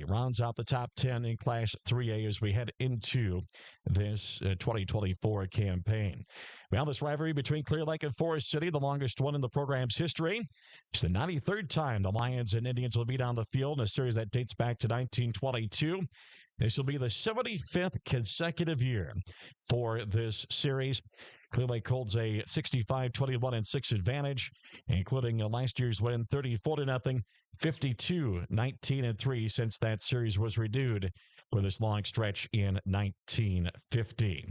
3 rounds out the top 10 in Class 3A as we head into this 2024 campaign. Well, this rivalry between Clear Lake and Forest City, the longest one in the program's history. It's the 93rd time the Lions and Indians will meet on the field in a series that dates back to 1922. This will be the 75th consecutive year for this series. Clear Lake holds a 65-21-6 advantage, including last year's win 34-0, 52-19-3 since that series was renewed for this long stretch in 1950.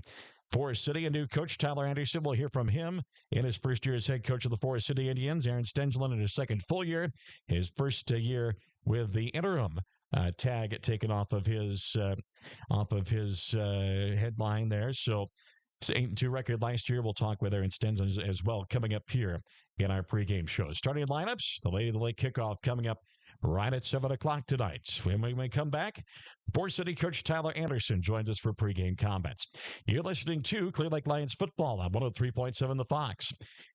Forest City, a new coach, Tyler Anderson. We'll hear from him in his first year as head coach of the Forest City Indians. Aaron Stengelin in his second full year, his first year with the interim tag taken off of his headline there. So it's 8-2 record last year. We'll talk with Aaron Stengelin as well coming up here in our pregame show. Starting lineups, the Lady of the Lake kickoff coming up right at 7 o'clock tonight. When we come back, Forest City coach Tyler Anderson joins us for pregame comments. You're listening to Clear Lake Lions football on 103.7 The Fox.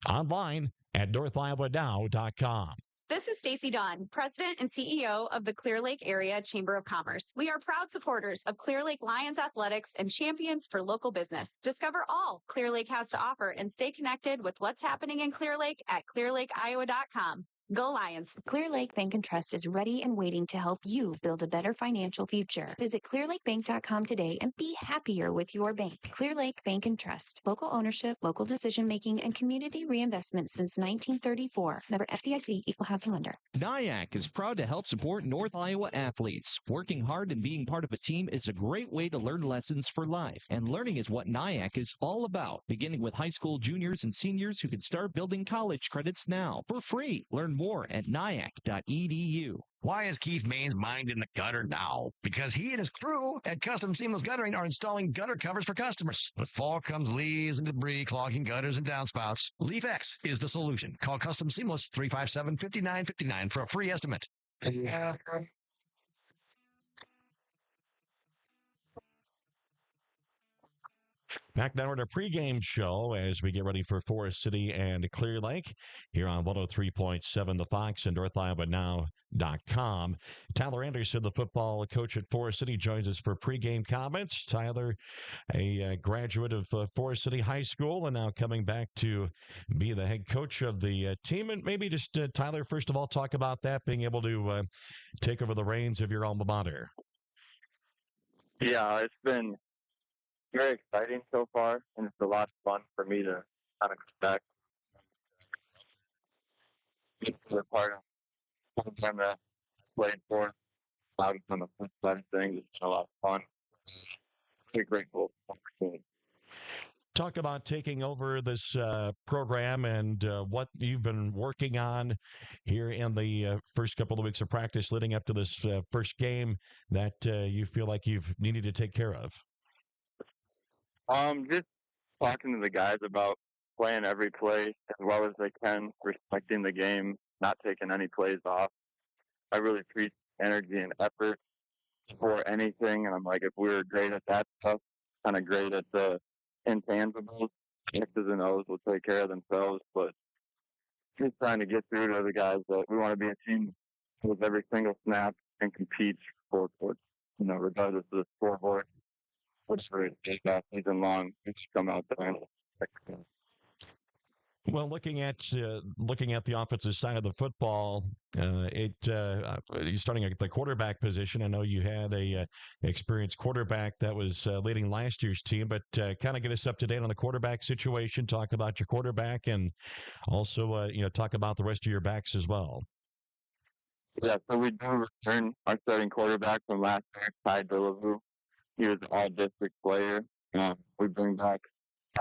Online at NorthIowaNow.com. This is Stacy Dunn, President and CEO of the Clear Lake Area Chamber of Commerce. We are proud supporters of Clear Lake Lions athletics and champions for local business. Discover all Clear Lake has to offer and stay connected with what's happening in Clear Lake at ClearLakeIowa.com. Go Lions! Clear Lake Bank and Trust is ready and waiting to help you build a better financial future. Visit ClearLakeBank.com today and be happier with your bank. Clear Lake Bank and Trust. Local ownership, local decision-making, and community reinvestment since 1934. Member FDIC, Equal Housing Lender. NIAC is proud to help support North Iowa athletes. Working hard and being part of a team is a great way to learn lessons for life. And learning is what NIAC is all about, beginning with high school juniors and seniors who can start building college credits now for free. Learn more at nyac.edu. Why is Keith Main's mind in the gutter now? Because he and his crew at Custom Seamless Guttering are installing gutter covers for customers. With fall comes leaves and debris clogging gutters and downspouts. LeafX is the solution. Call Custom Seamless 357-5959 for a free estimate. Back now in our pregame show as we get ready for Forest City and Clear Lake here on 103.7 The Fox and NorthIowaNow.com. Tyler Anderson, the football coach at Forest City, joins us for pregame comments. Tyler, a graduate of Forest City High School and now coming back to be the head coach of the team. And maybe just, Tyler, first of all, talk about that, being able to take over the reins of your alma mater. Yeah, it's been very exciting so far, and it's a lot of fun for me to kind of come back to the part of the time that I played for. Out on the flip side of things, it's been a lot of fun. Very grateful for the opportunity. Talk about taking over this program and what you've been working on here in the first couple of weeks of practice leading up to this first game that you feel like you've needed to take care of. Just talking to the guys about playing every play as well as they can, respecting the game, not taking any plays off. I really appreciate energy and effort for anything, and I'm like, if we were great at that stuff, kind of great at the intangibles, X's and O's will take care of themselves, but just trying to get through to the guys that we want to be a team with every single snap and compete for, regardless of the scoreboard. What's great season long, we should come out there and well, looking at the offensive side of the football, you're starting at the quarterback position. I know you had a experienced quarterback that was leading last year's team, but kind of get us up to date on the quarterback situation. Talk about your quarterback, and also talk about the rest of your backs as well. Yeah, so we do return our starting quarterback from last year, Ty Dillevue. He was an all-district player. We bring back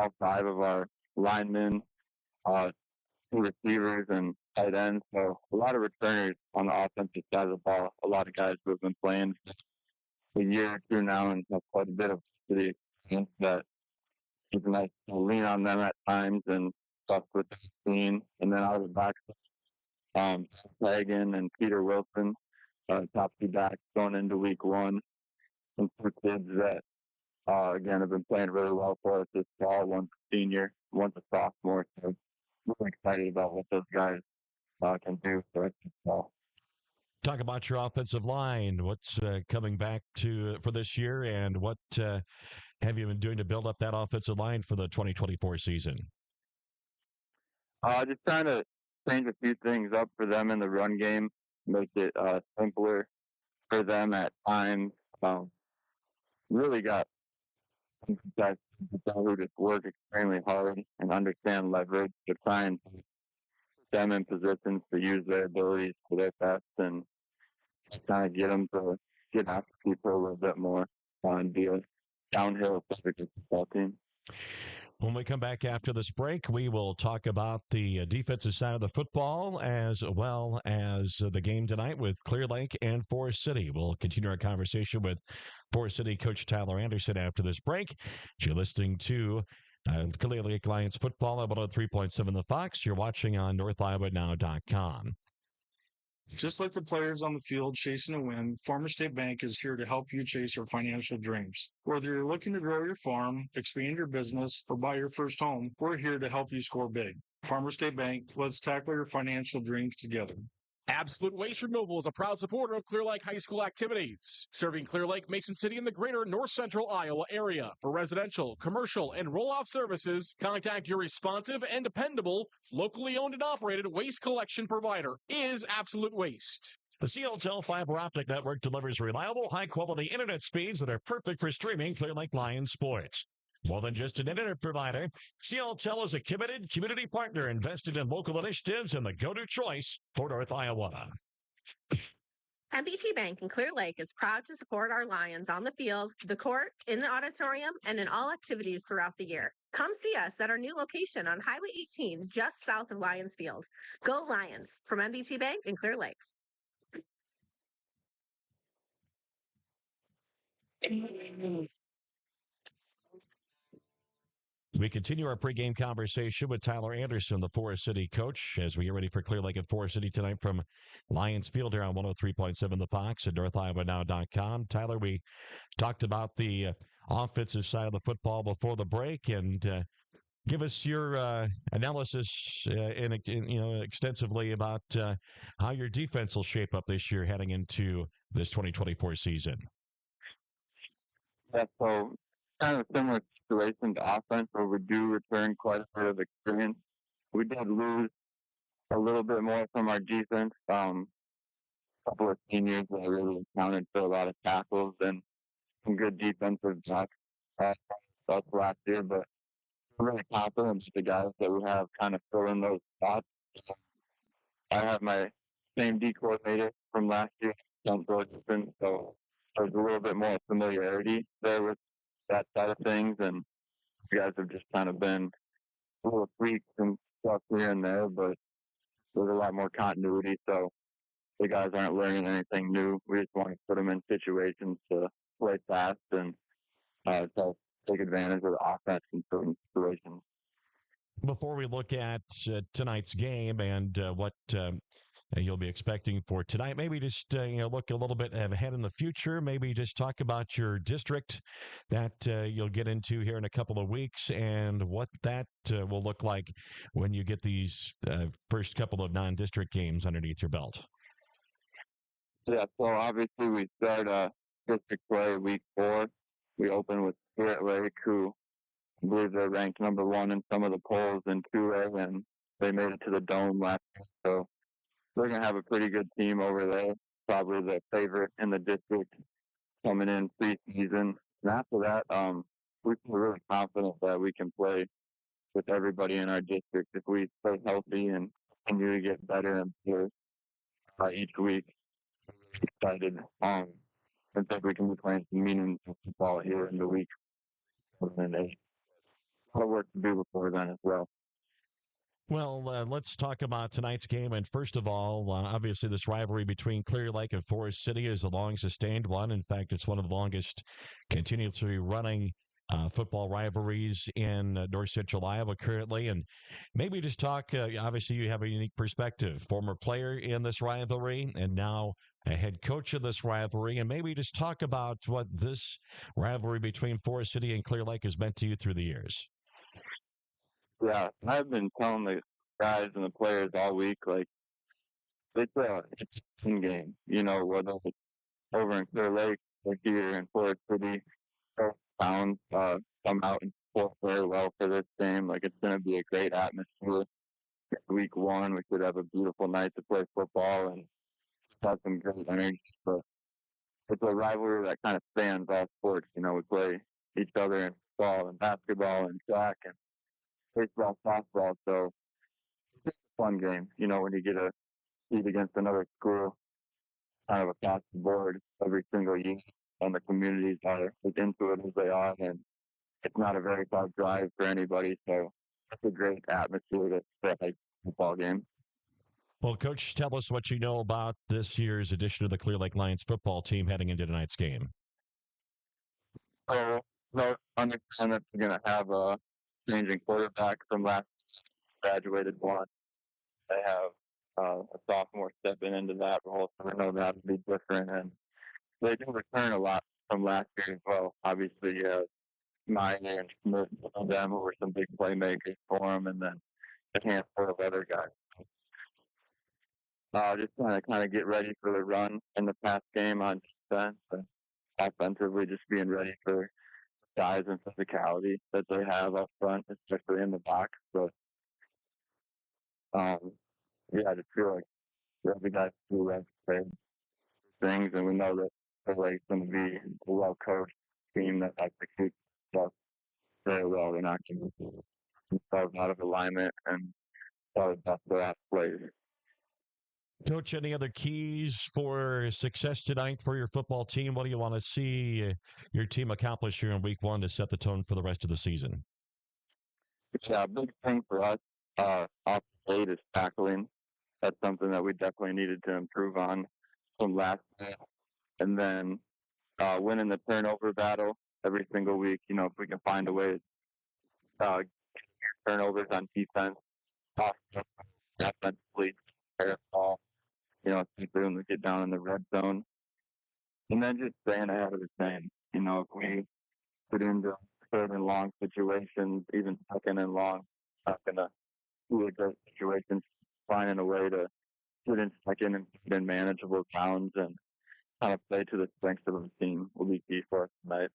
all 5 of our linemen, 2 receivers, and tight ends. So a lot of returners on the offensive side of the ball. A lot of guys who have been playing a year or 2 now and have quite a bit of the experience that it's nice to lean on them at times and stuff with the team. And then out of the back, Fagan and Peter Wilson, top 2 backs going into week 1. And 2 kids that, again, have been playing really well for us this fall. One's a senior, one's a sophomore. So we're excited about what those guys can do for us this fall. Talk about your offensive line. What's coming back for this year, and what have you been doing to build up that offensive line for the 2024 season? Just trying to change a few things up for them in the run game, make it simpler for them at times. Really got guys who just work extremely hard and understand leverage to try and put them in positions to use their abilities to their best and kind of get them to get after people a little bit more and be a downhill football team. When we come back after this break, we will talk about the defensive side of the football as well as the game tonight with Clear Lake and Forest City. We'll continue our conversation with Forest City coach Tyler Anderson after this break. You're listening to Clear Lake Lions football at 103.7 The Fox. You're watching on NorthIowaNow.com. Just like the players on the field chasing a win, Farmer State Bank is here to help you chase your financial dreams. Whether you're looking to grow your farm, expand your business, or buy your first home, we're here to help you score big. Farmer State Bank, let's tackle your financial dreams together. Absolute Waste Removal is a proud supporter of Clear Lake High School activities, serving Clear Lake, Mason City, and the greater North Central Iowa area. For residential, commercial, and roll-off services, contact your responsive and dependable, locally owned and operated waste collection provider is Absolute Waste. The CLTEL fiber optic network delivers reliable, high-quality internet speeds that are perfect for streaming Clear Lake Lions sports. More than just an internet provider, CLTEL is a committed community partner invested in local initiatives and the go-to choice for North Iowa. MBT Bank in Clear Lake is proud to support our Lions on the field, the court, in the auditorium, and in all activities throughout the year. Come see us at our new location on Highway 18, just south of Lions Field. Go Lions from MBT Bank in Clear Lake. We continue our pregame conversation with Tyler Anderson, the Forest City coach, as we get ready for Clear Lake at Forest City tonight from Lions Field here on 103.7 The Fox at NorthIowaNow.com. Tyler, we talked about the offensive side of the football before the break, and give us your analysis extensively about how your defense will shape up this year heading into this 2024 season. Yeah, so kind of similar situation to offense where we do return quite a bit of experience. We did lose a little bit more from our defense. A couple of seniors that really accounted for a lot of tackles and some good defensive backs last year, but we're really confident with the guys that we have kind of filling those spots. I have my same D coordinator from last year, John Ferguson, so there's a little bit more familiarity there with that side of things, and you guys have just kind of been a little tweaks and stuff here and there, but there's a lot more continuity, so the guys aren't learning anything new. We just want to put them in situations to play fast and to take advantage of the offense in certain situations. Before we look at tonight's game and what you'll be expecting for tonight, maybe just look a little bit ahead in the future. Maybe just talk about your district that you'll get into here in a couple of weeks and what that will look like when you get these first couple of non-district games underneath your belt. Yeah, so obviously we start district play week 4. We open with Spirit Lake, who I believe they're ranked number 1 in some of the polls in 2A, and they made it to the Dome last year. So we're going to have a pretty good team over there, probably the favorite in the district coming in preseason. And after that, we feel really confident that we can play with everybody in our district if we stay healthy and continue to get better and better each week. Excited. I think we can be playing some meaningful football here in the week. And a lot of work to do before then as well. Well, let's talk about tonight's game. And first of all, obviously this rivalry between Clear Lake and Forest City is a long-sustained one. In fact, it's one of the longest continuously running football rivalries in North Central Iowa currently. And maybe just talk, obviously you have a unique perspective, former player in this rivalry and now a head coach of this rivalry. And maybe just talk about what this rivalry between Forest City and Clear Lake has meant to you through the years. Yeah, I've been telling the guys and the players all week, like, it's a team game, you know, whether it's over in Clear Lake or here in Forest City, both towns come out and support very well for this game. Like, it's going to be a great atmosphere. Week 1, we could have a beautiful night to play football and have some great energy. But it's a rivalry that kind of spans all sports. You know, we play each other in football and basketball and track and baseball, softball. So it's just a fun game, you know, when you get to compete against another school kind of across the board every single year, and the communities are as into it as they are, and it's not a very far drive for anybody. So it's a great atmosphere to play a football game. Well, Coach, tell us what you know about this year's edition of the Clear Lake Lions football team heading into tonight's game. So, no, understand that we're going to have a changing quarterback from last graduated one. They have a sophomore stepping into that role, so I know that will be different. And they do return a lot from last year as well. Obviously, Meyer and Smith and them who were some big playmakers for them, and then a handful of other guys. Just kind of get ready for the run in the past game on defense, and offensively just being ready for size and physicality that they have up front, especially in the box. But I just feel like every guy do things, and we know that they're going to be a well-coached team that executes stuff very well. They're not going to themselves out of alignment and probably best their last plays. Coach, any other keys for success tonight for your football team? What do you want to see your team accomplish here in week 1 to set the tone for the rest of the season? Yeah, a big thing for us off the gate is tackling. That's something that we definitely needed to improve on from last year. And then winning the turnover battle every single week. You know, if we can find a way to turnovers on defense, offensively, ball, you know, keep them to get down in the red zone. And then just staying ahead of the chain. You know, if we put into third and long situations, even second and long, not going to do a great situation, finding a way to put in second and in manageable downs and kind of play to the strengths of the team will be key for us tonight.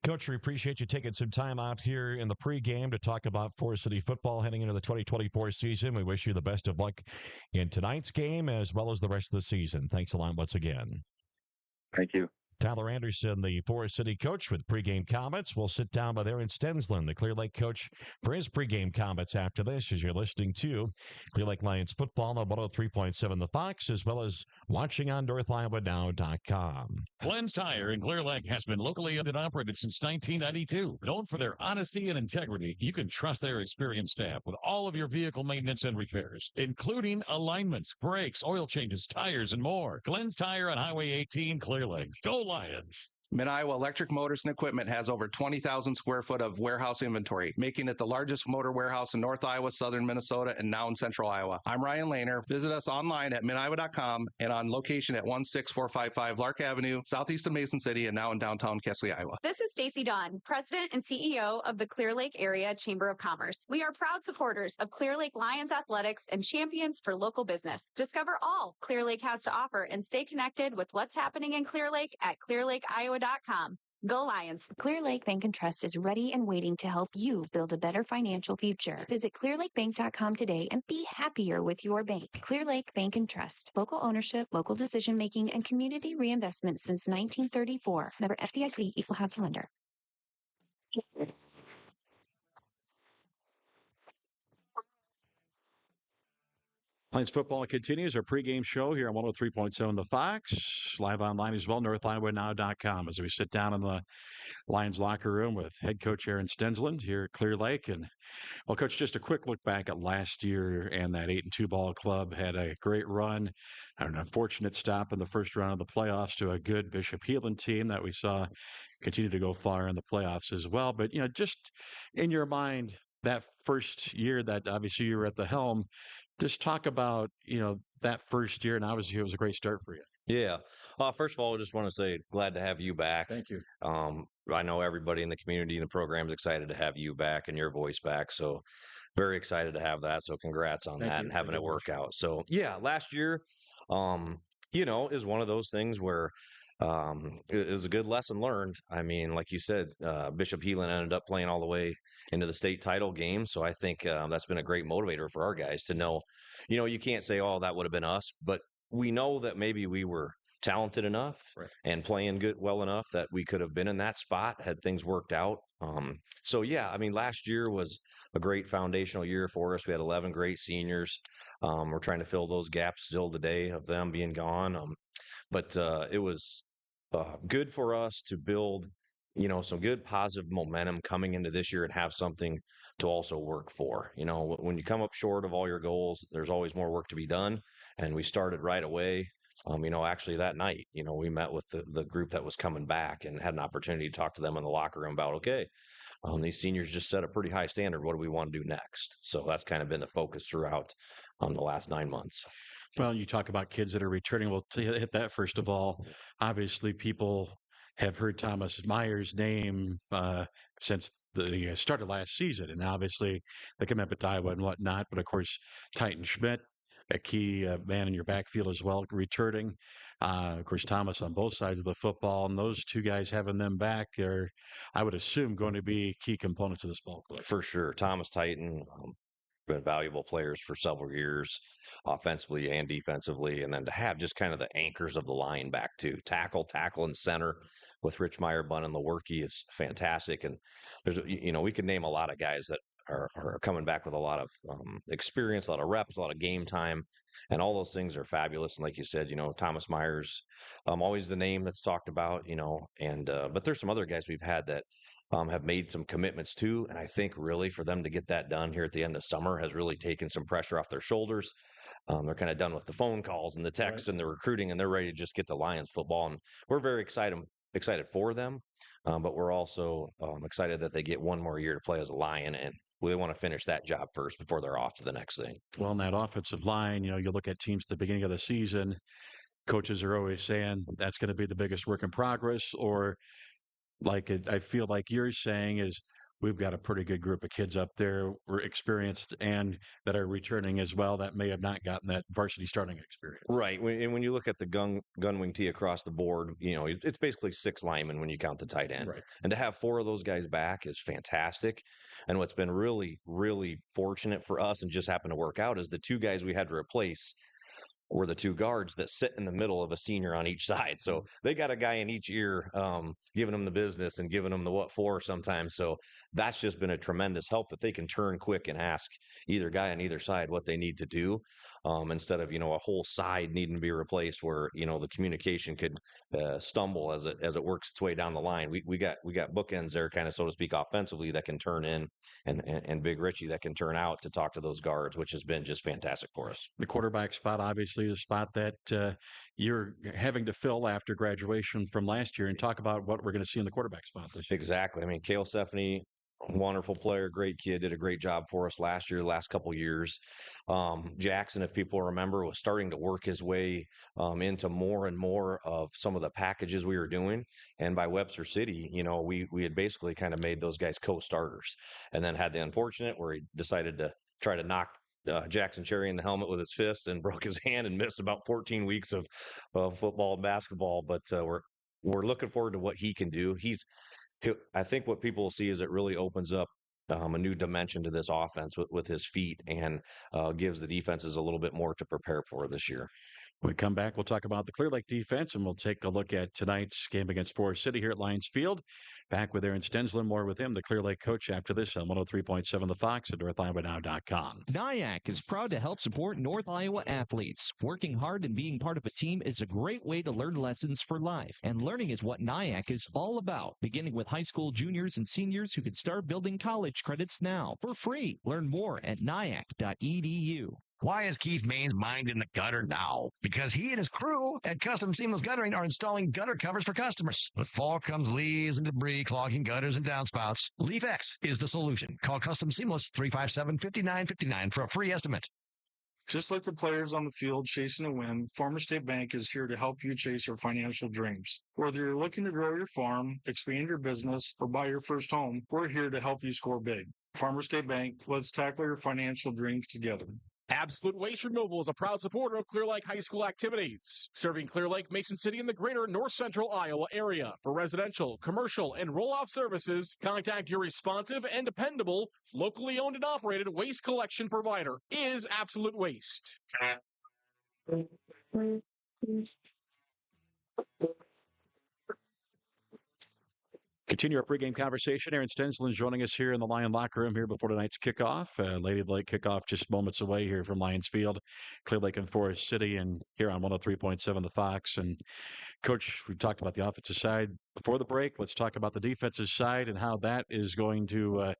Coach, we appreciate you taking some time out here in the pregame to talk about Forest City football heading into the 2024 season. We wish you the best of luck in tonight's game as well as the rest of the season. Thanks a lot once again. Thank you. Tyler Anderson, the Forest City coach, with pregame comments. We'll sit down with Aaron Stensland, the Clear Lake coach, for his pregame comments after this, as you're listening to Clear Lake Lions football on 103.7 The Fox, as well as watching on NorthIowaNow.com. Glenn's Tire in Clear Lake has been locally owned and operated since 1992. Known for their honesty and integrity, you can trust their experienced staff with all of your vehicle maintenance and repairs, including alignments, brakes, oil changes, tires, and more. Glenn's Tire on Highway 18, Clear Lake. Go Lions! Mid-Iowa Electric Motors and Equipment has over 20,000 square foot of warehouse inventory, making it the largest motor warehouse in North Iowa, Southern Minnesota, and now in Central Iowa. I'm Ryan Lehner. Visit us online at midiowa.com and on location at 16455 Lark Avenue, southeast of Mason City, and now in downtown Kesley, Iowa. This is Stacy Dawn, President and CEO of the Clear Lake Area Chamber of Commerce. We are proud supporters of Clear Lake Lions athletics and champions for local business. Discover all Clear Lake has to offer and stay connected with what's happening in Clear Lake at clearlakeiowa.com. Go Lions. Clear Lake Bank and Trust is ready and waiting to help you build a better financial future. Visit clearlakebank.com today and be happier with your bank. Clear Lake Bank and Trust. Local ownership, local decision making, and community reinvestment since 1934. Member FDIC, Equal Housing Lender. Lions football continues our pregame show here on 103.7 The Fox, live online as well, NorthIowaNow.com, as we sit down in the Lions locker room with head coach Aaron Stensland here at Clear Lake. And, well, Coach, just a quick look back at last year, and that 8-2 ball club had a great run, an unfortunate stop in the first round of the playoffs to a good Bishop Heelan team that we saw continue to go far in the playoffs as well. But, just in your mind, that first year that obviously you were at the helm, just talk about, that first year, and obviously it was a great start for you. Yeah. First of all, I just want to say glad to have you back. Thank you. I know everybody in the community and the program is excited to have you back and your voice back. So very excited to have that. So congrats on Thank that you. and having Thank it you. work out. So yeah, last year, um, is one of those things where it was a good lesson learned. I mean, like you said, Bishop Heelan ended up playing all the way into the state title game. So I think that's been a great motivator for our guys to know, you can't say, oh, that would have been us, but we know that maybe we were talented enough and playing well enough that we could have been in that spot had things worked out. So yeah, I mean, last year was a great foundational year for us. We had 11 great seniors. We're trying to fill those gaps still today of them being gone. But it was good for us to build, some good positive momentum coming into this year and have something to also work for. When you come up short of all your goals, there's always more work to be done. And we started right away. Actually that night, we met with the group that was coming back and had an opportunity to talk to them in the locker room about, okay, these seniors just set a pretty high standard. What do we want to do next? So that's kind of been the focus throughout the last 9 months. Well, you talk about kids that are returning. We'll hit that first of all. Obviously, people have heard Thomas Myers' name since the start of last season, and obviously the commitment to Iowa and whatnot. But of course, Titan Schmidt, a key man in your backfield as well, returning. Of course, Thomas on both sides of the football, and those two guys having them back are, I would assume, going to be key components of this ball club. For sure. Thomas Titan, been valuable players for several years, offensively and defensively, and then to have just kind of the anchors of the line back too, tackle, and center with Rich Meyerbun and Lewerke is fantastic. And there's, we could name a lot of guys that are coming back with a lot of experience, a lot of reps, a lot of game time, and all those things are fabulous. And like you said, Thomas Myers, always the name that's talked about, and but there's some other guys we've had that have made some commitments too. And I think really for them to get that done here at the end of summer has really taken some pressure off their shoulders. They're kind of done with the phone calls and the texts and the recruiting, and they're ready to just get to Lions football. And we're very excited for them. But we're also excited that they get one more year to play as a Lion, and we want to finish that job first before they're off to the next thing. Well, in that offensive line, you look at teams at the beginning of the season, coaches are always saying that's going to be the biggest work in progress, or I feel like you're saying is we've got a pretty good group of kids up there, we're experienced and that are returning as well that may have not gotten that varsity starting experience. Right. And when you look at the gunwing tee across the board, it's basically 6 linemen when you count the tight end. Right. And to have 4 of those guys back is fantastic. And what's been really, really fortunate for us and just happened to work out is the 2 guys we had to replace were the 2 guards that sit in the middle of a senior on each side. So they got a guy in each ear giving them the business and giving them the what for sometimes. So that's just been a tremendous help that they can turn quick and ask either guy on either side what they need to do instead of, a whole side needing to be replaced where, the communication could stumble as it works its way down the line. We got bookends there kind of, so to speak, offensively that can turn in and Big Richie that can turn out to talk to those guards, which has been just fantastic for us. The quarterback spot, obviously, is a spot that you're having to fill after graduation from last year, and talk about what we're going to see in the quarterback spot this year. Exactly. I mean, Cale Stephanie, wonderful player, great kid, did a great job for us last year, the last couple years. Jackson, if people remember, was starting to work his way into more and more of some of the packages we were doing. And by Webster City, we had basically kind of made those guys co-starters, and then had the unfortunate where he decided to try to knock Jackson Cherry in the helmet with his fist and broke his hand and missed about 14 weeks of football and basketball. But we're looking forward to what he can do. I think what people will see is it really opens up a new dimension to this offense with his feet and gives the defenses a little bit more to prepare for this year. When we come back, we'll talk about the Clear Lake defense, and we'll take a look at tonight's game against Forest City here at Lions Field. Back with Aaron Stensland, more with him, the Clear Lake coach, after this on 103.7 The Fox at NorthIowaNow.com. NIAC is proud to help support North Iowa athletes. Working hard and being part of a team is a great way to learn lessons for life. And learning is what NIAC is all about, beginning with high school juniors and seniors who can start building college credits now for free. Learn more at niac.edu. Why is Keith Main's mind in the gutter now? Because he and his crew at Custom Seamless Guttering are installing gutter covers for customers. With fall comes leaves and debris clogging gutters and downspouts. LeafX is the solution. Call Custom Seamless 357-5959 for a free estimate. Just like the players on the field chasing a win, Farmer State Bank is here to help you chase your financial dreams. Whether you're looking to grow your farm, expand your business, or buy your first home, we're here to help you score big. Farmer State Bank, let's tackle your financial dreams together. Absolute Waste Removal is a proud supporter of Clear Lake High School activities, serving Clear Lake, Mason City, and the greater North Central Iowa area. For residential, commercial, and roll-off services, contact your responsive and dependable, locally owned and operated waste collection provider is Absolute Waste. Continue our pregame conversation. Aaron Stensland joining us here in the Lion locker room here before tonight's kickoff. Lady of the Lake kickoff just moments away here from Lions Field, Clear Lake and Forest City, and here on 103.7 The Fox. And Coach, we talked about the offensive side before the break. Let's talk about the defensive side and how that is going to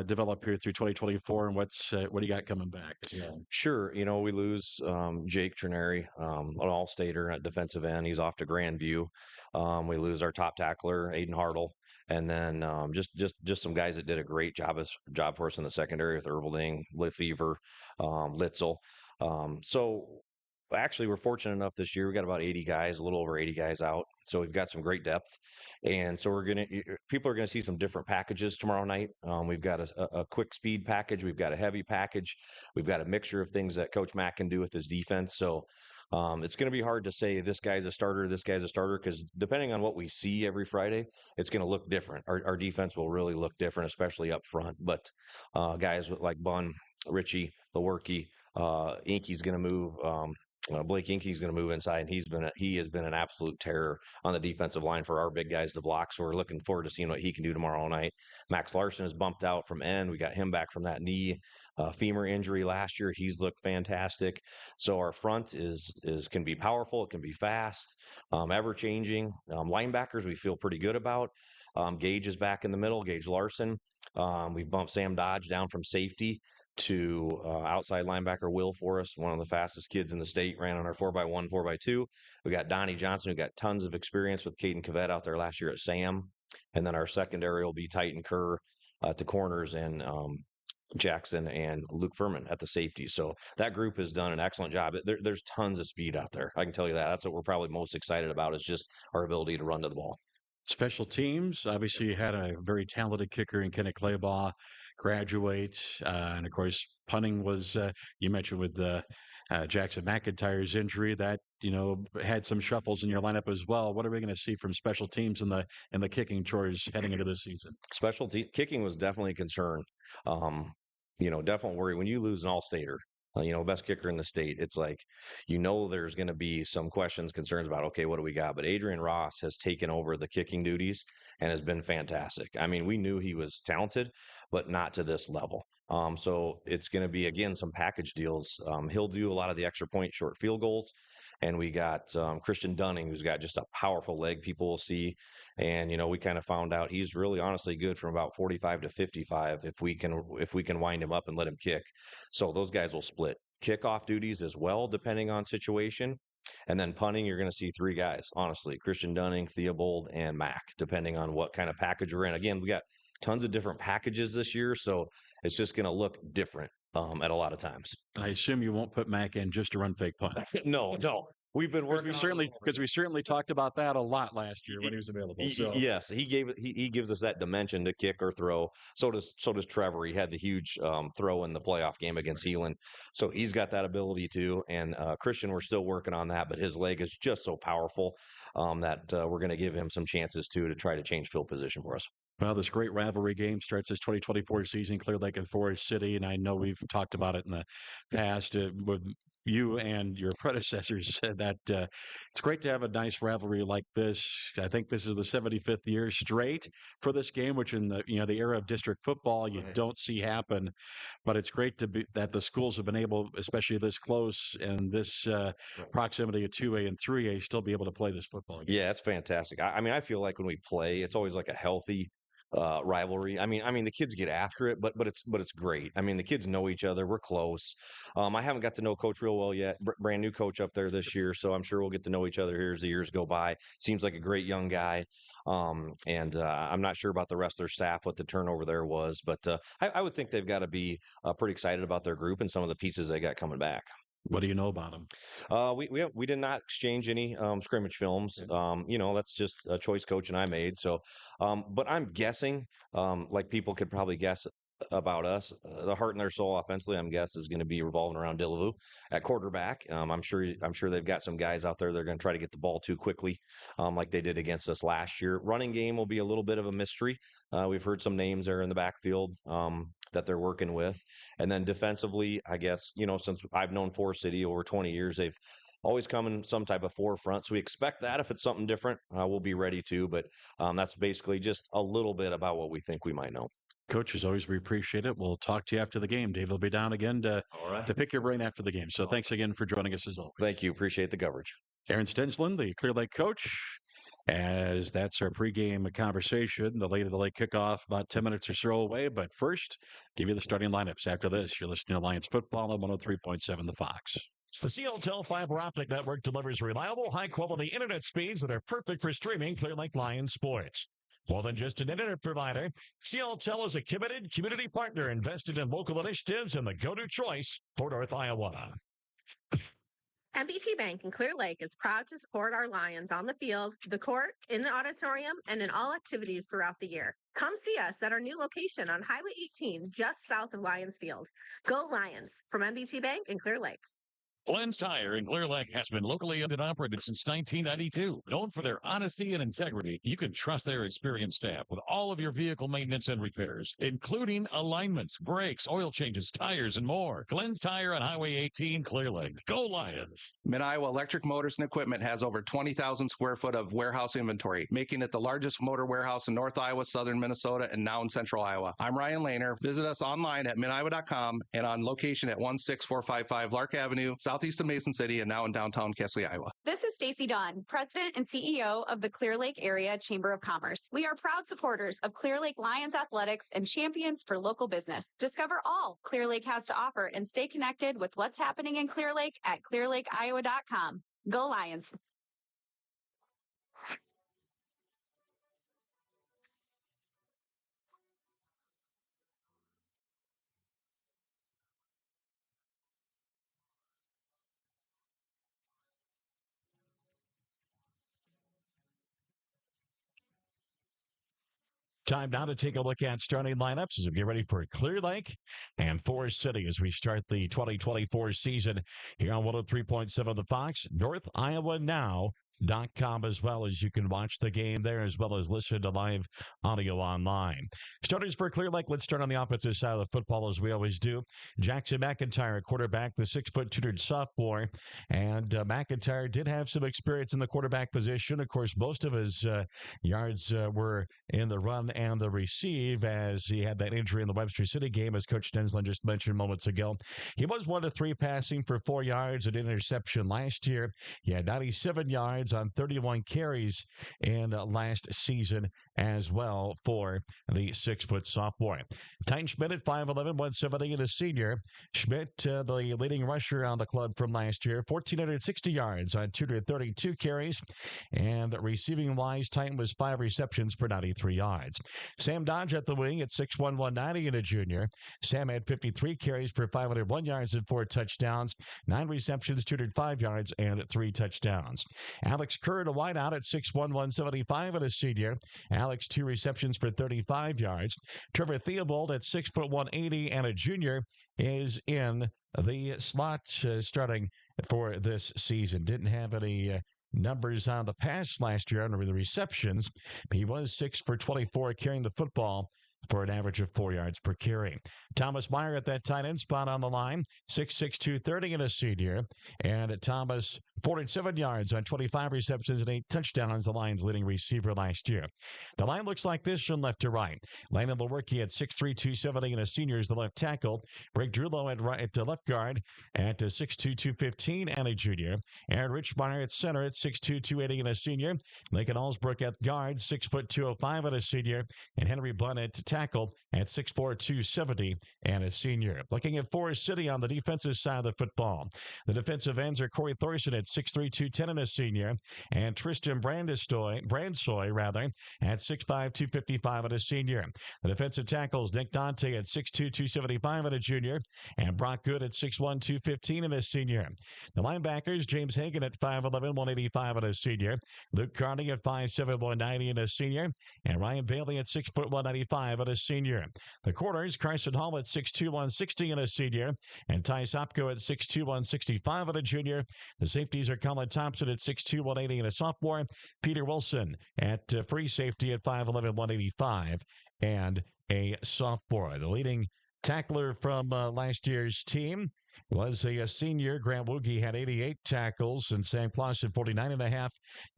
develop here through 2024, and what do you got coming back? Sure. We lose Jake Trineri, an all-stater at defensive end. He's off to Grandview. We lose our top tackler, Aiden Hartle, and then just some guys that did a great job for us in the secondary with Erbelding, Lefevre, Litzel. So actually, we're fortunate enough this year. We got about 80 guys, a little over 80 guys out. So we've got some great depth, and so people are gonna see some different packages tomorrow night. We've got a quick speed package, we've got a heavy package, we've got a mixture of things that Coach Mack can do with his defense. So it's going to be hard to say this guy's a starter, because depending on what we see every Friday, it's going to look different. Our defense will really look different, especially up front. But guys like Bunn, Richie, Lewerke, Inky's going to move. Blake Inky's going to move inside, and he has been an absolute terror on the defensive line for our big guys to block. So we're looking forward to seeing what he can do tomorrow night. Max Larson is bumped out from end. We got him back from that knee femur injury last year. He's looked fantastic. So our front can be powerful. It can be fast, ever changing. Linebackers we feel pretty good about. Gage is back in the middle. Gage Larson. We've bumped Sam Dodge down from safety to outside linebacker Will Forrest, one of the fastest kids in the state, ran on our 4x1, 4x2. We got Donnie Johnson, who got tons of experience with Caden Cavett out there last year at Sam. And then our secondary will be Titan Kerr to corners, and Jackson and Luke Furman at the safety. So that group has done an excellent job. There's tons of speed out there. I can tell you that. That's what we're probably most excited about, is just our ability to run to the ball. Special teams, obviously you had a very talented kicker in Kenneth Claybaugh graduate. And of course, punting was, you mentioned with Jackson McIntyre's injury, that, had some shuffles in your lineup as well. What are we going to see from special teams in the kicking chores heading into this season? Kicking was definitely a concern. Definitely worry when you lose an all-stater. Best kicker in the state. It's like, there's going to be some questions, concerns about, okay, what do we got? But Adrian Ross has taken over the kicking duties and has been fantastic. I mean, we knew he was talented, but not to this level. So it's going to be, again, some package deals. He'll do a lot of the extra point short field goals. And we got Christian Dunning, who's got just a powerful leg people will see. And, we kind of found out he's really honestly good from about 45 to 55 if we can wind him up and let him kick. So those guys will split kickoff duties as well, depending on situation. And then punting, you're going to see three guys, honestly, Christian Dunning, Theobald, and Mac, depending on what kind of package we're in. Again, we got tons of different packages this year, so it's just going to look different at a lot of times. I assume you won't put Mac in just to run fake punt. No. We've been working because we certainly talked about that a lot last year when he was available. So. Yes, he gives us that dimension to kick or throw. So does Trevor. He had the huge throw in the playoff game against Heelan, so he's got that ability too. And Christian, we're still working on that, but his leg is just so powerful that we're going to give him some chances to try to change field position for us. Well, this great rivalry game starts this 2024 season, Clear Lake and Forest City, and I know we've talked about it in the past with you and your predecessors, that it's great to have a nice rivalry like this. I think this is the 75th year straight for this game, which in the the era of district football you don't see happen. But it's great that the schools have been able, especially this close and this proximity of 2A and 3A, still be able to play this football game. Yeah, it's fantastic. I mean, I feel like when we play, it's always like a healthy rivalry. I mean, the kids get after it, but it's great. I mean, the kids know each other. We're close. I haven't got to know Coach real well yet. Brand new coach up there this year, so I'm sure we'll get to know each other here as the years go by. Seems like a great young guy. And I'm not sure about the rest of their staff, what the turnover there was, but I would think they've got to be pretty excited about their group and some of the pieces they got coming back. What do you know about them? We did not exchange any scrimmage films. That's just a choice Coach and I made. So, but I'm guessing, like people could probably guess about us, the heart and their soul offensively, I'm guess is going to be revolving around Dillavu at quarterback. I'm sure they've got some guys out there that are going to try to get the ball too quickly, like they did against us last year. Running game will be a little bit of a mystery. We've heard some names there in the backfield that they're working with. And then defensively, I guess, since I've known Forest City over 20 years, they've always come in some type of forefront. So we expect that if it's something different, we'll be ready to. But that's basically just a little bit about what we think we might know. Coach, as always, we appreciate it. We'll talk to you after the game. Dave will be down again to pick your brain after the game. So thanks again for joining us as always. Thank you. Appreciate the coverage. Aaron Stensland, the Clear Lake coach. As that's our pregame conversation, the Lady of the Lake kickoff about 10 minutes or so away. But first, give you the starting lineups. After this, you're listening to Lions football on 103.7 The Fox. The CLTEL fiber optic network delivers reliable, high-quality internet speeds that are perfect for streaming Clear Lake Lions sports. More than just an internet provider, CLTEL is a committed community partner invested in local initiatives and the go-to choice for North Iowa. MBT Bank in Clear Lake is proud to support our Lions on the field, the court, in the auditorium, and in all activities throughout the year. Come see us at our new location on Highway 18, just south of Lions Field. Go Lions from MBT Bank in Clear Lake. Glenn's Tire in Clear Lake has been locally owned and operated since 1992. Known for their honesty and integrity, you can trust their experienced staff with all of your vehicle maintenance and repairs, including alignments, brakes, oil changes, tires, and more. Glenn's Tire on Highway 18, Clear Lake. Go Lions! Mid-Iowa Electric Motors and Equipment has over 20,000 square foot of warehouse inventory, making it the largest motor warehouse in North Iowa, Southern Minnesota, and now in Central Iowa. I'm Ryan Lehner. Visit us online at midiowa.com and on location at 16455 Lark Avenue, southeast of Mason City, and now in downtown Kesley, Iowa. This is Stacy Dunn, President and CEO of the Clear Lake Area Chamber of Commerce. We are proud supporters of Clear Lake Lions Athletics and champions for local business. Discover all Clear Lake has to offer and stay connected with what's happening in Clear Lake at clearlakeiowa.com. Go Lions! Time now to take a look at starting lineups as we get ready for Clear Lake and Forest City as we start the 2024 season here on 103.7 The Fox. North Iowa Now.com, as well as you can watch the game there as well as listen to live audio online. Starters for Clear Lake. Let's start on the offensive side of the football as we always do. Jackson McIntyre, quarterback, the 6'2" sophomore. And McIntyre did have some experience in the quarterback position. Of course, most of his yards were in the run and the receive as he had that injury in the Webster City game, as Coach Stensland just mentioned moments ago. He was 1-3 passing for 4 yards, an interception last year. He had 97 yards on 31 carries in last season as well for the 6' sophomore. Tyne Schmidt at 5'11", 170, and a senior. Schmidt, the leading rusher on the club from last year, 1,460 yards on 232 carries. And receiving wise, Tyne was 5 receptions for 93 yards. Sam Dodge at the wing at 6'1", 190, and a junior. Sam had 53 carries for 501 yards and 4 touchdowns, 9 receptions, 205 yards, and 3 touchdowns. Alex Kerr, a wideout at 6'1", 175, and a senior. Alex, 2 receptions for 35 yards. Trevor Theobald at 6', 180, and a junior is in the slot starting for this season. Didn't have any numbers on the pass last year under the receptions. He was 6 for 24 carrying the football for an average of 4 yards per carry. Thomas Meyer at that tight end spot on the line, 6'6", 230 and a senior. And Thomas, 47 yards on 25 receptions and 8 touchdowns, the Lions' leading receiver last year. The line looks like this from left to right. Landon Lewerke at 6'3", 270 and a senior is the left tackle. Rick Drulow at the left guard at 6'2", 215 and a junior. Aaron Richmeyer at center at 6'2", 280 and a senior. Lincoln Allsbrook at guard, 6 foot 205 and a senior. And Henry Bunn at tackle at 6'4", 270 and a senior. Looking at Forest City on the defensive side of the football. The defensive ends are Corey Thorson at 6'3", 210 and a senior. And Tristan Brandsoy at 6'5", 255 and a senior. The defensive tackles, Nick Dante at 6'2", 275 and a junior. And Brock Good at 6'1", 215 and a senior. The linebackers, James Hagan at 5'11", 185 and a senior. Luke Carney at 5'7", 190 and a senior. And Ryan Bailey at 6 foot 195 and a senior. The corners, Carson Hall at 6'2", 160 and a senior. And Ty Sopko at 6'2", 165 and a junior. The safeties are Colin Thompson at 6'2", 180 and a sophomore. Peter Wilson at free safety at 5'11", 185 and a sophomore. The leading tackler from last year's team was a senior. Grant Woogie had 88 tackles and Sam Clausen 49.5.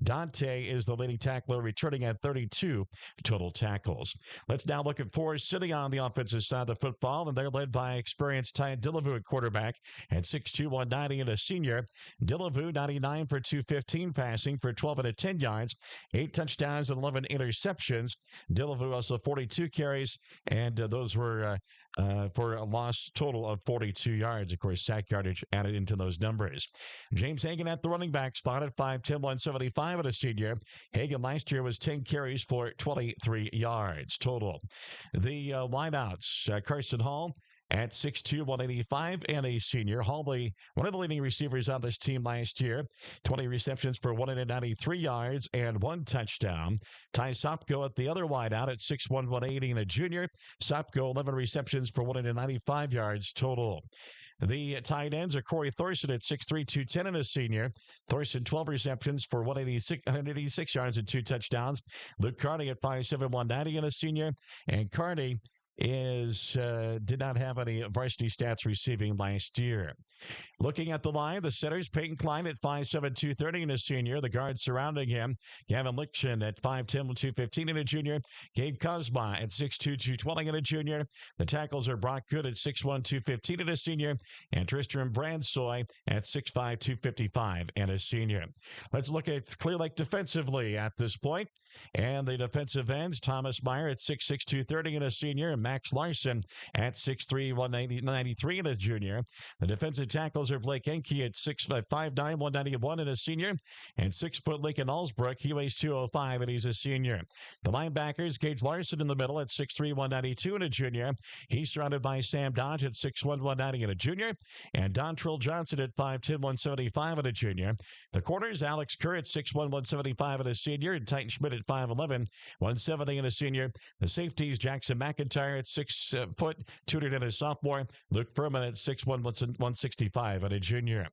Dante is the leading tackler, returning at 32 total tackles. Let's now look at Forest City on the offensive side of the football, and they're led by experienced Ty Dillevue at quarterback at 6'2", 190 and a senior. Dillevue 99 for 215 passing for 12 and 10 yards, 8 touchdowns and 11 interceptions. Dillevue also 42 carries, and those were for a loss total of 42 yards. Of course, sack yardage added into those numbers. James Hagan at the running back spot at 5'10", 175 and a senior. Hagan last year was 10 carries for 23 yards total. The wideouts, Carson Hall at 6'2", 185 and a senior. Hallway, one of the leading receivers on this team last year, 20 receptions for 193 yards and 1 touchdown. Ty Sopko at the other wideout at 6'1", 180 and a junior. Sopko 11 receptions for 195 yards total. The tight ends are Corey Thorson at 6'3", 210 and a senior. Thorson 12 receptions for 186 yards and 2 touchdowns. Luke Carney at 5'7", 190 and a senior. And Carney did not have any varsity stats receiving last year. Looking at the line, the centers, Peyton Klein at 5'7", 230 and a senior. The guards surrounding him, Gavin Lichtchen at 5'10", 215 and a junior. Gabe Cosma at 6'2", 220 and a junior. The tackles are Brock Good at 6'1", 215 and a senior. And Tristan Brandsoy at 6'5", 255 and a senior. Let's look at Clear Lake defensively at this point. And the defensive ends, Thomas Meyer at 6'6", 230 and a senior. And Max Larson at 6'3", 193 and a junior. The defensive tackles are Blake Enke at 6'5", 191 and a senior. And 6-foot Lincoln Allsbrook, he weighs 205 and he's a senior. The linebackers, Gage Larson in the middle at 6'3", 192 and a junior. He's surrounded by Sam Dodge at 6'1", 190 and a junior. And Dontrell Johnson at 5'10", 175 and a junior. The corners, Alex Kerr at 6'1", 175 and a senior. And Titan Schmidt at 5'11", 170 and a senior. The safeties, Jackson McIntyre at 6 foot, 200 and a sophomore. Luke Furman at 6'1", 165 and a junior.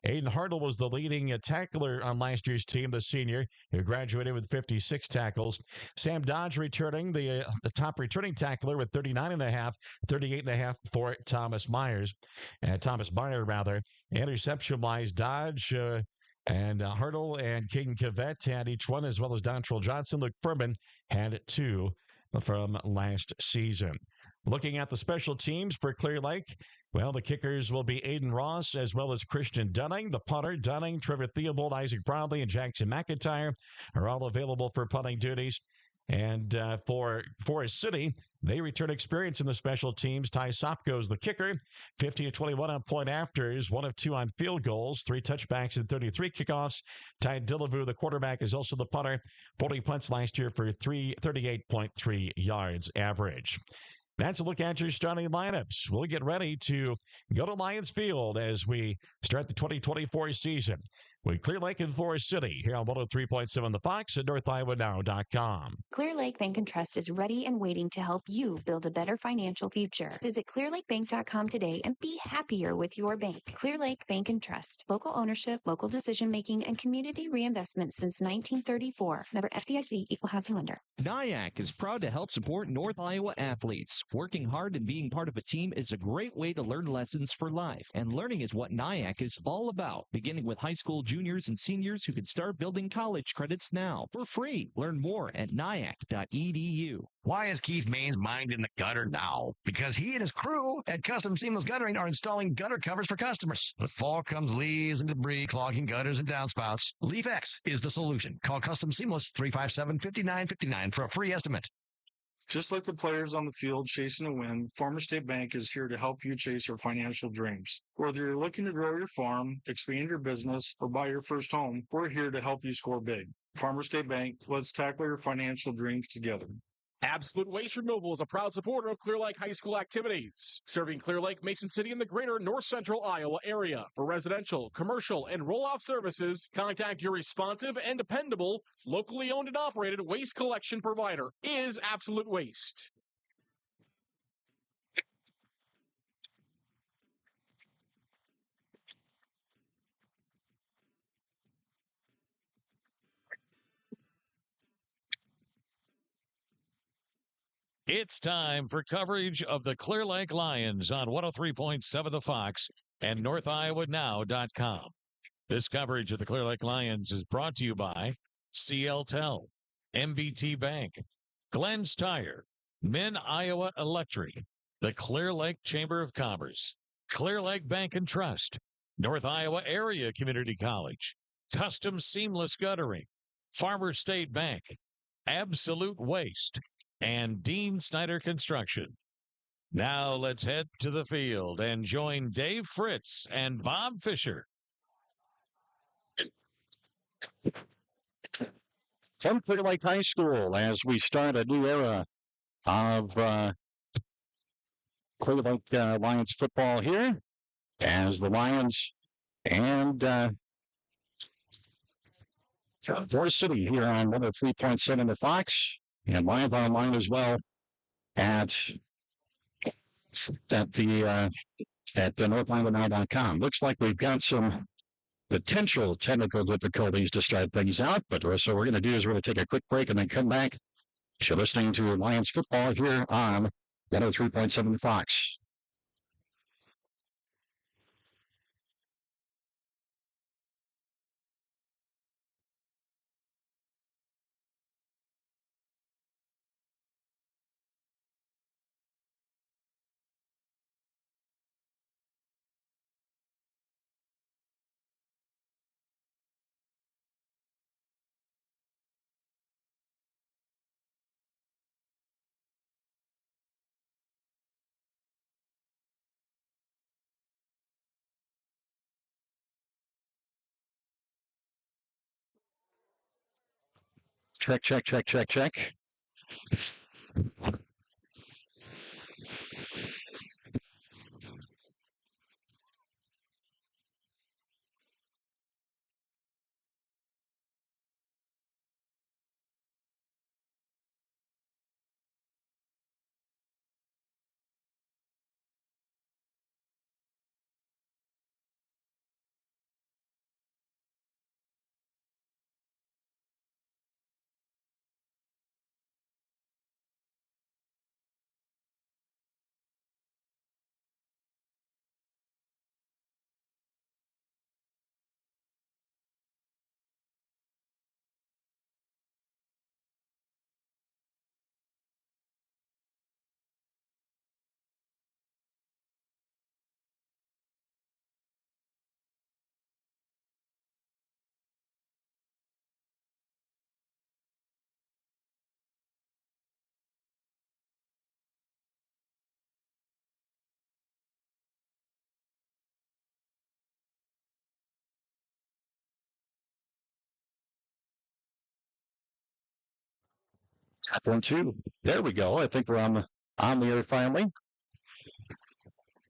Aiden Hartle was the leading tackler on last year's team, the senior, who graduated with 56 tackles. Sam Dodge returning, the top returning tackler with 39.5, 38.5 for Thomas Meyer. Interception-wise, Dodge and Hartle and King Cavett had each one, as well as Dontrell Johnson. Luke Furman had 2 from last season. Looking at the special teams for Clear Lake, well, the kickers will be Aiden Ross as well as Christian Dunning. The punter, Dunning, Trevor Theobald, Isaac Broadley, and Jackson McIntyre are all available for punting duties. And for Forest City, they return experience in the special teams. Ty Sopko is the kicker, 15-21 on point afters, 1 of 2 on field goals, 3 touchbacks and 33 kickoffs. Ty Dillevue, the quarterback, is also the punter, 40 punts last year for 38.3 yards average. That's a look at your starting lineups. We'll get ready to go to Lions Field as we start the 2024 season. with Clear Lake and Forest City here on 103.7 The Fox at NorthIowaNow.com. Clear Lake Bank and Trust is ready and waiting to help you build a better financial future. Visit clearlakebank.com today and be happier with your bank. Clear Lake Bank and Trust. Local ownership, local decision making, and community reinvestment since 1934. Member FDIC, Equal Housing Lender. NIAC is proud to help support North Iowa athletes. Working hard and being part of a team is a great way to learn lessons for life. And learning is what NIAC is all about, beginning with high school juniors and seniors who can start building college credits now for free. Learn more at NIAC.edu. Why is Keith Main's mind in the gutter now? Because he and his crew at Custom Seamless Guttering are installing gutter covers for customers. With fall comes leaves and debris clogging gutters and downspouts. LeafX is the solution. Call Custom Seamless 357-5959 for a free estimate. Just like the players on the field chasing a win, Farmer State Bank is here to help you chase your financial dreams. Whether you're looking to grow your farm, expand your business, or buy your first home, we're here to help you score big. Farmer State Bank, let's tackle your financial dreams together. Absolute Waste Removal is a proud supporter of Clear Lake High School activities, serving Clear Lake, Mason City, and the greater north central Iowa area. For residential, commercial, and roll-off services, contact your responsive and dependable, locally owned and operated waste collection provider is Absolute Waste. It's time for coverage of the Clear Lake Lions on 103.7 The Fox and NorthIowaNow.com. This coverage of the Clear Lake Lions is brought to you by CLTEL, MBT Bank, Glenn's Tire, Min Iowa Electric, the Clear Lake Chamber of Commerce, Clear Lake Bank and Trust, North Iowa Area Community College, Custom Seamless Guttering, Farmer State Bank, Absolute Waste, and Dean Snyder Construction. Now let's head to the field and join Dave Fritz and Bob Fisher. From Clear Lake High School as we start a new era of Clear Lake Lions football here, as the Lions and Forest City here on 103.7 The Fox, and live online as well at NorthIowaNow.com. Looks like we've got some potential technical difficulties to start things out, but so we're going to do is we're going to take a quick break and then come back. You're listening to Lions football here on 103.7 The Fox. Check. Tap 1, 2. There we go. I think we're on the air finally.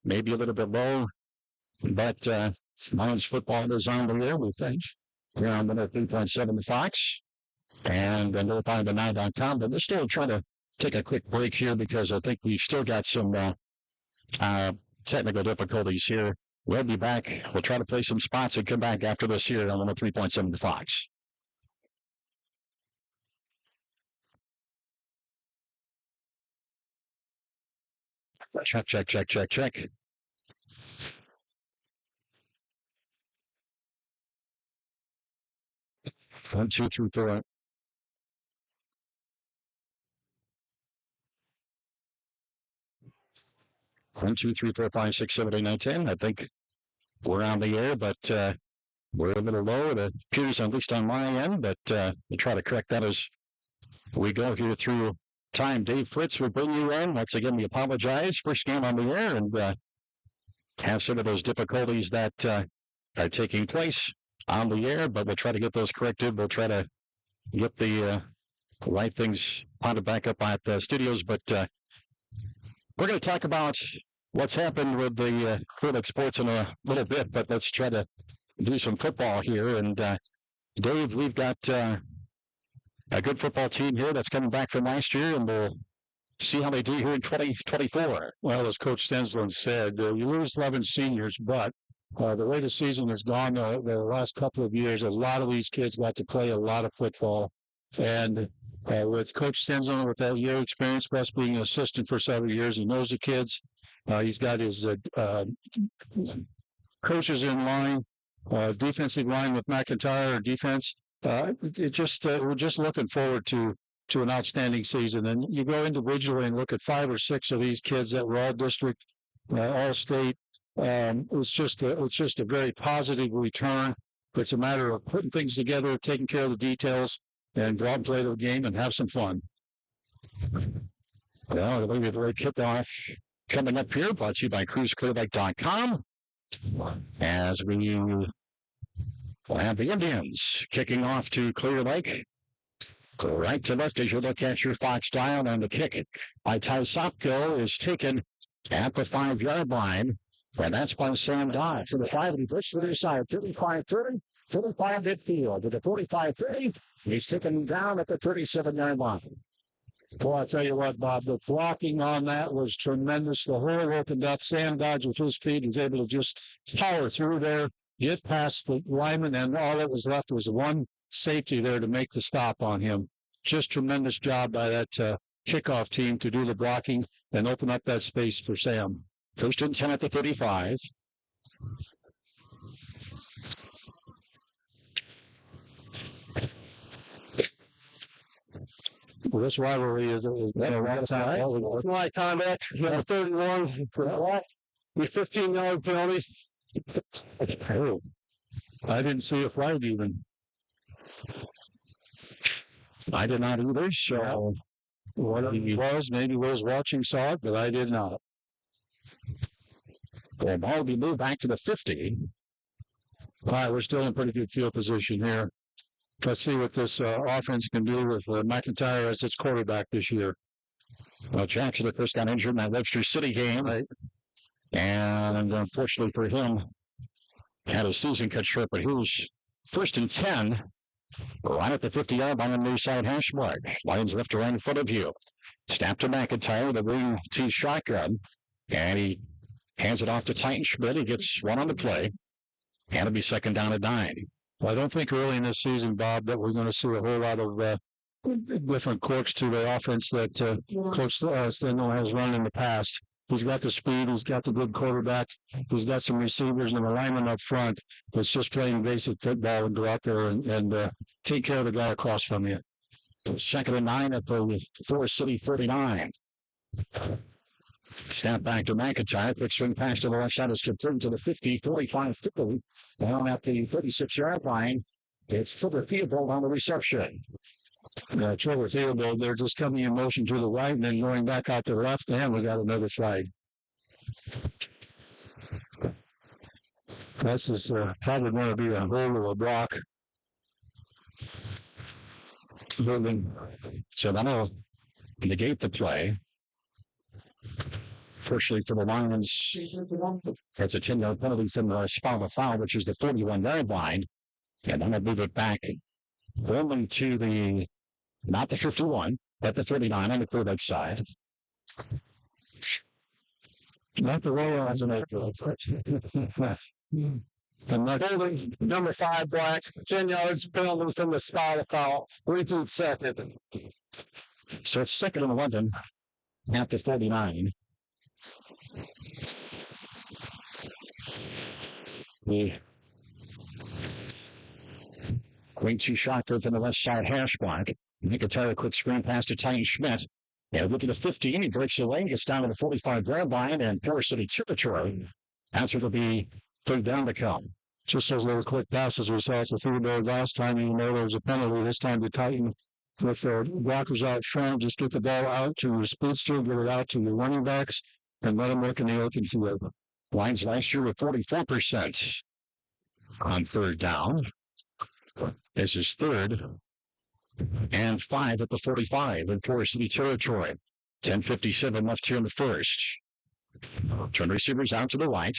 Maybe a little bit low, but Lions football is on the air, we think. here on 103.7 The Fox and NorthIowa9.com. But let's still try to take a quick break here because I think we've still got some technical difficulties here. We'll be back. We'll try to play some spots and come back after this here on 103.7 The Fox. Check. 1, 2, 3, 4. One, 2, 3, 4, 5, 6, 7, 8, 9, 10. I think we're on the air, but we're a little low. It appears, at least on my end, but we'll try to correct that as we go here through time. Dave Fritz will bring you in. Once again, we apologize. First game on the air and have some of those difficulties that are taking place on the air, but we'll try to get those corrected. We'll try to get the right things potted back up at the studios, but we're going to talk about what's happened with the Clear Lake Sports in a little bit, but let's try to do some football here. And Dave, we've got a good football team here that's coming back from last year, and we'll see how they do here in 2024. Well, as Coach Stensland said, you lose 11 seniors, but the way the season has gone the last couple of years, a lot of these kids got to play a lot of football. And with Coach Stensland, with that year experience, plus being an assistant for several years, he knows the kids. He's got his coaches in line, defensive line with McIntyre, defense. We're just looking forward to an outstanding season. And you go individually and look at 5 or 6 of these kids that were all district, all state. It's just a very positive return. It's a matter of putting things together, taking care of the details, and go out and play the game and have some fun. Well, the way the kickoff coming up here, brought to you by CruiseClearLake.com. As we have the Indians kicking off to Clear Lake. Right to left as you look at your Fox dial, and the kick by Ty Sopko is taken at the 5-yard line. And that's by Sam Dye for the 5, and he pushes to the side, 35-30, 35 midfield. To the 45-30, he's taken down at the 37-yard line. Boy, I tell you what, Bob, the blocking on that was tremendous. The hole opened up. Sam Dodge, with his speed, was able to just power through there, get past the lineman, and all that was left was one safety there to make the stop on him. Just tremendous job by that kickoff team to do the blocking and open up that space for Sam. First and 10 at the 35. Well, this rivalry is my comment. Number 31 for what? With 15-yard penalty. I didn't see a flag even. I did not either. So what it was, maybe was watching saw it, but I did not. The ball will be moved back to the 50. All right, we're still in pretty good field position here. Let's see what this offense can do with McIntyre as its quarterback this year. Well, Jackson, of course, got injured in that Webster City game. Right. And unfortunately for him, had his season cut short, but he was first and 10, right at the 50-yard line on the near side hash mark. Lions left to right in front of you. Snap to McIntyre, the wing T shotgun, and he hands it off to Titan Schmidt. He gets one on the play, and it'll be second down at 9. Well, I don't think early in this season, Bob, that we're going to see a whole lot of different quirks to the offense that Coach Stendhal has run in the past. He's got the speed. He's got the good quarterback. He's got some receivers and a lineman up front. It's just playing basic football and go out there and take care of the guy across from you. Second and 9 at the Forest City 39. Snap back to McIntyre. Quick swing pass to the left side is confirmed to the 50, 45, 50. Down at the 36-yard line. It's Trevor Theobald on the reception. Trevor Theobald, they're just coming in motion to the right and then going back out to the left, and we got another flag. This is probably going to be a hold of a block. So that'll negate the play. Fortunately for the Lions, that's a 10-yard penalty from the spot of foul, which is the 41-yard line. And I'm going to move it back only to the, not the 51, but the 39 on the Clear Lake side. Not the way on the and the holding number 5 black, 10 yards penalty from the spot of foul, repeat second. So it's 2nd and 11 at the 49. The wing 2 shotgun from the left side hash block. McIntyre quick screen pass to Titan Schmidt. And look to the 15, he breaks away, gets down to the 45-yard line, and Forest City territory. Answer to be 3rd down to come. Just those little quick passes we saw at the 3 yards last time, even though there was a penalty. This time the Titan, with their blockers out front, just get the ball out to the speedster, get it out to the running backs, and let them work in the open field. Lions last year were 44% on 3rd down. This is 3rd and 5 at the 45 in Forest City territory. 10:57 left here in the first. Turn receivers out to the right.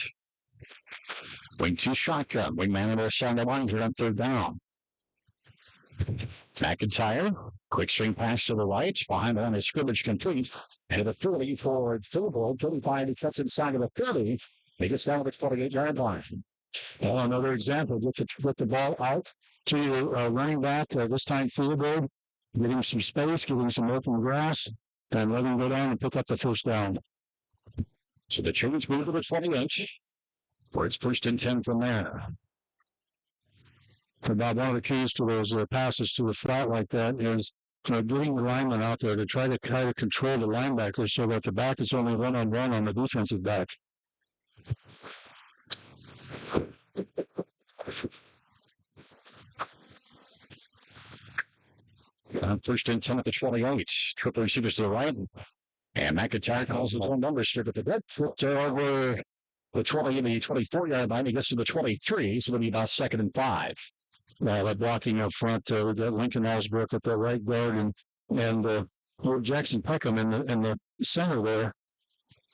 Wing 2 shotgun. Wingman on the side of the line here on 3rd down. McIntyre. Quick swing pass to the right. Behind the line of scrimmage complete. And the 30 for field goal. 35. He cuts inside of the 30. He gets down to the 48-yard line. Well, another example. Get the ball out to your running back. This time field goal. Give him some space. Give him some open grass. And let him go down and pick up the 1st down. So the chains move to the 28. Where it's 1st and 10 from there. About one of the keys to those passes to the flat like that is getting the lineman out there to try to kind of control the linebacker so that the back is only one-on-one on the defensive back. On 1st and 10 at the 28. Triple receivers to the right. And McIntyre calls his own number strip at the red foot over the 20 and the 24-yard line. He gets to the 23, so it'll be about 2nd and 5. That blocking up front with that Lincoln Osbrook at the right guard and Jackson Peckham in the center there,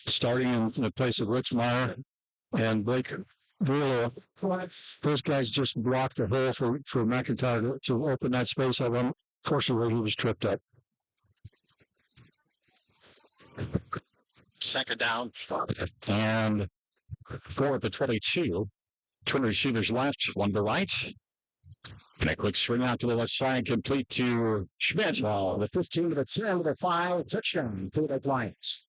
starting in the place of Rich Meyer and Blake Verlo. Those guys just blocked the hole for McIntyre to open that space up. Unfortunately, he was tripped up. 2nd down and 4 at the 22. Twin receivers left, one to the right. And a quick swing out to the left side, complete to Schmidt. The 15 to the 10 to the 5, touchdown to the Lions.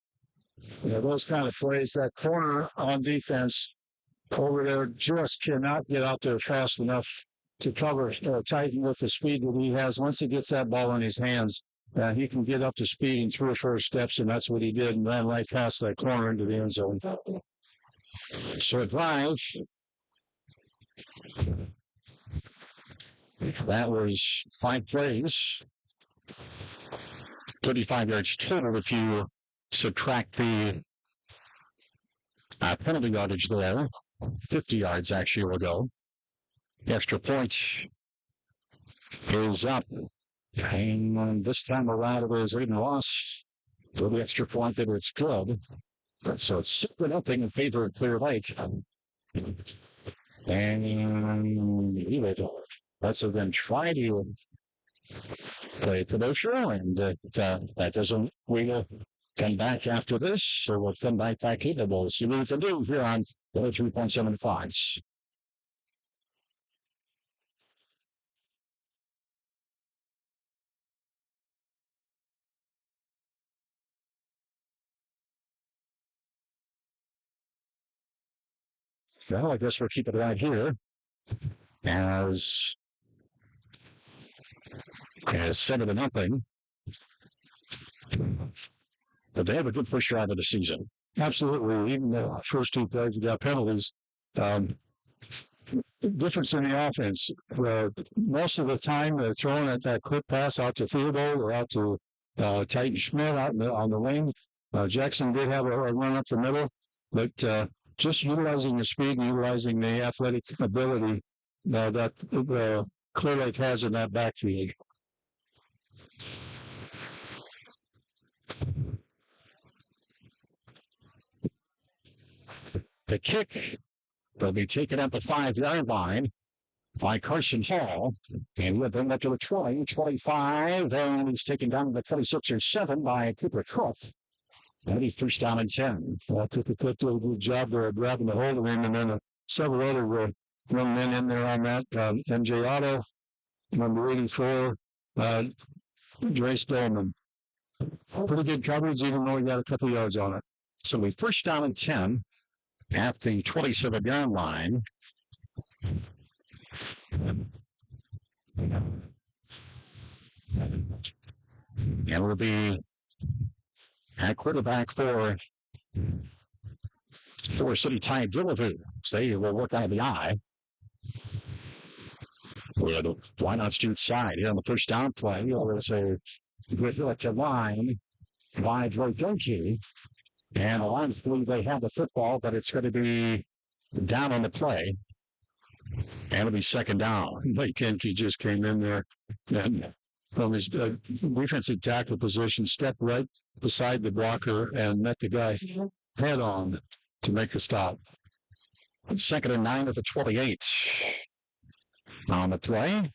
Those kind of plays, that corner on defense over there just cannot get out there fast enough to cover Titan with the speed that he has. Once he gets that ball in his hands, he can get up to speed in 3 or 4 steps, and that's what he did, and ran right past that corner into the end zone. Short drive. That was 5 plays. 35 yards total if you subtract the penalty yardage there. 50 yards actually will go. The extra point is up. And this time around it was Aiden Ross for the extra point that it's good. So it's 6-0 in favor of Clear Lake. And let's then try to play commercial, and that doesn't. We will come back after this, so we'll come back in. We'll see what we can do here on 3.75. Well, I guess we'll keep it right here as 7-0. But they have a good first drive of the season. Absolutely. Even the first 2 plays, you got penalties. Difference in the offense. Most of the time, they're throwing at that quick pass out to field goal or out to Titan Schmidt out on the wing. Jackson did have a run up the middle, but just utilizing the speed and utilizing the athletic ability that Clear Lake has in that backfield. The kick will be taken at the 5-yard line. by Carson Hall. And with him up to the 20, 25, and he's taken down to the 26 or 7 by Cooper Cook. And he's first down and 10. Well, Cooper Cook did a good job there of grabbing the hold of him, and then several other young men in there on that. MJ Otto, number 84, Dre Stallman. Pretty good coverage, even though he got a couple yards on it. So we first down and 10 at the 27-yard line. And it'll be at quarterback for City Ty Dillevue. They will work out of the eye. Why not shoot side here on the first down play? There's a good look at line by Joe Dungy. And the Lions believe they have the football, but it's going to be down on the play. And it'll be second down. Blake Kenke just came in there and from his defensive tackle position, stepped right beside the blocker and met the guy head on to make the stop. Second and 9 at the 28. On the play.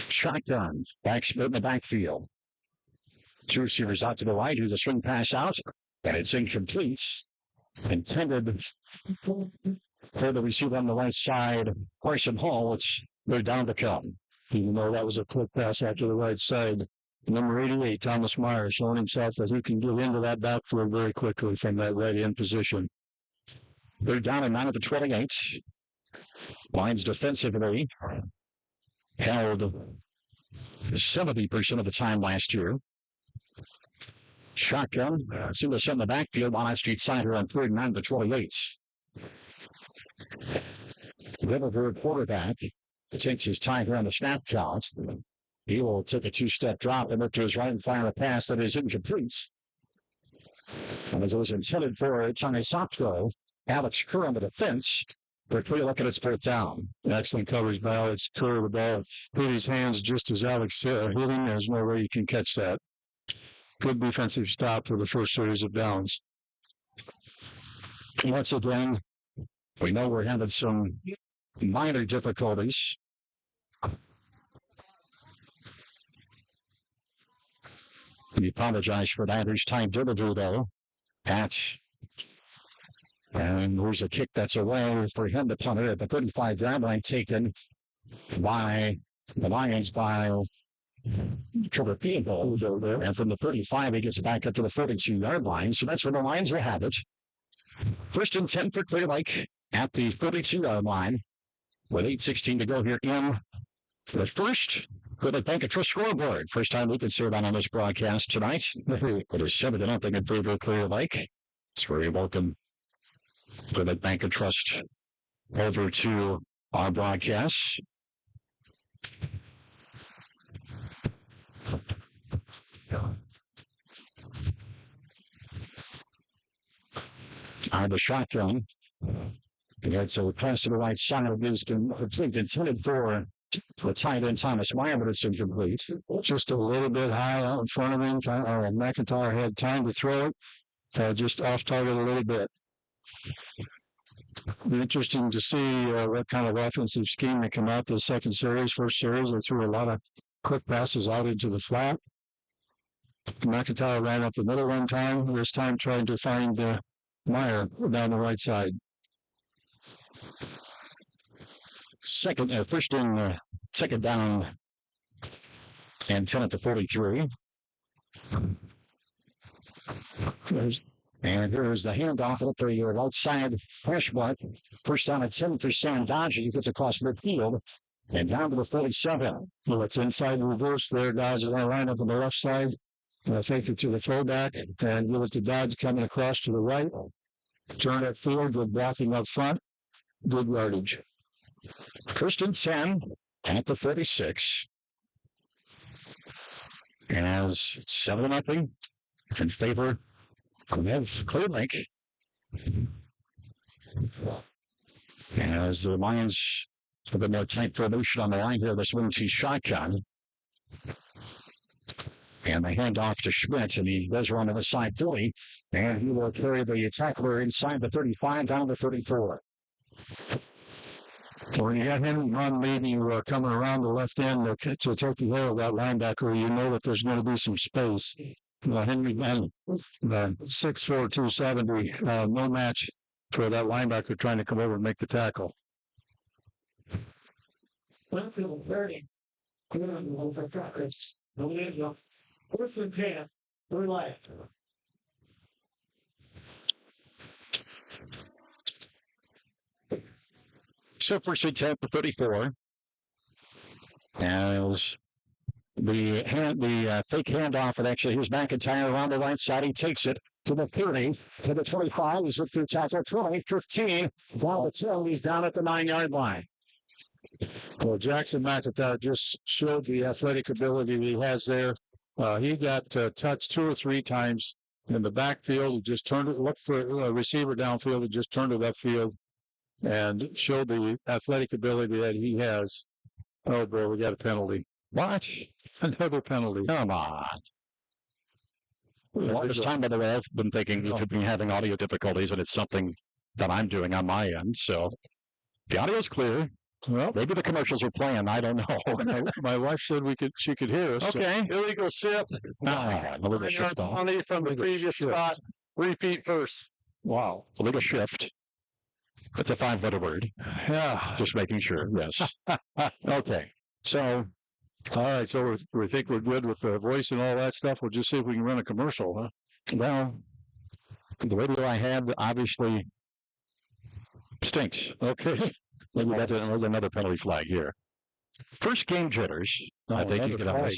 Shotgun. Back split in the backfield. Two receivers out to the right. Here's a swing pass out. And it's incomplete. Intended for the receiver on the right side. Carson Hall. It's they're down to come. Even though that was a quick pass out to the right side. Number 88, Thomas Myers, showing himself that he can get into that backfield very quickly from that right end position. They're down and 9 at the 28. Lions defensively held 70% of the time last year. Shotgun. See the set in the backfield on that street side here on 3rd and 9 to 28. Liverpool quarterback takes his time here on the snap count. He will take a 2-step drop and look to his right and fire a pass that is incomplete. And as it was intended for Johnny Sopko, Alex Kerr on the defense. They're clear looking at its 4th down. Excellent coverage by Alex Kerr. The ball hit his hands just as Alex hit him. There's no way you can catch that. Good defensive stop for the first series of downs. Once again, we know we're having some minor difficulties. We apologize for that. There's Ty Dillevue, though. Patch. And there's a kick that's away for him to punt it at the 35-yard line, taken by the Lions by Trevor field goal. And from the 35, he gets back up to the 42-yard line. So that's where the Lions will have it. 1st and 10 for Clear Lake at the 42-yard line. With 8:16 to go here in the first. Clear Lake Bank of Trust scoreboard. First time we can see that on this broadcast tonight. It is 7-0 in favor of Clear Lake. It's very welcome for the Bank of Trust over to our broadcast. The shotgun. It's a pass to the right side of this complete. Intended for the tight end Thomas Meyer, but it's incomplete. Just a little bit high out in front of him. McIntyre had time to throw it. Just off target a little bit. Be interesting to see what kind of offensive scheme they come out the second series. First series, they threw a lot of quick passes out into the flat. McIntyre ran up the middle one time. This time trying to find Meyer down the right side. First and second down and 10 at the 43. And here's the handoff up there. You're outside Freshblood. First down at 10 for Sam Dodge. He gets across midfield and down to the 47. Well, it's inside the reverse there. Dodge is going to line up on the left side. Fake it to the throwback and give it to Dodge coming across to the right. Turn it forward with blocking up front. Good yardage. First and 10 at the 36. And as 7-0 in favor of Clear Lake. As the Lions a bit more tight formation on the line here, this wing T shotgun. And they hand off to Schmidt, and he does run to the side 30, and he will carry the tackler inside the 35 down to 34. When you have him run, maybe you coming around the left end to take the air of that linebacker, you know that there's going to be some space. Henry Mann, 6'4", 270, no match for that linebacker trying to come over and make the tackle. So first and 10 for 34. As the fake handoff, and actually here's McIntyre around the right side. He takes it to the 30, to the 25. He's looked through tackle 20, 15. Down the 2. He's down at the 9-yard line. Well, Jackson McIntyre just showed the athletic ability he has there. He got touched 2 or 3 times in the backfield. He just turned it, looked for a receiver downfield. He just turned it upfield and showed the athletic ability that he has. Oh, boy, we got a penalty. What? Another penalty. Come on. Well, this time, by the way, I've been thinking we've been having audio difficulties, and it's something that I'm doing on my end. So the audio is clear. Well, maybe the commercials are playing. I don't know. My wife said she could hear us. Okay. So. Illegal shift. Illegal shift. Penalty from the previous spot. Repeat first. Wow. Illegal shift. That's a 5-letter word. Yeah. Just making sure. Yes. Okay. So. All right. So we think we're good with the voice and all that stuff. We'll just see if we can run a commercial, huh? Well, the radio I had obviously stinks. Okay. Maybe that's another penalty flag here. First game jitters. I think you could have.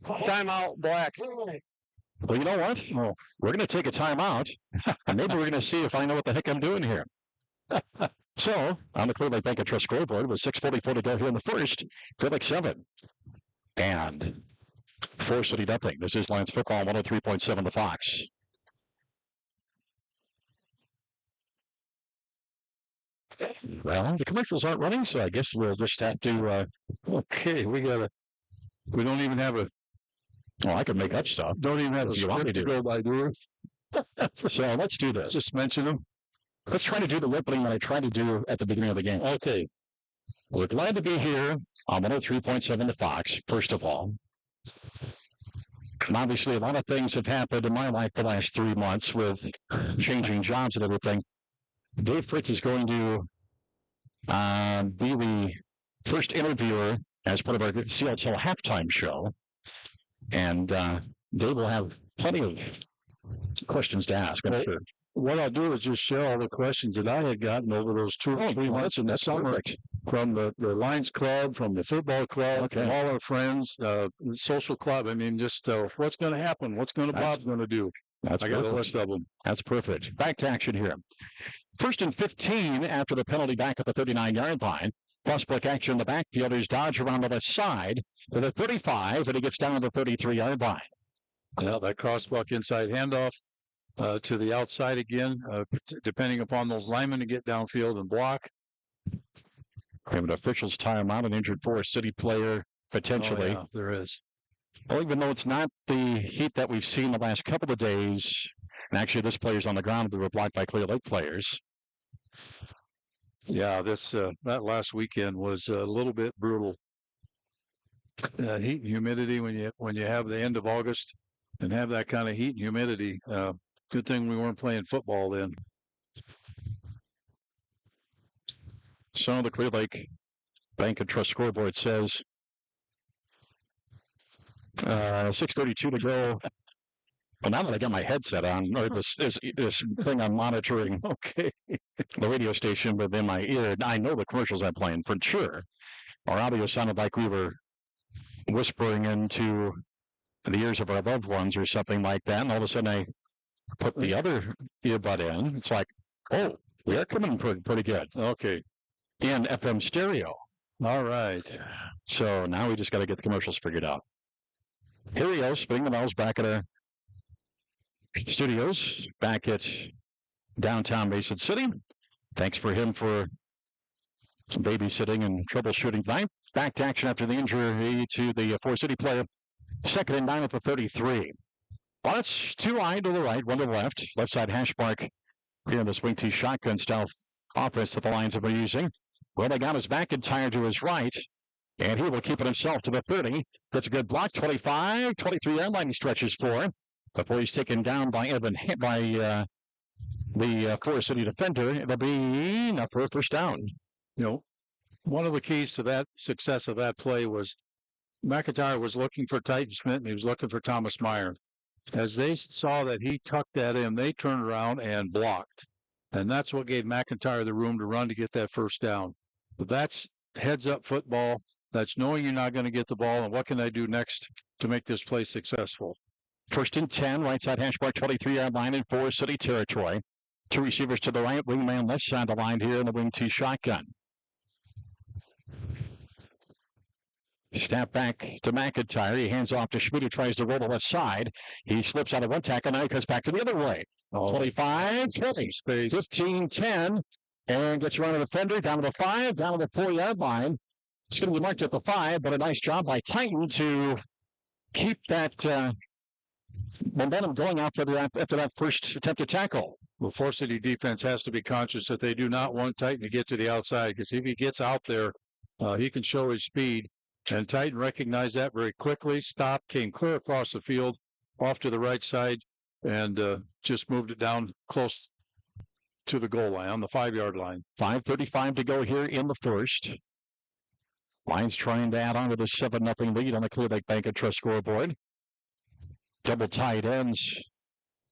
Timeout, Black. Well, you know what? Oh, we're going to take a timeout, and maybe we're going to see if I know what the heck I'm doing here. So, on the Clear Lake Bank and Trust scoreboard with 6:44 to go here in the first, Clear Lake 7. And Forest City nothing. This is Lions football 103.7 The Fox. Well, the commercials aren't running, so I guess we'll just have to. Okay, we don't even have a. Well, I can make up stuff. Don't even have a script to go by doing. So let's do this. Just mention them. Let's try to do the opening that I tried to do at the beginning of the game. Okay. We're glad to be here on 103.7 The Fox, first of all. And obviously, a lot of things have happened in my life the last 3 months with changing jobs and everything. Dave Fritz is going to be the first interviewer as part of our CLTL halftime show. And Dave will have plenty of questions to ask, I'm sure. What I'll do is just share all the questions that I had gotten over those 2 or 3 months in the summer perfect. From the Lions Club, from the football club, from all our friends, social club. I mean, just what's going to happen? What's Bob going to do? I got a list of them. That's perfect. Back to action here. First and 15 after the penalty back at the 39-yard line. Crossblock action in the backfield is Dodge around the left side to the 35, and he gets down to the 33-yard line. Well, that crossblock inside handoff to the outside again, depending upon those linemen to get downfield and block. We have an official's timeout, an injured Forest City player, potentially. Oh, yeah, there is. Well, even though it's not the heat that we've seen the last couple of days, and actually this player's on the ground, we were blocked by Clear Lake players. Yeah, that last weekend was a little bit brutal. Heat and humidity when you have the end of August and have that kind of heat and humidity. Good thing we weren't playing football then. So the Clear Lake Bank and Trust scoreboard says 6:32 to go. Well, now that I got my headset on, this thing I'm monitoring, okay, the radio station within my ear, I know the commercials I'm playing for sure. Our audio sounded like we were whispering into the ears of our loved ones or something like that. And all of a sudden I put the other earbud in. It's like, oh, we are coming pretty good. Okay. In FM stereo. All right. So now we just got to get the commercials figured out. Here we go, spinning the bells back at our studios, back at downtown Mason City. Thanks for him for some babysitting and troubleshooting tonight. back to action after the injury to the Forest City player. 2nd and 9 at the 33. Well, it's 2 wide to the right, 1 to the left. Left side hash mark here in the swing T shotgun style offense that the Lions have been using. Well, they got his McIntyre to his right, and he will keep it himself to the 30. That's a good block. 25, 23-yard line he stretches for before he's taken down by the Forest City defender. It'll be enough for a first down. You know, one of the keys to that success of that play was McIntyre was looking for Titan Schmidt and he was looking for Thomas Meyer. As they saw that he tucked that in, they turned around and blocked. And that's what gave McIntyre the room to run to get that first down. But that's heads-up football. That's knowing you're not going to get the ball and what can I do next to make this play successful. 1st and 10, right side hash mark, 23-yard line in Forest City territory. 2 receivers to the right, wingman left side of the line here in the wing T shotgun. Snap back to McIntyre. He hands off to Schmidt, who tries to roll the left side. He slips out of one tackle. Now he comes back to the other way. 25, 20, 15, 10, and gets around the defender, down to the 5, down to the 4-yard line. It's going to be marked at the 5, but a nice job by Titan to keep that momentum going after that first attempt to tackle. Well, Forest City defense has to be conscious that they do not want Titan to get to the outside, because if he gets out there, he can show his speed. And Titan recognized that very quickly, stopped, came clear across the field, off to the right side, and just moved it down close to the goal line, on the 5-yard line. 5:35 to go here in the first. Lions trying to add on to the 7-0 lead on the Clear Lake Bank and Trust scoreboard. Double tight ends.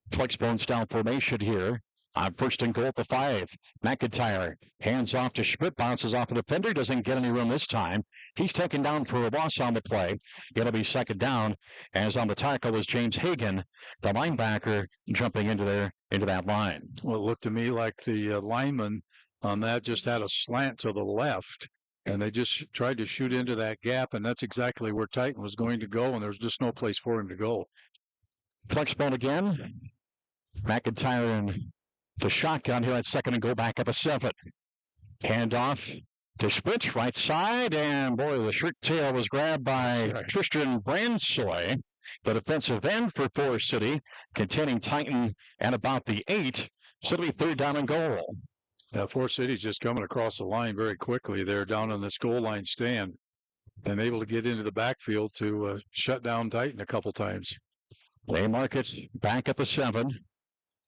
Flexbone style formation here. On 1st and goal at the 5. McIntyre hands off to Schmidt, bounces off the defender, doesn't get any room this time. He's taken down for a loss on the play. It'll be 2nd down, as on the tackle was James Hagan, the linebacker, jumping into that line. Well, it looked to me like the lineman on that just had a slant to the left, and they just tried to shoot into that gap, and that's exactly where Titan was going to go, and there was just no place for him to go. Flexbone again. McIntyre and the shotgun here at 2nd and goal back at the 7. Handoff to Schmidt, right side, and boy, the shirt tail was grabbed by Tristan Brandsoy, the defensive end for Forest City, containing Titan and about the 8. So it'll be 3rd down and goal. Yeah, Forest City's just coming across the line very quickly. They're down on this goal line stand and able to get into the backfield to shut down Titan a couple times. They mark it back at the 7.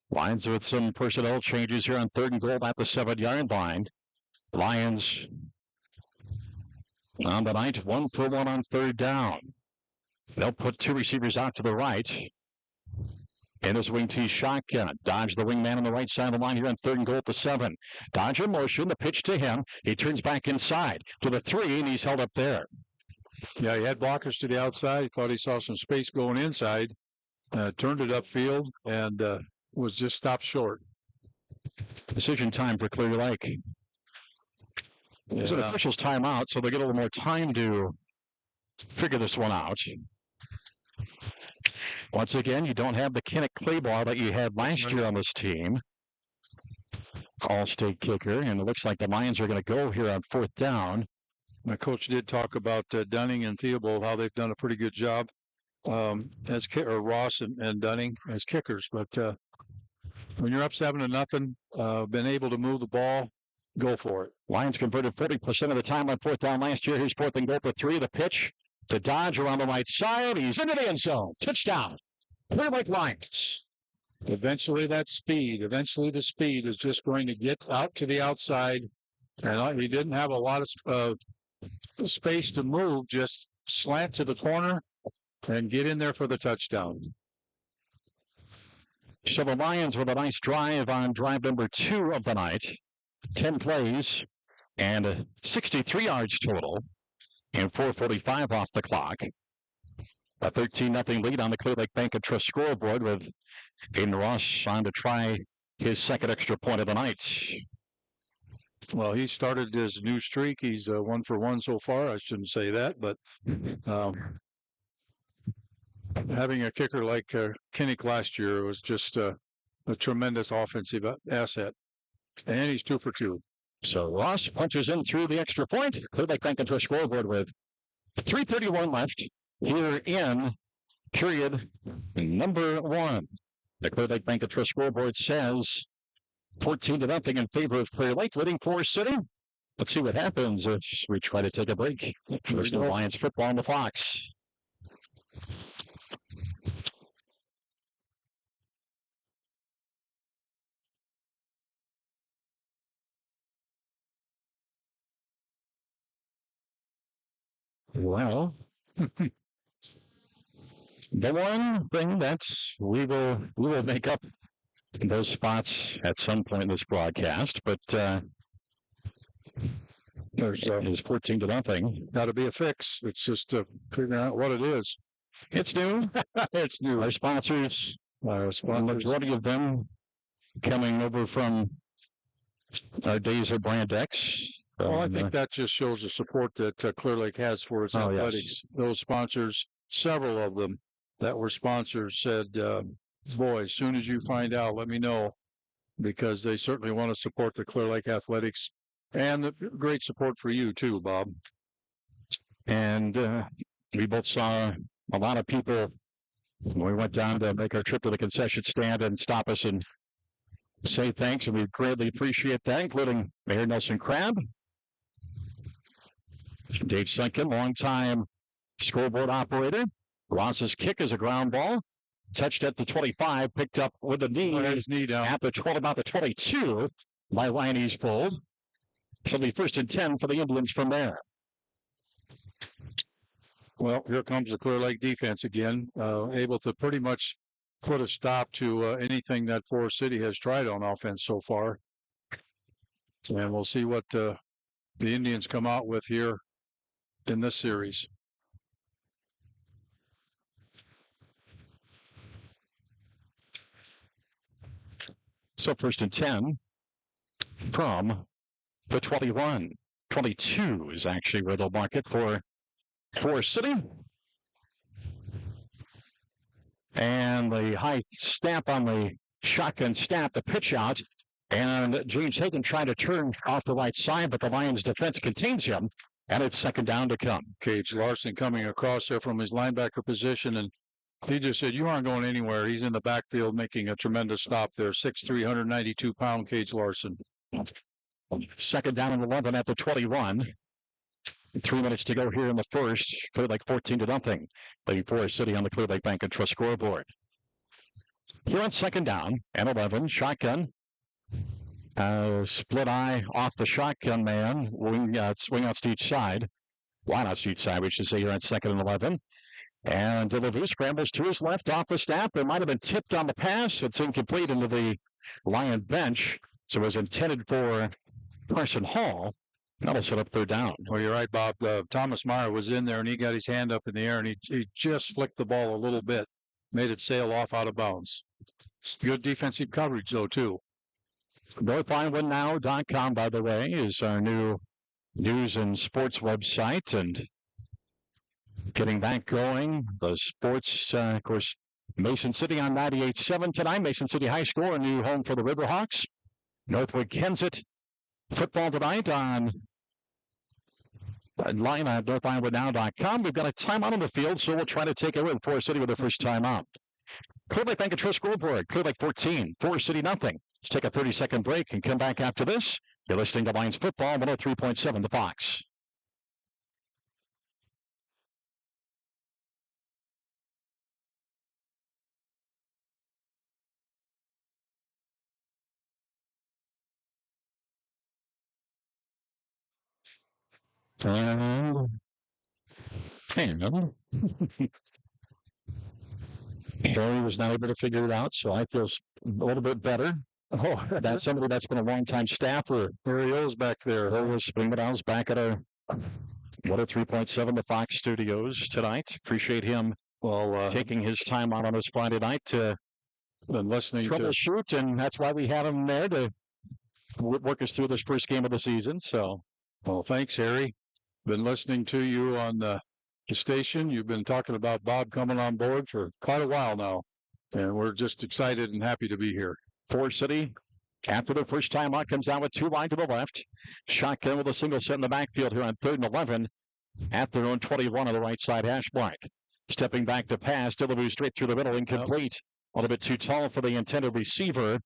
Lions with some personnel changes here on 3rd and goal at the 7-yard line. Lions on the night, 1 for 1 on 3rd down. They'll put 2 receivers out to the right. In his wing T shotgun. Dodge the wingman on the right side of the line here on 3rd and goal at the 7. Dodge in motion, the pitch to him. He turns back inside to the 3, and he's held up there. Yeah, he had blockers to the outside. He thought he saw some space going inside. Turned it upfield and was just stopped short. Decision time for Clear Lake. It's an official's timeout, so they get a little more time to figure this one out. Once again, you don't have the Kinnick clay ball that you had last year on this team. All-state kicker, and it looks like the Lions are going to go here on 4th down. My coach did talk about Dunning and Theobald, how they've done a pretty good job as Ross and Dunning as kickers. But when you're up 7-0, been able to move the ball, go for it. Lions converted 40% of the time on 4th down last year. Here's 4th and goal for 3. The pitch to Dodge around the right side. He's into the end zone. Touchdown. Clear Lake Lions. Eventually the speed is just going to get out to the outside. And he didn't have a lot of space to move, just slant to the corner and get in there for the touchdown. So the Lions with a nice drive on drive number 2 of the night. 10 plays and 63 yards total and 4:45 off the clock. A 13-0 lead on the Clear Lake Bank and Trust scoreboard with Aiden Ross on to try his 2nd extra point of the night. Well, he started his new streak. He's 1 for 1 so far. I shouldn't say that, but having a kicker like Kinnick last year was just a tremendous offensive asset. And he's 2 for 2. So Ross punches in through the extra point. Clear Lake Bank into a scoreboard with 3:31 left here in period number 1. The Clear Lake Bank and Trust scoreboard says 14-0 in favor of Clear Lake, leading Forest City. Let's see what happens if we try to take a break. There's no Lions football on the Fox. Well, the one thing that we will make up those spots at some point in this broadcast, but there's is 14-0. Got to be a fix. It's just figuring out what it is. It's new. It's new. Our sponsors, the majority of them coming over from our days at Brand X. Well, I think that just shows the support that Clear Lake has for its athletics. Yes. Those sponsors, several of them that were sponsors said, boy, as soon as you find out, let me know, because they certainly want to support the Clear Lake athletics and the great support for you too, Bob. And we both saw a lot of people when we went down to make our trip to the concession stand and stop us and say thanks, and we greatly appreciate that, including Mayor Nelson Crabb, Dave Sunken, longtime scoreboard operator. Ross's kick is a ground ball, touched at the 25, picked up with the knee, at the 12, about the 22 by Ryan Eastfold. So it'll be 1st and 10 for the Indians from there. Well, here comes the Clear Lake defense again, able to pretty much put a stop to anything that Forest City has tried on offense so far. And we'll see what the Indians come out with here in this series. So 1st and 10 from the 21. 22 is actually where they'll mark it for Forest City. And the high snap on the shotgun snap, the pitch out. And James Hagan trying to turn off the right side, but the Lions defense contains him. And it's 2nd down to come. Cage Larson coming across there from his linebacker position, and he just said, you aren't going anywhere. He's in the backfield making a tremendous stop there. 6'3", 192-pound Cage Larson. 2nd down and 11 at the 21. 3 minutes to go here in the first. Clear Lake 14-0. Leading Forest City on the Clear Lake Bank and Trust scoreboard. Here on 2nd down and 11, shotgun. Split eye off the shotgun man. Swing outs to each side. Wideouts to each side, we should say, here on 2nd and 11. And Delivery scrambles to his left off the snap. It might have been tipped on the pass. It's incomplete into the Lion bench. So it was intended for Carson Hall. That'll set up 3rd down. Well, you're right, Bob. Thomas Meyer was in there, and he got his hand up in the air, and he just flicked the ball a little bit, made it sail off out of bounds. Good defensive coverage, though, too. NorthIowaNow.com, by the way, is our new news and sports website. And getting that going, the sports, of course, Mason City on 98.7 tonight. Mason City High School, a new home for the Riverhawks. Northwood Kensett football tonight on line at NorthIowaNow.com. We've got a timeout on the field, so we'll try to take it with Forest City with their first timeout. Clear Lake Bank and Trust scoreboard. Clear Lake 14, Forest City nothing. Let's take a 30-second break and come back after this. You're listening to Lions Football, 103.7 The Fox. And Harry was not able to figure it out, so I feel a little bit better. Oh, that's somebody that's been a long-time staffer. Harry O's back there. Harry Springman's back at our 103.7 The Fox studios tonight. Appreciate him taking his time out on his Friday night to troubleshoot, and that's why we had him there to work us through this first game of the season. So, well, thanks, Harry. Been listening to you on the station. You've been talking about Bob coming on board for quite a while now, and we're just excited and happy to be here. Forest City After the first time out, comes out with two wide to the left. Shotgun with a single set in the backfield here on 3rd and 11 at their own 21 on the right side hash mark. Stepping back to pass, Dillaboo straight through the middle, incomplete. A little bit too tall for the intended receiver,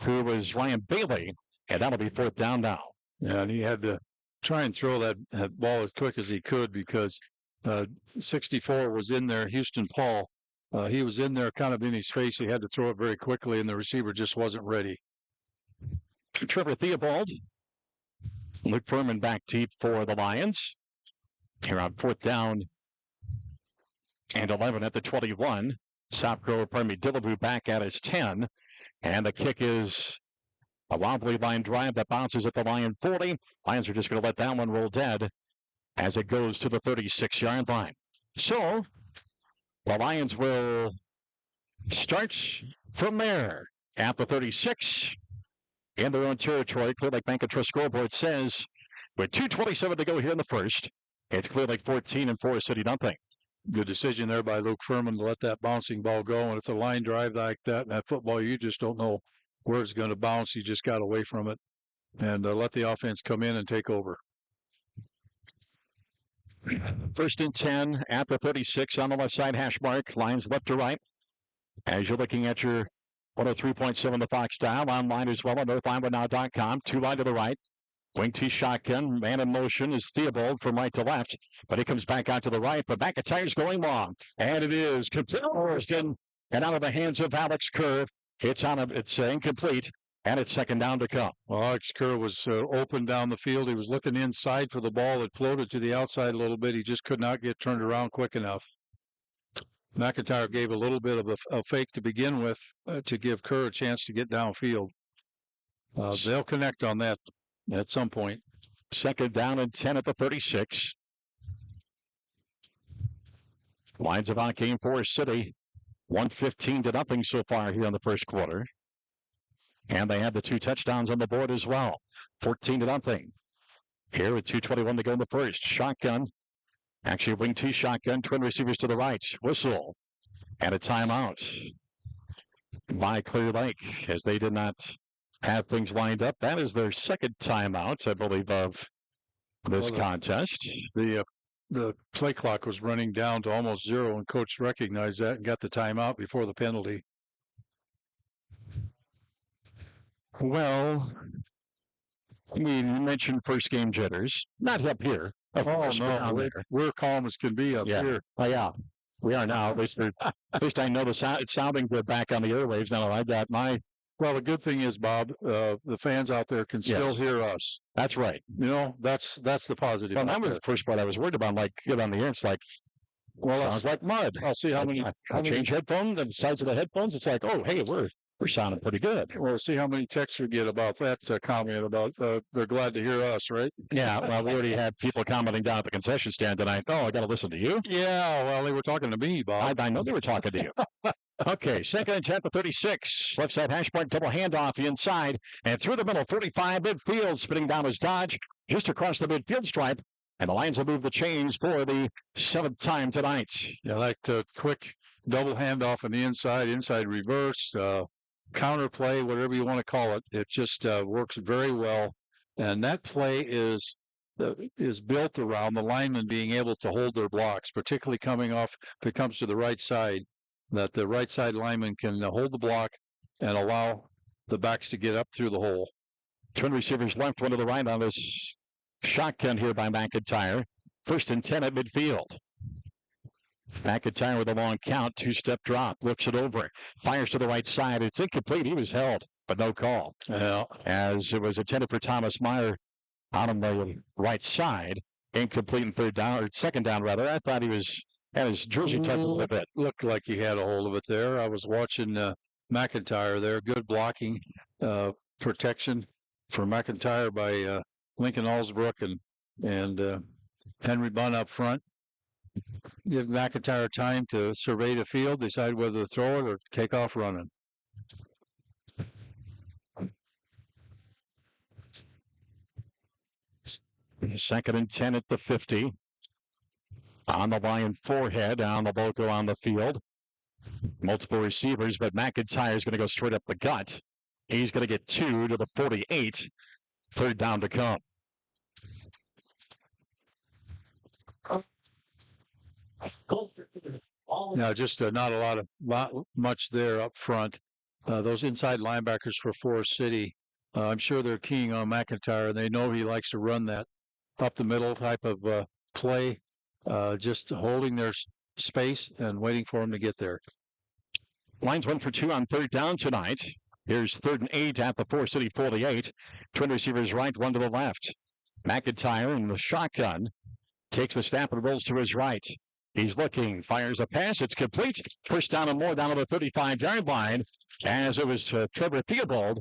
who was Ryan Bailey, and that'll be 4th down now. Yeah, and he had to try and throw that ball as quick as he could because 64 was in there, Houston Paul. He was in there kind of in his face. He had to throw it very quickly, and the receiver just wasn't ready. Trevor Theobald. Luke Furman back deep for the Lions. Here on 4th down and 11 at the 21. Dillaboo back at his 10. And the kick is a wobbly line drive that bounces at the Lion 40. Lions are just going to let that one roll dead as it goes to the 36-yard line. So the Lions will start from there at the 36 in their own territory. Clear Lake Bank and Trust scoreboard says with 2:27 to go here in the first, it's Clear Lake 14 and Forest City nothing. Good decision there by Luke Furman to let that bouncing ball go. And it's a line drive like that. And that football, you just don't know where it's going to bounce. You just got away from it and let the offense come in and take over. 1st and 10 at the 36 on the left side hash mark. Lions left to right. As you're looking at your 103.7 the Fox dial, online as well at NorthIowaNow.com. Two wide to the right. Wing T shotgun, man in motion is Theobald from right to left, but he comes back out to the right, but McIntyre's going long, and it is complete, and out of the hands of Alex Kerr. It's incomplete, and it's 2nd down to come. Well, Alex Kerr was open down the field. He was looking inside for the ball. It floated to the outside a little bit. He just could not get turned around quick enough. McIntyre gave a little bit of a fake to begin with to give Kerr a chance to get downfield. They'll connect on that at some point. 2nd down and 10 at the 36. Lions have outgained Forest City 115-0 so far here in the first quarter. And they have the 2 touchdowns on the board as well. 14-0. Here with 2:21 to go in the first. Shotgun. Actually, wing T shotgun. Twin receivers to the right. Whistle. And a timeout by Clear Lake as they did not have things lined up. That is their 2nd timeout, I believe, of this contest. The play clock was running down to almost 0, and coach recognized that and got the timeout before the penalty. Well, we mentioned first game jitters. Not up here. Of course, no, we're calm as can be up here. Oh, yeah. We are now. At least I know it's sounding good back on the airwaves now. I got my. Well, the good thing is, Bob, the fans out there can still hear us. That's right. You know, that's the positive. Well, that was the first part I was worried about. Like, get on the air, it's like, well, sounds like mud. I'll see how many. Change headphones, the sides of the headphones. It's like, oh, hey, we're sounding pretty good. We'll see how many texts we get about that comment about they're glad to hear us, right? Yeah, well, we already had people commenting down at the concession stand tonight. Oh, I got to listen to you? Yeah, well, they were talking to me, Bob. I know they were talking to you. Okay, 2nd and 10 to 36. Left side hash mark, double handoff inside. And through the middle, 45 midfield, spinning down his dodge, just across the midfield stripe. And the Lions will move the chains for the 7th time tonight. Yeah, like the quick double handoff on the inside reverse, counter play, whatever you want to call it. It just works very well. And that play is built around the linemen being able to hold their blocks, particularly coming off if it comes to the right side, that the right side lineman can hold the block and allow the backs to get up through the hole. Twin receivers left, one to the right on this shotgun here by McIntyre. 1st and 10 at midfield. McIntyre with a long count, 2-step drop, looks it over, fires to the right side. It's incomplete. He was held, but no call. Yeah. As it was intended for Thomas Meyer out on the right side. Incomplete and 2nd down rather. I thought he had his jersey tucked a little bit. Looked like he had a hold of it there. I was watching McIntyre there. Good blocking, protection for McIntyre by Lincoln Allsbrook and Henry Bunn up front. Give McIntyre time to survey the field, decide whether to throw it or take off running. Second and 10 at the 50. On the Lion forehead, on the logo on the field. Multiple receivers, but McIntyre is going to go straight up the gut. He's going to get 2 to the 48. Third down to come. Yeah, just not a much there up front. Those inside linebackers for Forest City, I'm sure they're keying on McIntyre, and they know he likes to run that up the middle type of play, just holding their space and waiting for him to get there. Lions 1 for 2 on third down tonight. Here's 3rd and 8 at the Forest City 48. Twin receivers right, one to the left. McIntyre in the shotgun takes the snap and rolls to his right. He's looking, fires a pass. It's complete. First down and more down to the 35-yard line, as it was Trevor Theobald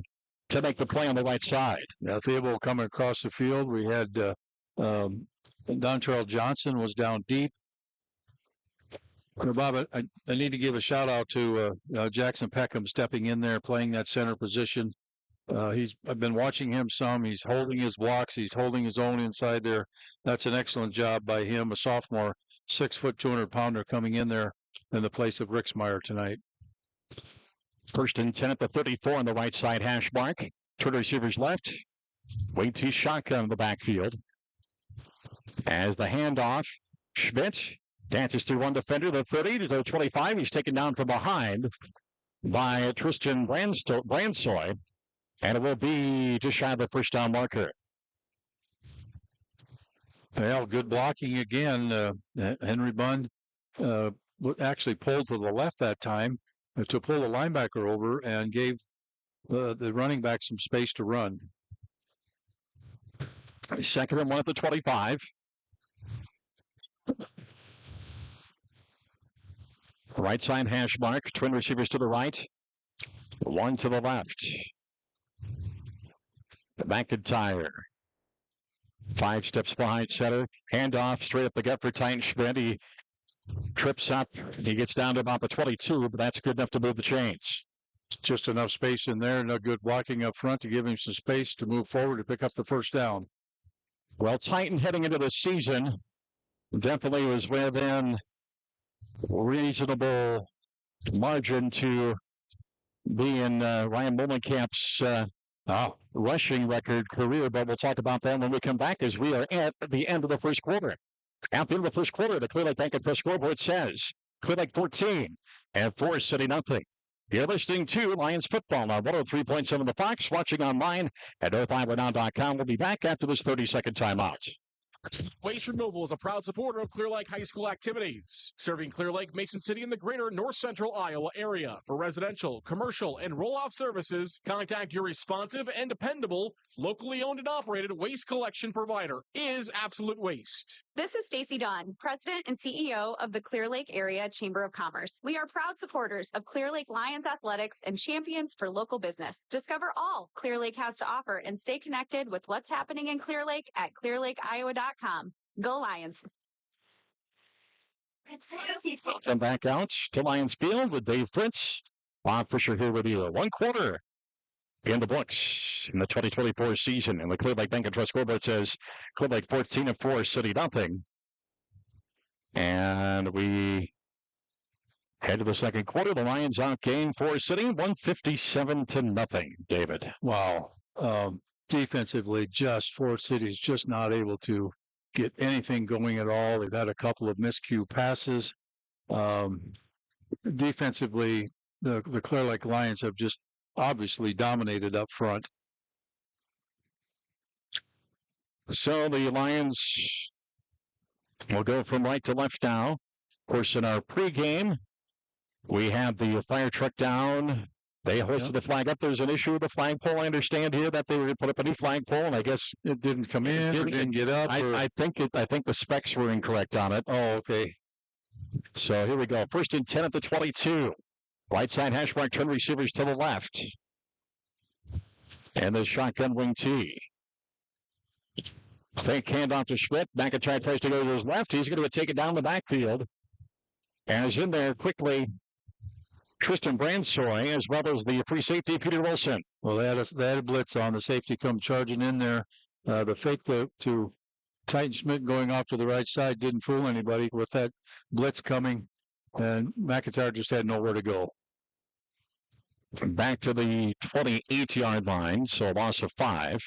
to make the play on the right side. Now, Theobald coming across the field. We had Dontrell Johnson was down deep. Bob, I need to give a shout out to Jackson Peckham stepping in there, playing that center position. I've been watching him some. He's holding his blocks. He's holding his own inside there. That's an excellent job by him, a sophomore, 6 foot, 200-pounder coming in there in the place of Rixmeyer tonight. 1st and 10 at the 34 on the right side hash mark. Twin receivers left. Wait to shotgun in the backfield. As the handoff, Schmidt dances through one defender, the 30 to the 25. He's taken down from behind by Tristan Brandsoy, and it will be just shy of the first down marker. Well, good blocking again. Henry Bunn actually pulled to the left that time to pull the linebacker over and gave the running back some space to run. 2nd and 1 at the 25. Right side hash mark. Twin receivers to the right. One to the left. McIntyre. 5 steps behind center. Handoff straight up the gut for Titan Schmidt. He trips up. He gets down to about the 22, but that's good enough to move the chains. Just enough space in there. No good blocking up front to give him some space to move forward to pick up the first down. Well, Titan heading into the season definitely was within reasonable margin to be in Ryan Mullenkamp's rushing record career, but we'll talk about that when we come back as we are at the end of the first quarter. At the end of the first quarter, the Clear Lake Bank and Trust scoreboard says Clear Lake 14 and Forest City nothing. You're listening to Lions football on 103.7 The Fox, watching online at NorthIowaNow.com. We'll be back after this 30-second timeout. Waste Removal is a proud supporter of Clear Lake High School activities, serving Clear Lake, Mason City, and the greater North Central Iowa area. For residential, commercial, and roll-off services, contact your responsive and dependable, locally owned and operated waste collection provider, is Absolute Waste. This is Stacy Dunn, President and CEO of the Clear Lake Area Chamber of Commerce. We are proud supporters of Clear Lake Lions Athletics and champions for local business. Discover all Clear Lake has to offer and stay connected with what's happening in Clear Lake at clearlakeiowa.com. Go Lions. Come back out to Lions Field with Dave Fritz. Bob Fisher here with you. 1 quarter in the books in the 2024 season. And the Clear Lake Bank and Trust scoreboard says Clear Lake 14 and Forest City nothing. And we head to the second quarter. The Lions outgained Forest City 157 to nothing. David. Wow. Defensively, Forest City is just not able to get anything going at all. They've had a couple of miscue passes. Defensively, the Clear Lake Lions have just obviously dominated up front. So the Lions will go from right to left now. Of course, in our pregame, we have the fire truck down. They hoisted the flag up. There's an issue with the flagpole. I understand here that they were going to put up a new flagpole, and I guess it didn't come in. Didn't get up. I think the specs were incorrect on it. Oh, okay. So here we go. 1st and 10 at the 22. Right side hash mark, twin receivers to the left. And the shotgun wing tee. Fake handoff to Schmidt. McIntyre tries to go to his left. He's going to take it down the backfield. And is in there quickly Tristan Brandsoy, as well as the free safety, Peter Wilson. Well, they had a blitz on. The safety come charging in there. The fake to Titan Schmidt going off to the right side didn't fool anybody with that blitz coming. And McIntyre just had nowhere to go. back to the 28-yard line, so a loss of 5.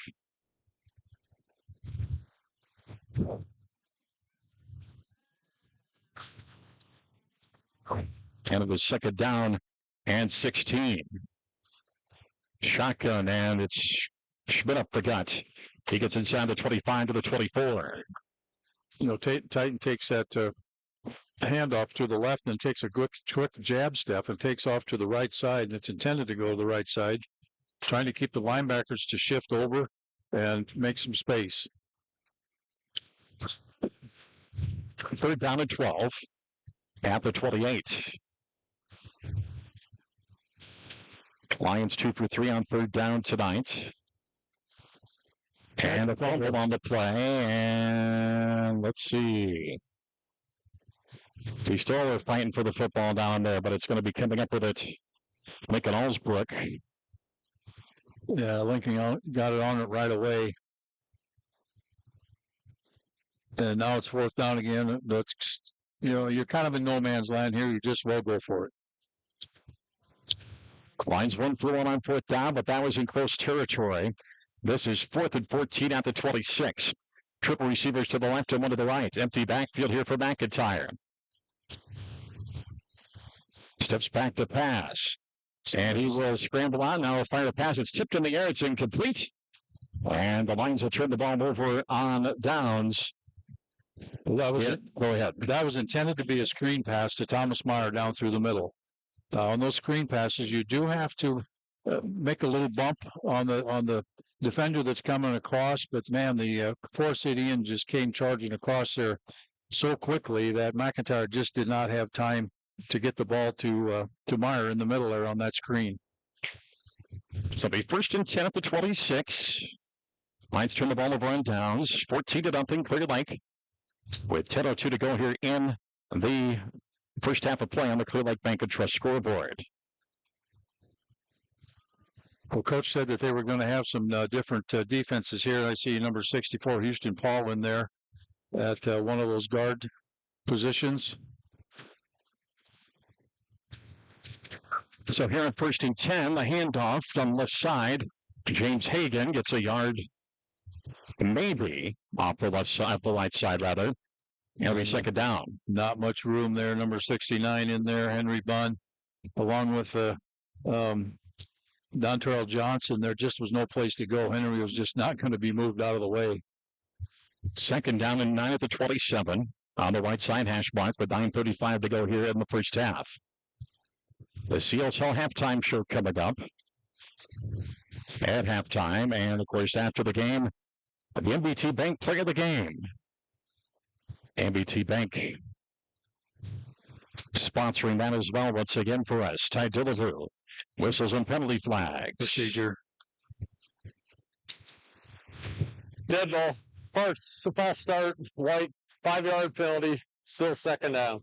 And it was second down and 16. Shotgun, and it's Schmidt up the gut. He gets inside the 25 to the 24. You know, Titan takes that handoff to the left and takes a quick jab step and takes off to the right side, and it's intended to go to the right side, trying to keep the linebackers to shift over and make some space. Third down and 12 at the 28. Lions 2 for 3 on third down tonight. And a fumble on the play, and let's see. We still are fighting for the football down there, but it's going to be coming up with it. Lincoln Allsbrook. Yeah, Lincoln got it on it right away. And now it's fourth down again. That's, you know, you're kind of in no man's land here. You just will go for it. Lions 1 for 1 on fourth down, but that was in close territory. This is 4th and 14 at the 26. Triple receivers to the left and one to the right. Empty backfield here for McIntyre. Steps back to pass. And he will scramble on. Now fire a pass. It's tipped in the air. It's incomplete. And the Lions will turn the ball over on downs. That was Go ahead. That was intended to be a screen pass to Thomas Meyer down through the middle. On those screen passes, you do have to make a little bump on the defender that's coming across. But man, the Forest City just came charging across there so quickly that McIntyre just did not have time to get the ball to Meyer in the middle there on that screen. So it'll be 1st and 10 at the 26. Lions turn the ball over on downs. 14-0 Clear Lake. With 10:02 to go here in the first half of play on the Clear Lake Bank and Trust scoreboard. Well, Coach said that they were going to have some different defenses here. I see number 64, Houston Paul, in there at one of those guard positions. So here at 1st and 10, the handoff on the left side. James Hagan gets a yard, maybe off the left side, the right side rather. Every second down. Not much room there. Number 69 in there, Henry Bunn, along with Dontrell Johnson. There just was no place to go. Henry was just not going to be moved out of the way. Second down and 9 at the 27 on the right side hash mark with 9:35 to go here in the first half. The Seals Hall halftime show coming up at halftime. And, of course, after the game, the MBT Bank Player of the Game. MBT Bank sponsoring that as well once again for us. Ty Dilleville, whistles and penalty flags. Procedure. Dead ball. False start. White. 5-yard penalty. Still second down.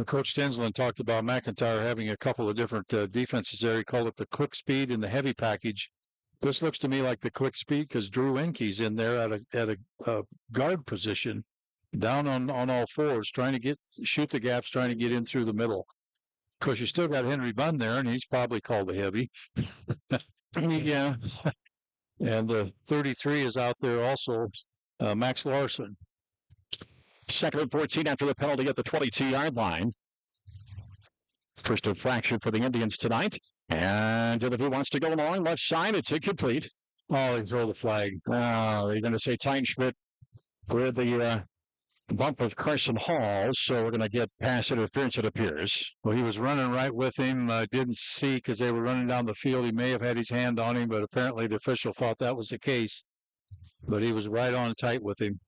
Coach Tinslin talked about McIntyre having a couple of different defenses there. He called it the quick speed and the heavy package. This looks to me like the quick speed because Drew Enke's in there at a guard position, down on all fours, trying to shoot the gaps, trying to get in through the middle. Of course, you still got Henry Bunn there, and he's probably called the heavy. Yeah. And the 33 is out there also, Max Larson. 2nd and 14 after the penalty at the 22-yard line. First infraction for the Indians tonight. And if he wants to go along left side, it's incomplete. Oh, they throw the flag. You're going to say Tyne Schmidt with the bump of Carson Hall, so we're going to get pass interference, it appears. Well, he was running right with him. Didn't see because they were running down the field. He may have had his hand on him, but apparently the official thought that was the case. But he was right on tight with him.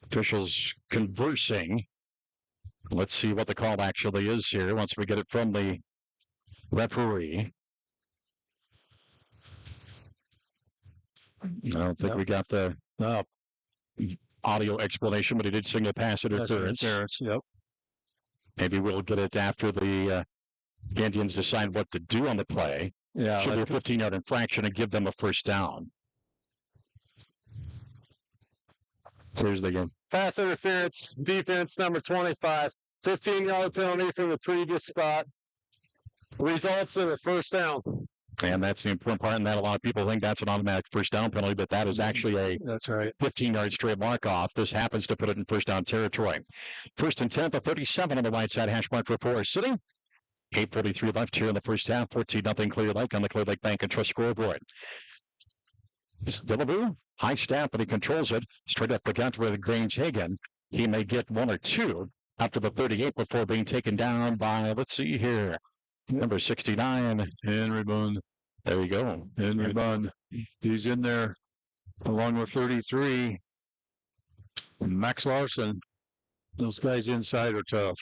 Officials conversing. Let's see what the call actually is here once we get it from the referee. I don't think we got the audio explanation, but he did sing a pass interference. Yep. Maybe we'll get it after the Indians decide what to do on the play. Yeah, should be a 15-yard infraction and give them a first down. Here's the game. Pass interference, defense number 25. 15-yard penalty from the previous spot. results in a first down. And that's the important part, and that a lot of people think that's an automatic first down penalty, but that is actually a That's right. 15-yard straight mark-off. This happens to put it in first down territory. First and 10 at the 37 on the right side, hash mark for Forest City. 8:43 left here in the first half. 14-0 Clear Lake on the Clear Lake Bank and Trust scoreboard. Dillaboo, high snap, but he controls it straight up the gut with Grange Hagan. He may get one or two up to the 38 before being taken down by, let's see here, number 69, Henry Bunn. There you go. Henry Bunn. He's in there along with 33. Max Larson. Those guys inside are tough.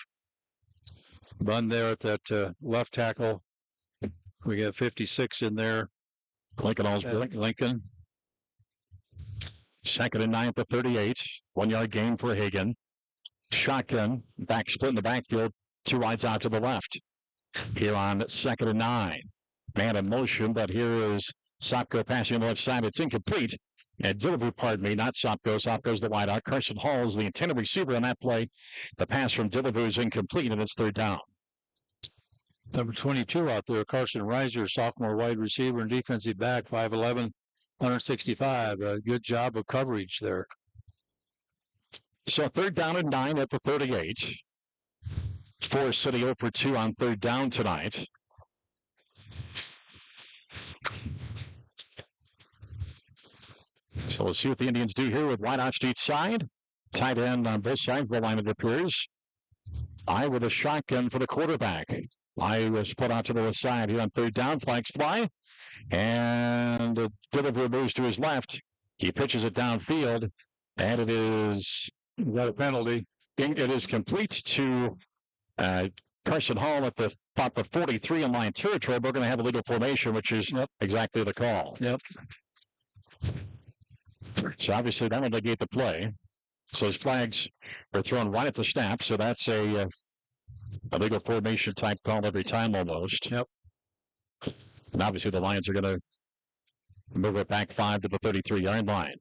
Bunn there at that left tackle. We got 56 in there. Lincoln Allsburg. Lincoln. Second and 9 at the 38. 1 yard gain for Hagan. Shotgun. Back split in the backfield. 2 wides out to the left. Here on second and 9. Man in motion, but here is Sopko passing on the left side. It's incomplete. And Dillaboo, pardon me, not Sopko. Sopko's the wide out. Carson Hall is the intended receiver on that play. The pass from Dillaboo is incomplete, and it's third down. Number 22 out there, Carson Reiser, sophomore wide receiver and defensive back, 5'11", 165. A good job of coverage there. So third down and 9 at the 38. Forest City 0 for 2 on third down tonight. So we'll see what the Indians do here with wideouts to each side. Tight end on both sides of the line, it appears. I with a shotgun for the quarterback. I was put out to the left side here on third down. Flags fly. And the delivery moves to his left. He pitches it downfield. And it is got a penalty. It is complete to Carson Hall at about the 43 in line territory. We're going to have a legal formation, which is exactly the call. Yep. So obviously that will negate the play. So his flags are thrown right at the snap. So that's a legal formation type call every time almost. Yep. And obviously the Lions are going to move it back 5 to the 33-yard line.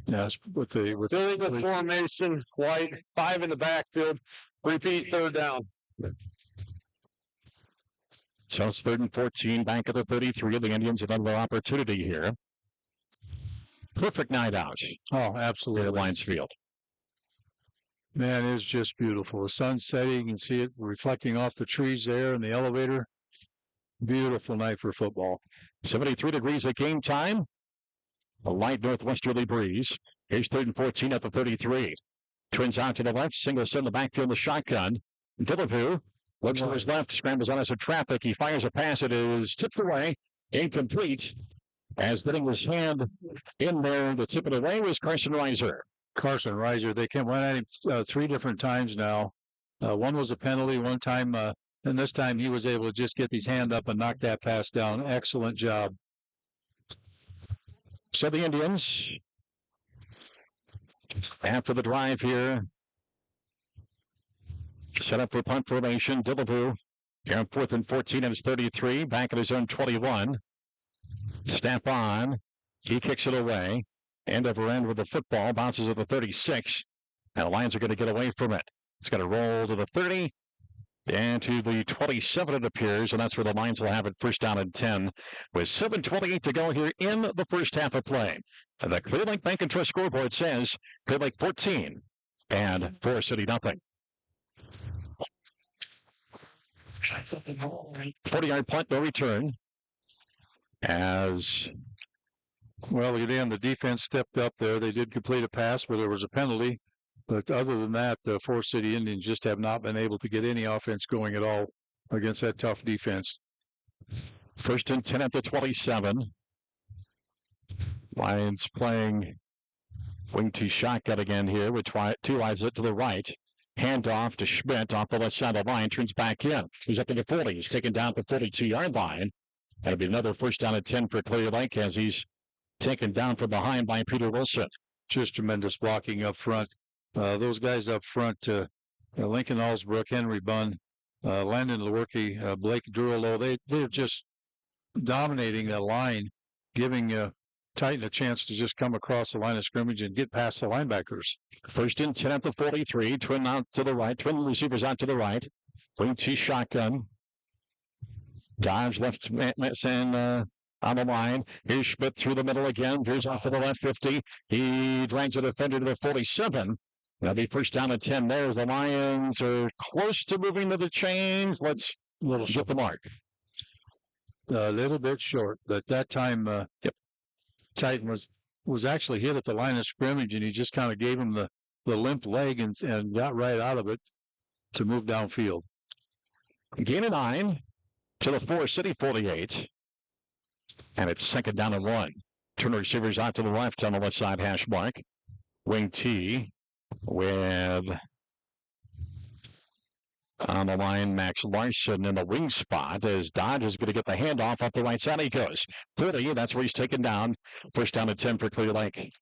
Yes, with the illegal formation, white, 5 in the backfield. Repeat, third down. So it's 3rd and 14, back at the 33. The Indians have another opportunity here. Perfect night out. Oh, absolutely. At Lions Field. Man, it's just beautiful. The sun's setting. You can see it reflecting off the trees there in the elevator. Beautiful night for football. 73 degrees at game time. A light northwesterly breeze. Here's 3rd and 14 at the 33. Twins out to the left. Single set in the backfield, the shotgun. Dillaboo looks to his left, scrambles on us in traffic. He fires a pass. It is tipped away. Incomplete. As getting his hand in there to tip it away was Carson Reiser. Carson Reiser. They went at him 3 different times now. One was a penalty. One time, and this time he was able to just get his hand up and knock that pass down. Excellent job. So the Indians, after the drive here, set up for punt formation. Dillaboo here on 4th and 14 at his 33, back at his own 21. Snap on. He kicks it away. End over end with the football. Bounces at the 36. And the Lions are going to get away from it. It's going to roll to the 30. And to the 27 it appears. And that's where the Lions will have it first down and 10. With 7:28 to go here in the first half of play. And the Clear Lake Bank and Trust scoreboard says Clear Lake 14 and Forest City nothing. 40-yard punt, no return. As well, again, the defense stepped up there. They did complete a pass where there was a penalty. But other than that, the Forest City Indians just have not been able to get any offense going at all against that tough defense. First and 10 at the 27. Lions playing wing to shotgun again here with 2 eyes to the right. Handoff to Schmidt off the left side of the line. Turns back in. He's up to the 40. He's taken down the 42-yard line. That'll be another first down at 10 for Clear Lake as he's taken down from behind by Peter Wilson. Just tremendous blocking up front. Those guys up front, Lincoln Allsbrook, Henry Bunn, Landon Lewerke, Blake Durlow, they're just dominating that line, giving Titan a chance to just come across the line of scrimmage and get past the linebackers. First and 10 at the 43. Twin out to the right. Twin receivers out to the right. Wing T shotgun. Dodge left on the line. Here's Schmidt through the middle again. Here's off to the left 50. He drags a defender to the 47. That'll be first down at 10 there as the Lions are close to moving to the chains. Let's get the mark. A little bit short. At that time, Titan was actually hit at the line of scrimmage, and he just kind of gave him the limp leg and got right out of it to move downfield. Gain of 9 to the Forest City 48. And it's second down and 1. Turn receivers out to the left on the left side hash mark. Wing T with on the line Max Larson in the wing spot as Dodge is going to get the handoff up the right side. He goes 30. That's where he's taken down. First down and 10 for Clear Lake.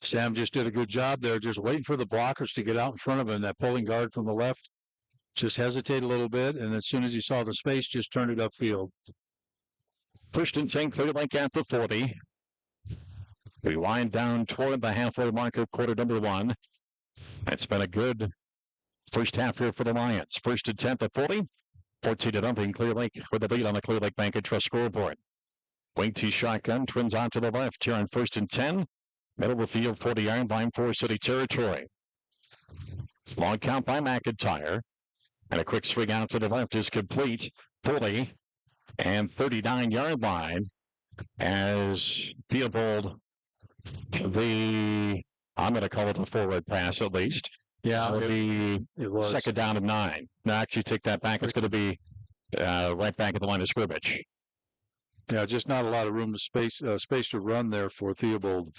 Sam just did a good job there, just waiting for the blockers to get out in front of him. That pulling guard from the left just hesitated a little bit, and as soon as he saw the space, just turned it upfield. First and 10, Clear Lake at the 40. We wind down toward the halfway mark of quarter number 1. It's been a good first half here for the Lions. First and 10 at the 40. 14-0, Clear Lake with the lead on the Clear Lake Bank and Trust scoreboard. Wing T shotgun, twins on to the left here on first and 10. Middle of the field, 40-yard line, Forest City territory. Long count by McIntyre. And a quick swing out to the left is complete. 40 and 39-yard line as Theobald, I'm going to call it a forward pass at least. Yeah, it was. Second down and 9. Now, actually, take that back. It's going to be right back at the line of scrimmage. Yeah, just not a lot of room to space to run there for Theobald.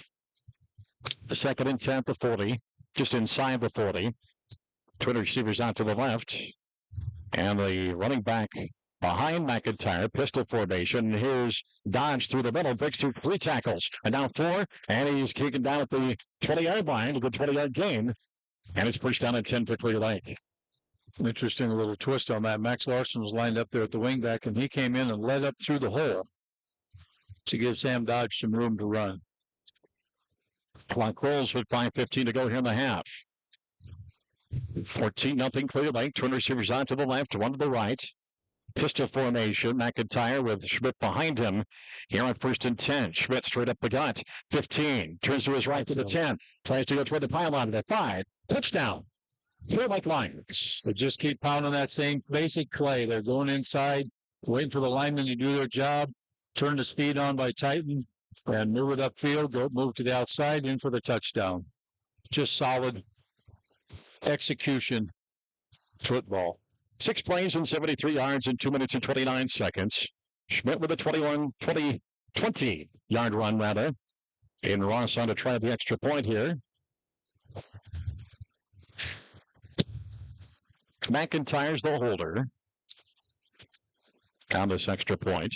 The second and 10 at the 40, just inside the 40. Twin receivers out to the left. And the running back behind McIntyre, pistol formation. Here's Dodge through the middle, breaks through 3 tackles. And now 4, and he's kicking down at the 20-yard line, a good 20-yard gain. And it's first down at 10 for Clear Lake. Interesting little twist on that. Max Larson was lined up there at the wingback, and he came in and led up through the hole to give Sam Dodge some room to run. Clock rolls with 5:15 to go here in the half. 14-0 Clear Lake. Twin receivers on to the left, one to the right. Pistol formation. McIntyre with Schmidt behind him. Here on first and 10. Schmidt straight up the gut. 15. Turns to his right to the 10. Tries to go toward the pylon at 5. Touchdown. Clear Lake Lions. They just keep pounding that same basic play. They're going inside, waiting for the linemen to do their job. Turn the speed on by Titan and move it upfield. Move to the outside, in for the touchdown. Just solid execution football. 6 plays and 73 yards in 2 minutes and 29 seconds. Schmidt with a 20-yard run, rather. And Ross on to try the extra point here. McIntyre's the holder on this extra point.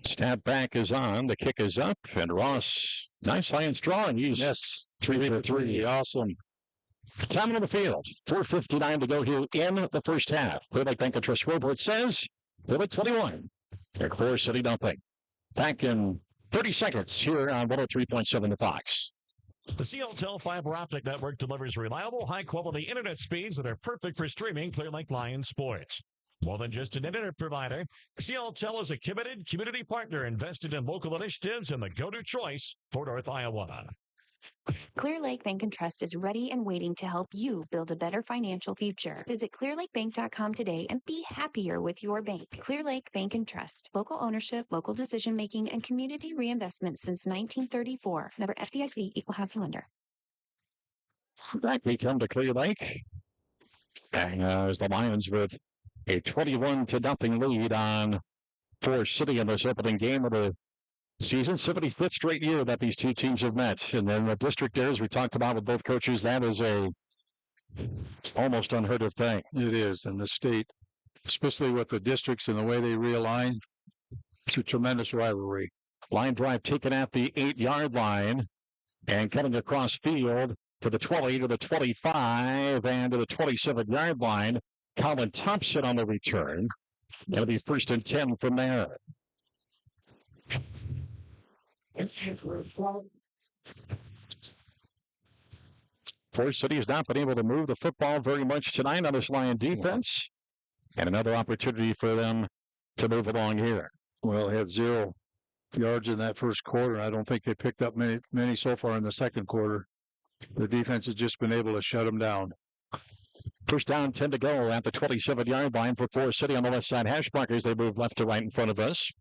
Snap back is on. The kick is up. And Ross, nice Lions drawing. He's 3 for 3. Awesome. Time on the field. 4:59 to go here in the first half. Clear Lake Bank and Trust scoreboard says they're at 21. They're Forest City nothing. Back in 30 seconds here on 103.7 The Fox. The CLTEL fiber optic network delivers reliable, high-quality internet speeds that are perfect for streaming Clear Lake Lions sports. More than just an internet provider, CLTEL is a committed community partner invested in local initiatives and the go-to choice for North Iowa. Clear Lake Bank and Trust is ready and waiting to help you build a better financial future. Visit clearlakebank.com today and be happier with your bank. Clear Lake Bank and Trust. Local ownership, local decision-making, and community reinvestment since 1934. Member FDIC, Equal Housing Lender. Back we come to Clear Lake. And as the Lions with a 21-0 lead on Forest City in this opening game of the season. 75th straight year that these two teams have met. And then the district there, as we talked about with both coaches, that is a almost unheard of thing. It is. And the state, especially with the districts and the way they realign, it's a tremendous rivalry. Line drive taken at the 8-yard line and cutting across field to the 20, to the 25, and to the 27-yard line. Colin Thompson on the return. It'll be first and 10 from there. Forest City has not been able to move the football very much tonight on this Lion defense. And another opportunity for them to move along here. Well, they had 0 yards in that first quarter. I don't think they picked up many so far in the second quarter. The defense has just been able to shut them down. First down, 10 to go at the 27-yard line for Forest City on the left side hash markers. They move left to right in front of us.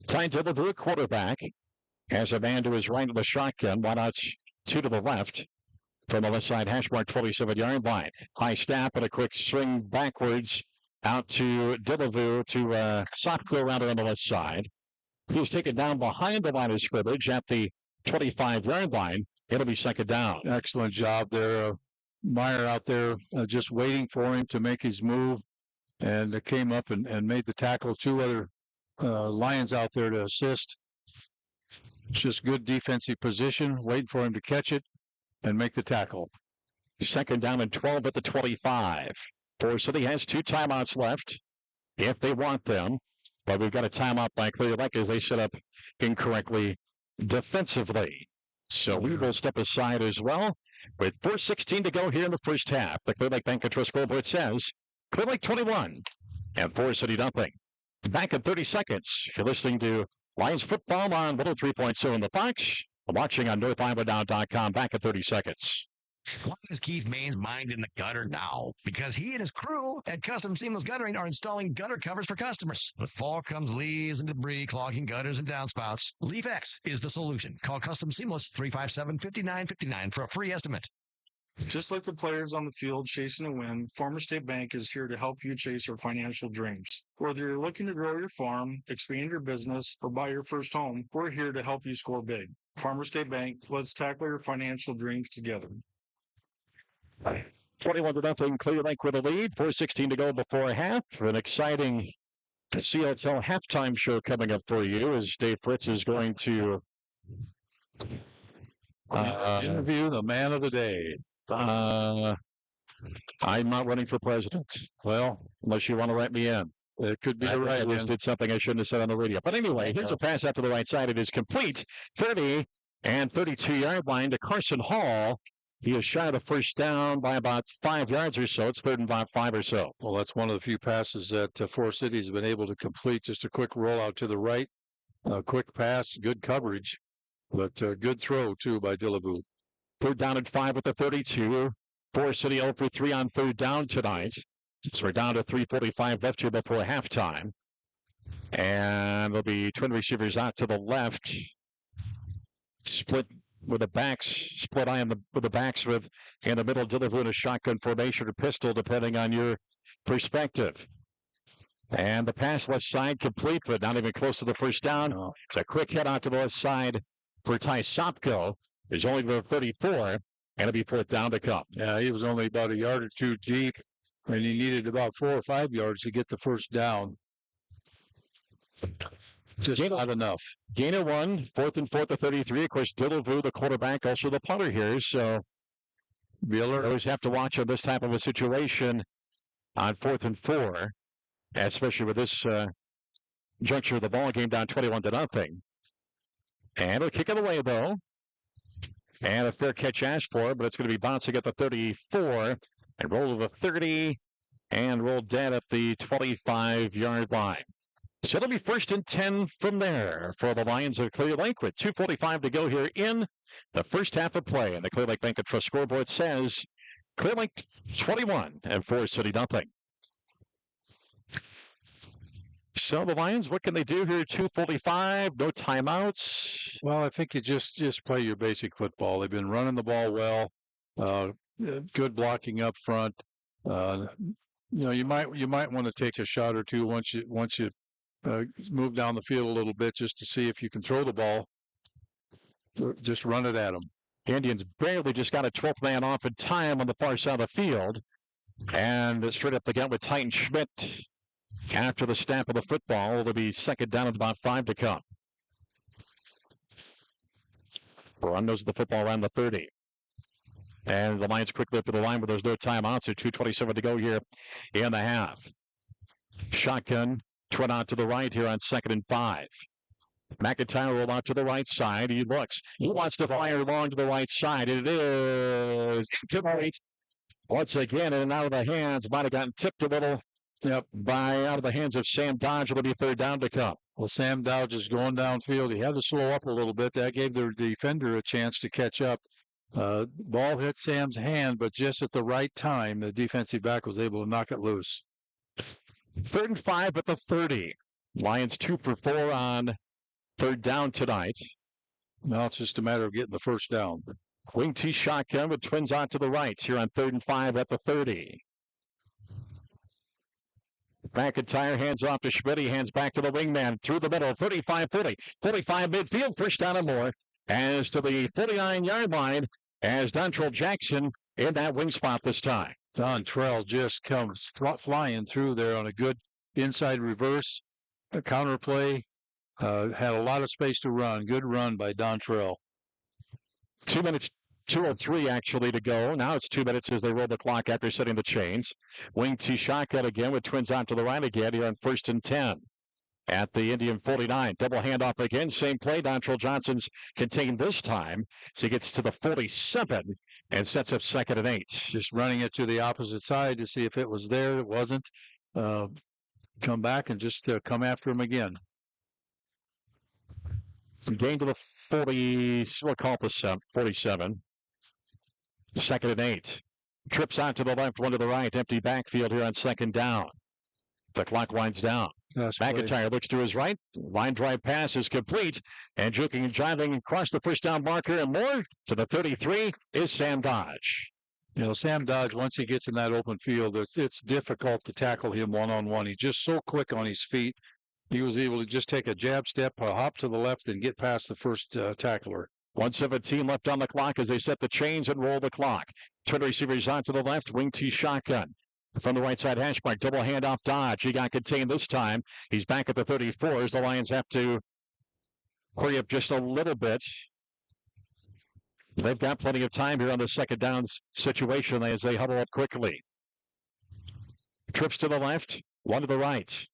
Ty Dillevue, quarterback, has a man to his right of the shotgun. Wideouts 2 to the left from the left side hash mark 27-yard line. High snap and a quick swing backwards out to Dillevue to Sopko around on the left side. He's taken down behind the line of scrimmage at the 25-yard line. It'll be second down. Excellent job there. Meyer out there just waiting for him to make his move, and came up and made the tackle. 2 other Lions out there to assist. Just good defensive position, waiting for him to catch it and make the tackle. Second down and 12 at the 25. Forest City has 2 timeouts left if they want them. But we've got a timeout by Clear Lake as they set up incorrectly defensively. So we will step aside as well with 4:16 to go here in the first half. The Clear Lake Bank and Trust scoreboard says Clear Lake 21 and Forest City nothing. Back in 30 seconds. You're listening to Lions football on 103.7 The Fox. Watching on NorthIowaNow.com. Back in 30 seconds. Why is Keith Main's mind in the gutter now? Because he and his crew at Custom Seamless Guttering are installing gutter covers for customers. With fall comes leaves and debris clogging gutters and downspouts. LeafX is the solution. Call Custom Seamless 357-5959 for a free estimate. Just like the players on the field chasing a win, Farmer State Bank is here to help you chase your financial dreams. Whether you're looking to grow your farm, expand your business, or buy your first home, we're here to help you score big. Farmer State Bank, let's tackle your financial dreams together. 21-0 Clear Lake with a lead. 4:16 to go before half. An exciting CLTL halftime show coming up for you as Dave Fritz is going to interview the man of the day. I'm not running for president. Well, unless you want to write me in. It could be I right. just did something I shouldn't have said on the radio. But anyway, here's a pass out to the right side. It is complete. 30 and 32-yard line to Carson Hall. He is shy of the first down by about 5 yards or so. It's 3rd and about 5 or so. Well, that's one of the few passes that Forest City has been able to complete. Just a quick rollout to the right, quick pass, good coverage, but good throw, too, by Dillevue. 3rd down and 5 at the 32. Forest City 0 for 3 on 3rd down tonight. So we're down to 3:45 left here before halftime. And there'll be twin receivers out to the left. Split with the backs, split eye with the backs with in the middle, Dillevue in a shotgun formation or pistol, depending on your perspective. And the pass left side complete, but not even close to the first down. It's a quick hit out to the left side for Ty Sopko. There's only the 34, and it'll be 4th down to come. Yeah, he was only about a yard or 2 deep, and he needed about 4 or 5 yards to get the first down. Just not enough. Gain of 1, 4th and 4th to 33. Of course, Dillevue, the quarterback, also the punter here. So you always have to watch on this type of a situation on 4th and 4, especially with this juncture of the ball game down 21-0. And he'll kick it away, though. And a fair catch asked for, but it's going to be bouncing at the 34 and roll to the 30 and roll dead at the 25-yard line. So it'll be 1st and 10 from there for the Lions of Clear Lake with 2:45 to go here in the first half of play. And the Clear Lake Bank and Trust scoreboard says Clear Lake 21 and Forest City nothing. So the Lions, what can they do here? 2:45, no timeouts. Well, I think you just play your basic football. They've been running the ball well, good blocking up front. You might want to take a shot or two once you move down the field a little bit just to see if you can throw the ball. Just run it at them. The Indians barely just got a 12th man off in time on the far side of the field. And straight up the gut with Titan Schmidt. After the snap of the football, it'll be 2nd down and about 5 to come. Run knows the football around the 30. And the Lions quickly up to the line, but there's no timeouts. So 2:27 to go here in the half. Shotgun, twin out to the right here on 2nd and 5. McIntyre rolled out to the right side. He looks. He wants to fire long to the right side. It is incomplete. Once again, in and out of the hands. Might have gotten tipped a little. Yep, out of the hands of Sam Dodge. It'll be third down to come. Well, Sam Dodge is going downfield. He had to slow up a little bit. That gave the defender a chance to catch up. Ball hit Sam's hand, but just at the right time, the defensive back was able to knock it loose. 3rd and 5 at the 30. Lions 2 for 4 on third down tonight. Now it's just a matter of getting the first down. Wing T shotgun with Twins out to the right here on 3rd and 5 at the 30. McIntyre hands off to Schmidt. He hands back to the wingman through the middle. 35-40. 45 midfield. First down and more. As to the 49-yard line as Dontrell Jackson in that wing spot this time. Dontrell just comes flying through there on a good inside reverse. A counter play. Had a lot of space to run. Good run by Dontrell. 2 minutes, 2:03 actually to go. Now it's 2 minutes as they roll the clock after setting the chains. Wing T shotgun again with Twins out to the right again here on 1st and 10. At the Indian 49. Double handoff again. Same play. Dontrell Johnson's contained this time. So he gets to the 47 and sets up 2nd and 8. Just running it to the opposite side to see if it was there. It wasn't. Come back and just come after him again. Gain to the 40. We'll call it the 47. 2nd and 8. Trips out to the left, one to the right. Empty backfield here on 2nd down. The clock winds down. McIntyre looks to his right. Line drive pass is complete. And juking and driving across the first down marker and more to the 33 is Sam Dodge. You know, Sam Dodge, once he gets in that open field, it's difficult to tackle him one-on-one. He's just so quick on his feet. He was able to just take a jab step, a hop to the left, and get past the first tackler. 1:17 left on the clock as they set the chains and roll the clock. Twin receivers on to the left. Wing T shotgun. From the right side hash mark, double handoff Dodge. He got contained this time. He's back at the 34 as the Lions have to hurry up just a little bit. They've got plenty of time here on the 2nd downs situation as they huddle up quickly. Trips to the left, one to the right.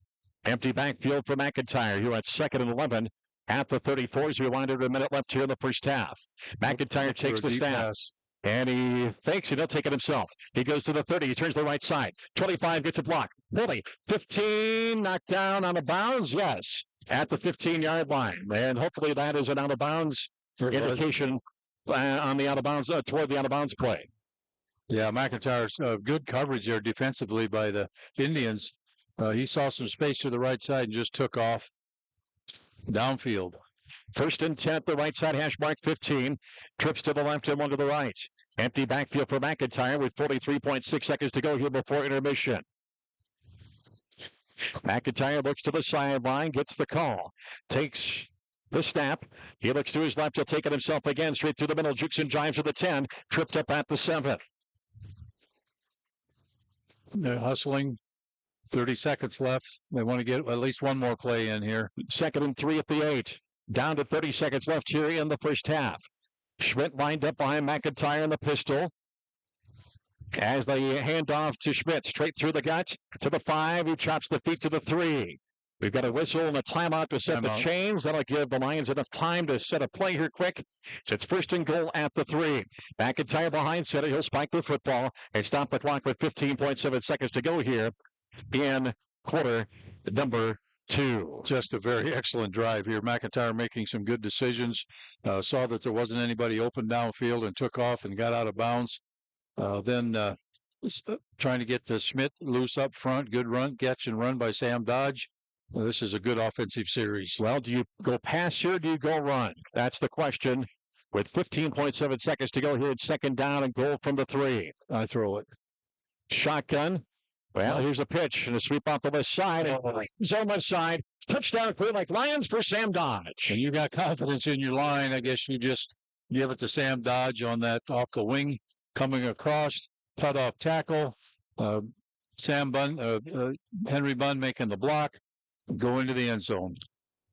Empty backfield for McIntyre here at 2nd and 11 at the 34 as we wind up a minute left here in the first half. McIntyre takes the snap. And he fakes it. He'll take it himself. He goes to the 30. He turns to the right side. 25 gets a block. 40. 15 knocked down on the bounds. Yes. At the 15-yard line. And hopefully that is an out-of-bounds indication on the out-of-bounds, toward the out-of-bounds play. Yeah, McIntyre's good coverage there defensively by the Indians. He saw some space to the right side and just took off downfield. 1st and 10 at the right side, hash mark 15. Trips to the left and one to the right. Empty backfield for McIntyre with 43.6 seconds to go here before intermission. McIntyre looks to the sideline, gets the call, takes the snap. He looks to his left. He'll take it himself again, straight through the middle. Jukes and drives to the 10, tripped up at the 7. They're hustling. 30 seconds left. They want to get at least one more play in here. 2nd and 3 at the 8. Down to 30 seconds left here in the first half. Schmidt lined up behind McIntyre in the pistol. As they hand off to Schmidt, straight through the gut to the 5. He chops the feet to the 3. We've got a whistle and a timeout to set the chains. That'll give the Lions enough time to set a play here quick. It's 1st and goal at the 3. McIntyre behind center. He'll spike the football and stop the clock with 15.7 seconds to go here in quarter number 2. Just a very excellent drive here. McIntyre making some good decisions. Saw that there wasn't anybody open downfield and took off and got out of bounds. Then trying to get the Schmidt loose up front. Good run, catch and run by Sam Dodge. This is a good offensive series. Well, do you go pass here or do you go run? That's the question. With 15.7 seconds to go here, it's 2nd down and goal from the 3. I throw it. Shotgun. Well, here's a pitch and a sweep off the left side. Zone left side. Touchdown, Clear Lake Lions for Sam Dodge. And you got confidence in your line. I guess you just give it to Sam Dodge on that off the wing, coming across, cut off tackle. Henry Bunn making the block, go into the end zone.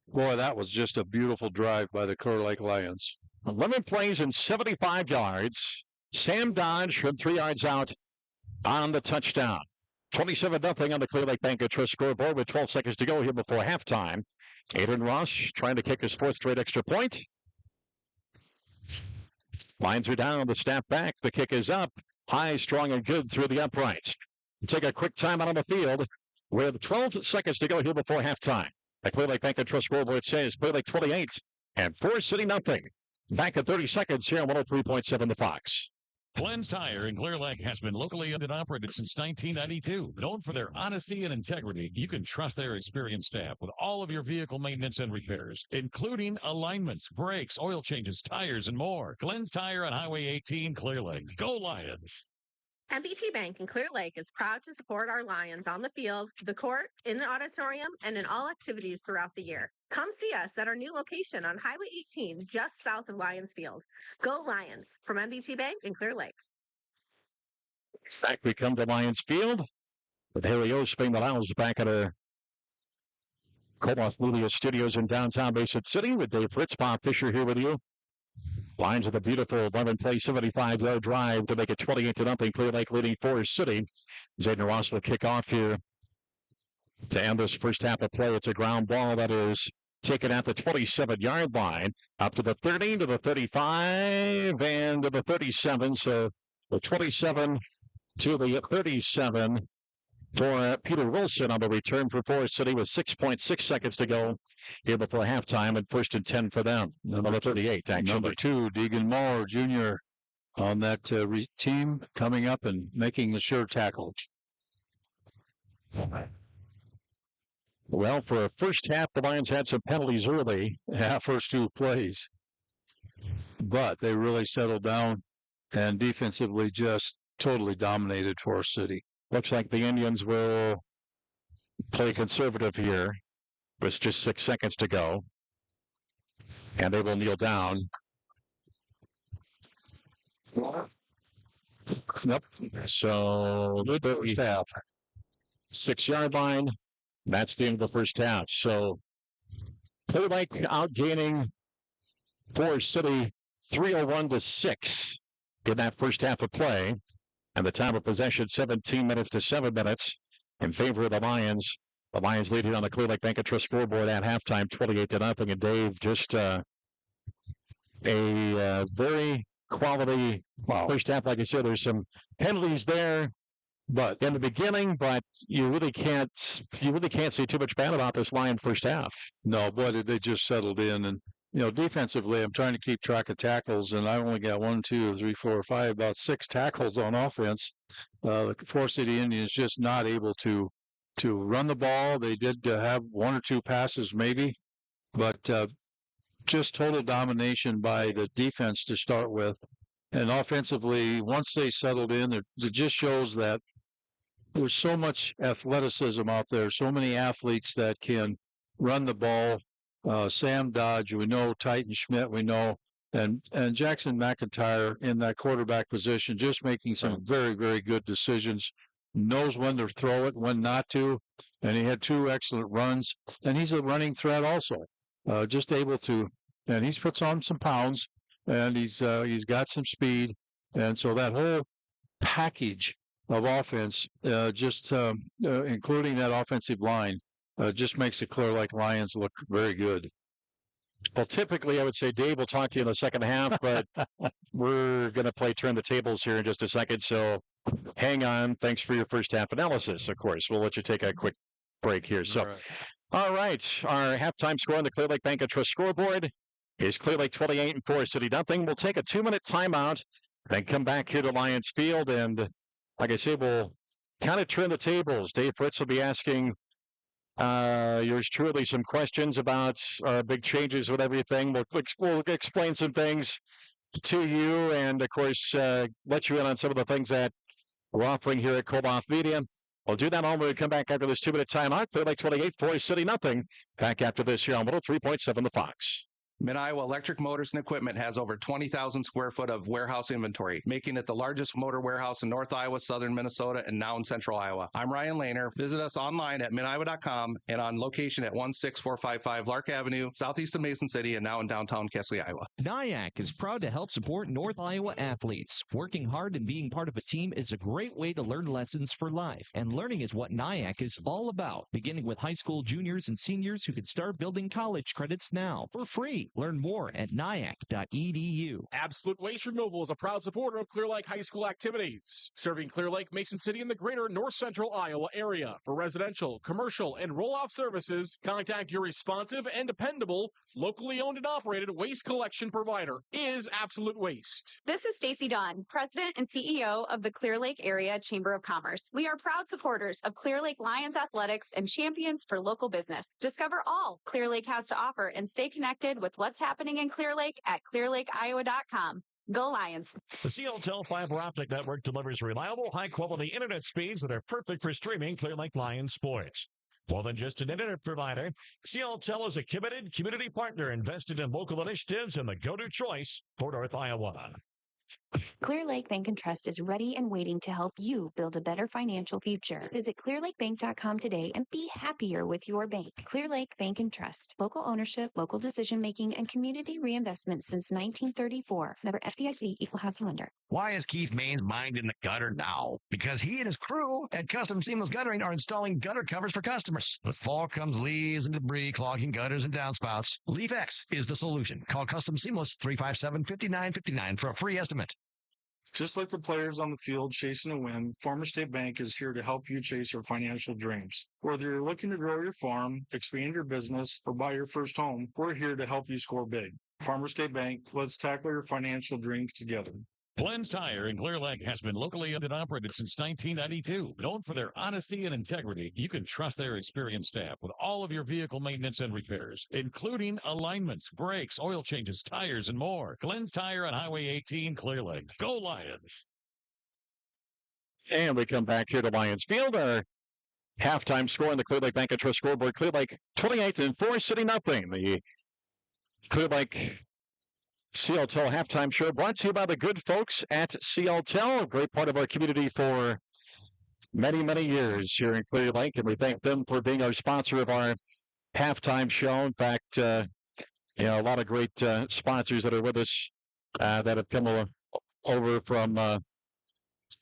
Boy, that was just a beautiful drive by the Clear Lake Lions. 11 plays and 75 yards. Sam Dodge from 3 yards out on the touchdown. 27-0 on the Clear Lake Bank and Trust scoreboard with 12 seconds to go here before halftime. Aiden Ross trying to kick his 4th straight extra point. Lines are down. The snap back. The kick is up. High, strong, and good through the uprights. Take a quick time out on the field with 12 seconds to go here before halftime. The Clear Lake Bank and Trust scoreboard says Clear Lake 28 and Forest City nothing. Back at 30 seconds here on 103.7 The Fox. Glenn's Tire in Clear Lake has been locally owned and operated since 1992. Known for their honesty and integrity, you can trust their experienced staff with all of your vehicle maintenance and repairs, including alignments, brakes, oil changes, tires, and more. Glenn's Tire on Highway 18, Clear Lake. Go Lions! MBT Bank in Clear Lake is proud to support our Lions on the field, the court, in the auditorium, and in all activities throughout the year. Come see us at our new location on Highway 18, just south of Lions Field. Go Lions from MBT Bank in Clear Lake. Back we come to Lions Field with Harry Osping, the Lions back at our Koloff Media Studios in downtown Basin City with Dave Fritz, Bob Fisher here with you. Lions with a beautiful 11-play 75-yard drive to make it 28-0. Clear Lake leading Forest City. Zayden Ross will kick off here to end this first half of play. It's a ground ball that is taken at the 27-yard line, up to the 30, to the 35, and to the 37. So the 27 to the 37 for Peter Wilson on the return for Forest City with 6.6 seconds to go here before halftime, and 1st and 10 for them. Number 38, actually. Number 2, Deegan Moore Jr. on that team coming up and making the sure tackle. Well, for a first half, the Lions had some penalties early. Yeah, first 2 plays. But they really settled down and defensively just totally dominated Forest City. Looks like the Indians will play conservative here with just 6 seconds to go. And they will kneel down. Yep. So, the first half. 6-yard line. That's the end of the first half. So, Clear Lake outgaining Forest City 301-6 in that first half of play. And the time of possession, 17 minutes to 7 minutes in favor of the Lions. The Lions leading on the Clear Lake Bank and Trust scoreboard at halftime, 28-0. And Dave, just a very quality first half. Like I said, there's some penalties there, but in the beginning, but you really can't say too much bad about this Lion first half. No, boy, did they just settled in. And defensively, I'm trying to keep track of tackles, and I only got 1, 2, 3, 4, 5, about 6 tackles on offense. The Forest City Indians just not able to run the ball. They did have 1 or 2 passes maybe, but just total domination by the defense to start with. And offensively, once they settled in, it just shows that there's so much athleticism out there, so many athletes that can run the ball. Sam Dodge, we know, Titan Schmidt, we know, and Jackson McIntyre in that quarterback position, just making some very, very good decisions, knows when to throw it, when not to, and he had 2 excellent runs, and he's a running threat also, just able to, and he's puts on some pounds, and he's got some speed, and so that whole package of offense, including that offensive line, just makes the Clear Lake Lions look very good. Well, typically, I would say Dave will talk to you in the second half, but we're going to play turn the tables here in just a second. So hang on. Thanks for your first half analysis, of course. We'll let you take a quick break here. So, all right. Our halftime score on the Clear Lake Bank and Trust scoreboard is Clear Lake 28 and Forest City nothing. We'll take a 2-minute timeout, then come back here to Lions Field. And like I say, we'll kind of turn the tables. Dave Fritz will be asking yours truly some questions about big changes with everything. We'll explain some things to you and, of course, let you in on some of the things that we're offering here at Koloff Media. We'll do that all when we come back after this 2-minute timeout. Clear Lake 28, Forest City nothing. Back after this here on 103.7 The Fox. Mid-Iowa Electric Motors and Equipment has over 20,000 square foot of warehouse inventory, making it the largest motor warehouse in North Iowa, southern Minnesota, and now in central Iowa. I'm Ryan Lehner. Visit us online at midiowa.com and on location at 16455 Lark Avenue, southeast of Mason City, and now in downtown Kesley, Iowa. NIAC is proud to help support North Iowa athletes. Working hard and being part of a team is a great way to learn lessons for life, and learning is what NIAC is all about, beginning with high school juniors and seniors who can start building college credits now for free. Learn more at nyac.edu. Absolute Waste Removal is a proud supporter of Clear Lake High School activities, serving Clear Lake, Mason City, and the greater north central Iowa area. For residential, commercial, and roll-off services, contact your responsive and dependable, locally owned and operated waste collection provider is Absolute Waste. This is Stacy Dunn, President and CEO of the Clear Lake Area Chamber of Commerce. We are proud supporters of Clear Lake Lions Athletics and champions for local business. Discover all Clear Lake has to offer and stay connected with what's happening in Clear Lake at clearlakeiowa.com. Go Lions. The CLTEL fiber optic network delivers reliable, high-quality internet speeds that are perfect for streaming Clear Lake Lions sports. More than just an internet provider, CLTEL is a committed community partner invested in local initiatives and the go-to choice for North Iowa. Clear Lake Bank and Trust is ready and waiting to help you build a better financial future. Visit clearlakebank.com today and be happier with your bank. Clear Lake Bank and Trust. Local ownership, local decision-making, and community reinvestment since 1934. Member FDIC, Equal Housing Lender. Why is Keith Main's mind in the gutter now? Because he and his crew at Custom Seamless Guttering are installing gutter covers for customers. With fall comes leaves and debris clogging gutters and downspouts. LeafX is the solution. Call Custom Seamless 357-5959 for a free estimate. Just like the players on the field chasing a win, Farmers State Bank is here to help you chase your financial dreams. Whether you're looking to grow your farm, expand your business, or buy your first home, we're here to help you score big. Farmers State Bank, let's tackle your financial dreams together. Glenn's Tire in Clear Lake has been locally owned and operated since 1992. Known for their honesty and integrity, you can trust their experienced staff with all of your vehicle maintenance and repairs, including alignments, brakes, oil changes, tires, and more. Glenn's Tire on Highway 18, Clear Lake. Go Lions! And we come back here to Lions Field. Our halftime score on the Clear Lake Bank and Trust scoreboard. Clear Lake 28-4, City nothing. The Clear Lake CLTEL halftime show brought to you by the good folks at CLTEL, a great part of our community for many, many years here in Clear Lake, and we thank them for being our sponsor of our halftime show. In fact, a lot of great sponsors that are with us that have come over from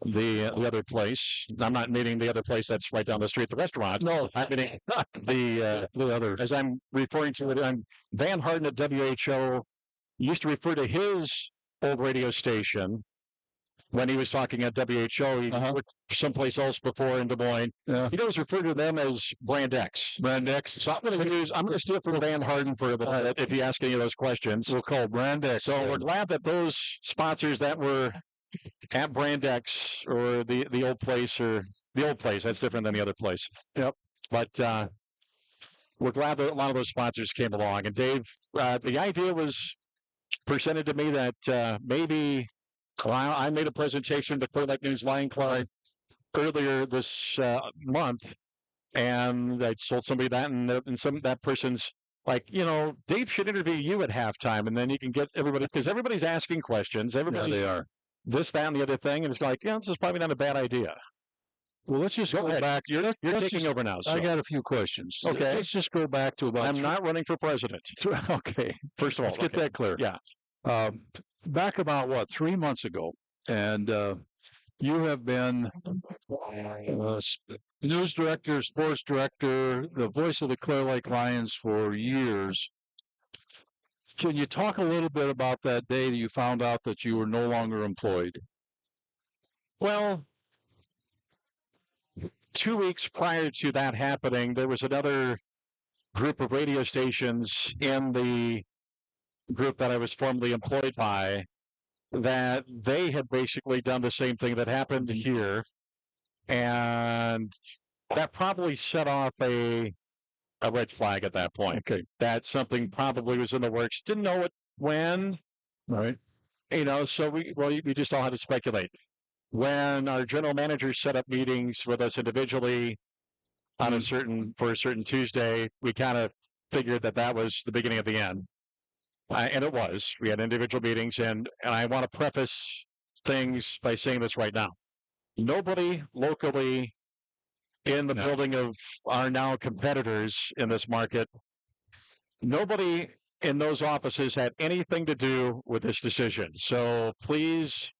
the other place. I'm not meaning the other place that's right down the street, the restaurant. No, I'm meaning the other. As I'm referring to it, I'm Van Harden at WHO. Used to refer to his old radio station when he was talking at WHO. He worked someplace else before in Des Moines. Yeah. He always referred to them as Brand X. Brand X. So I'm going to steal from Van Harden for a bit if you ask any of those questions. We'll call Brand X. So we're glad that those sponsors that were at Brand X or the old place that's different than the other place. Yep. But we're glad that a lot of those sponsors came along. And Dave, the idea was presented to me that maybe I made a presentation to Clear Lake News Lion Club earlier this month, and I told somebody that, and that person's like, Dave should interview you at halftime, and then you can get everybody, because everybody's asking questions. Everybody's they are. This, that, and the other thing, and it's like, this is probably not a bad idea. Well, let's just go back. You're taking over now. So. I got a few questions. Okay. Let's just go back to about... I'm not running for president. Okay. First of all, let's get that clear. Yeah. Back about, 3 months ago, and you have been news director, sports director, the voice of the Clear Lake Lions for years. Can you talk a little bit about that day that you found out that you were no longer employed? Well... 2 weeks prior to that happening, there was another group of radio stations in the group that I was formerly employed by that they had basically done the same thing that happened here. And that probably set off a red flag at that point. Okay. That something probably was in the works. Didn't know it when. Right. So we just all had to speculate. When our general manager set up meetings with us individually on for a certain Tuesday, we kind of figured that was the beginning of the end. And it was. We had individual meetings, and I want to preface things by saying this right now. Nobody locally in the building of our now competitors in this market, nobody in those offices had anything to do with this decision. So please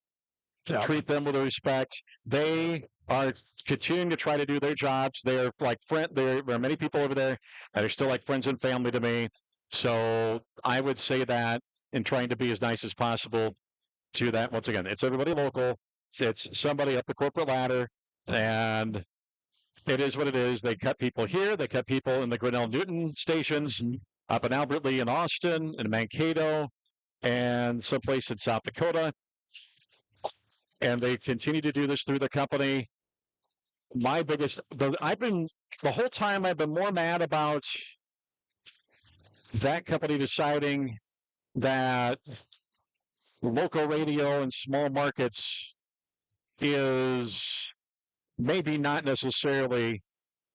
treat them with respect. They are continuing to try to do their jobs. They're like there are many people over there that are still like friends and family to me. So I would say that in trying to be as nice as possible to that. Once again, it's everybody local. It's somebody up the corporate ladder, and it is what it is. They cut people here. They cut people in the Grinnell Newton stations, up in Albert Lee in Austin, in Mankato, and someplace in South Dakota. And they continue to do this through the company. The whole time I've been more mad about that company deciding that local radio in small markets is maybe not necessarily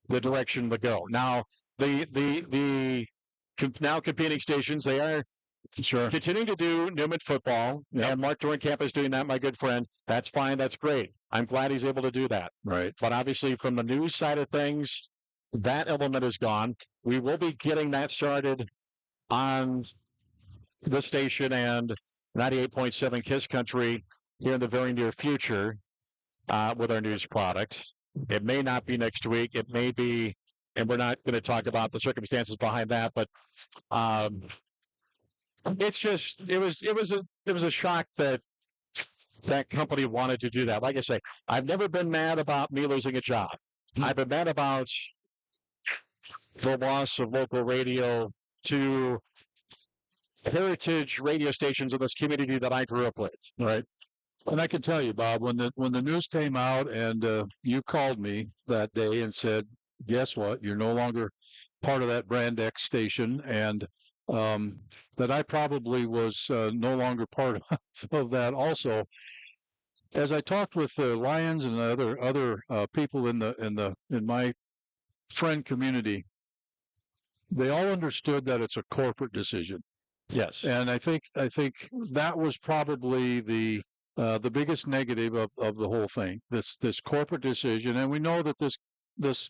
the direction to go. Now, the now competing stations, they are continuing to do Newman football, and Mark Dornkamp is doing that, my good friend. That's fine. That's great. I'm glad he's able to do that. Right. But obviously, from the news side of things, that element is gone. We will be getting that started on the station and 98.7 Kiss Country here in the very near future with our news product. It may not be next week. It may be, and we're not going to talk about the circumstances behind that, but it's just it was a shock that that company wanted to do that. Like I say, I've never been mad about me losing a job. I've been mad about the loss of local radio to heritage radio stations in this community that I grew up with. Right. And I can tell you, Bob, when the news came out and you called me that day and said, guess what? You're no longer part of that Brand X station, and that I probably was no longer part of that also. As I talked with the Lions and other people in my friend community, they all understood that it's a corporate decision. Yes. And I think that was probably the biggest negative of the whole thing. This corporate decision, and we know that this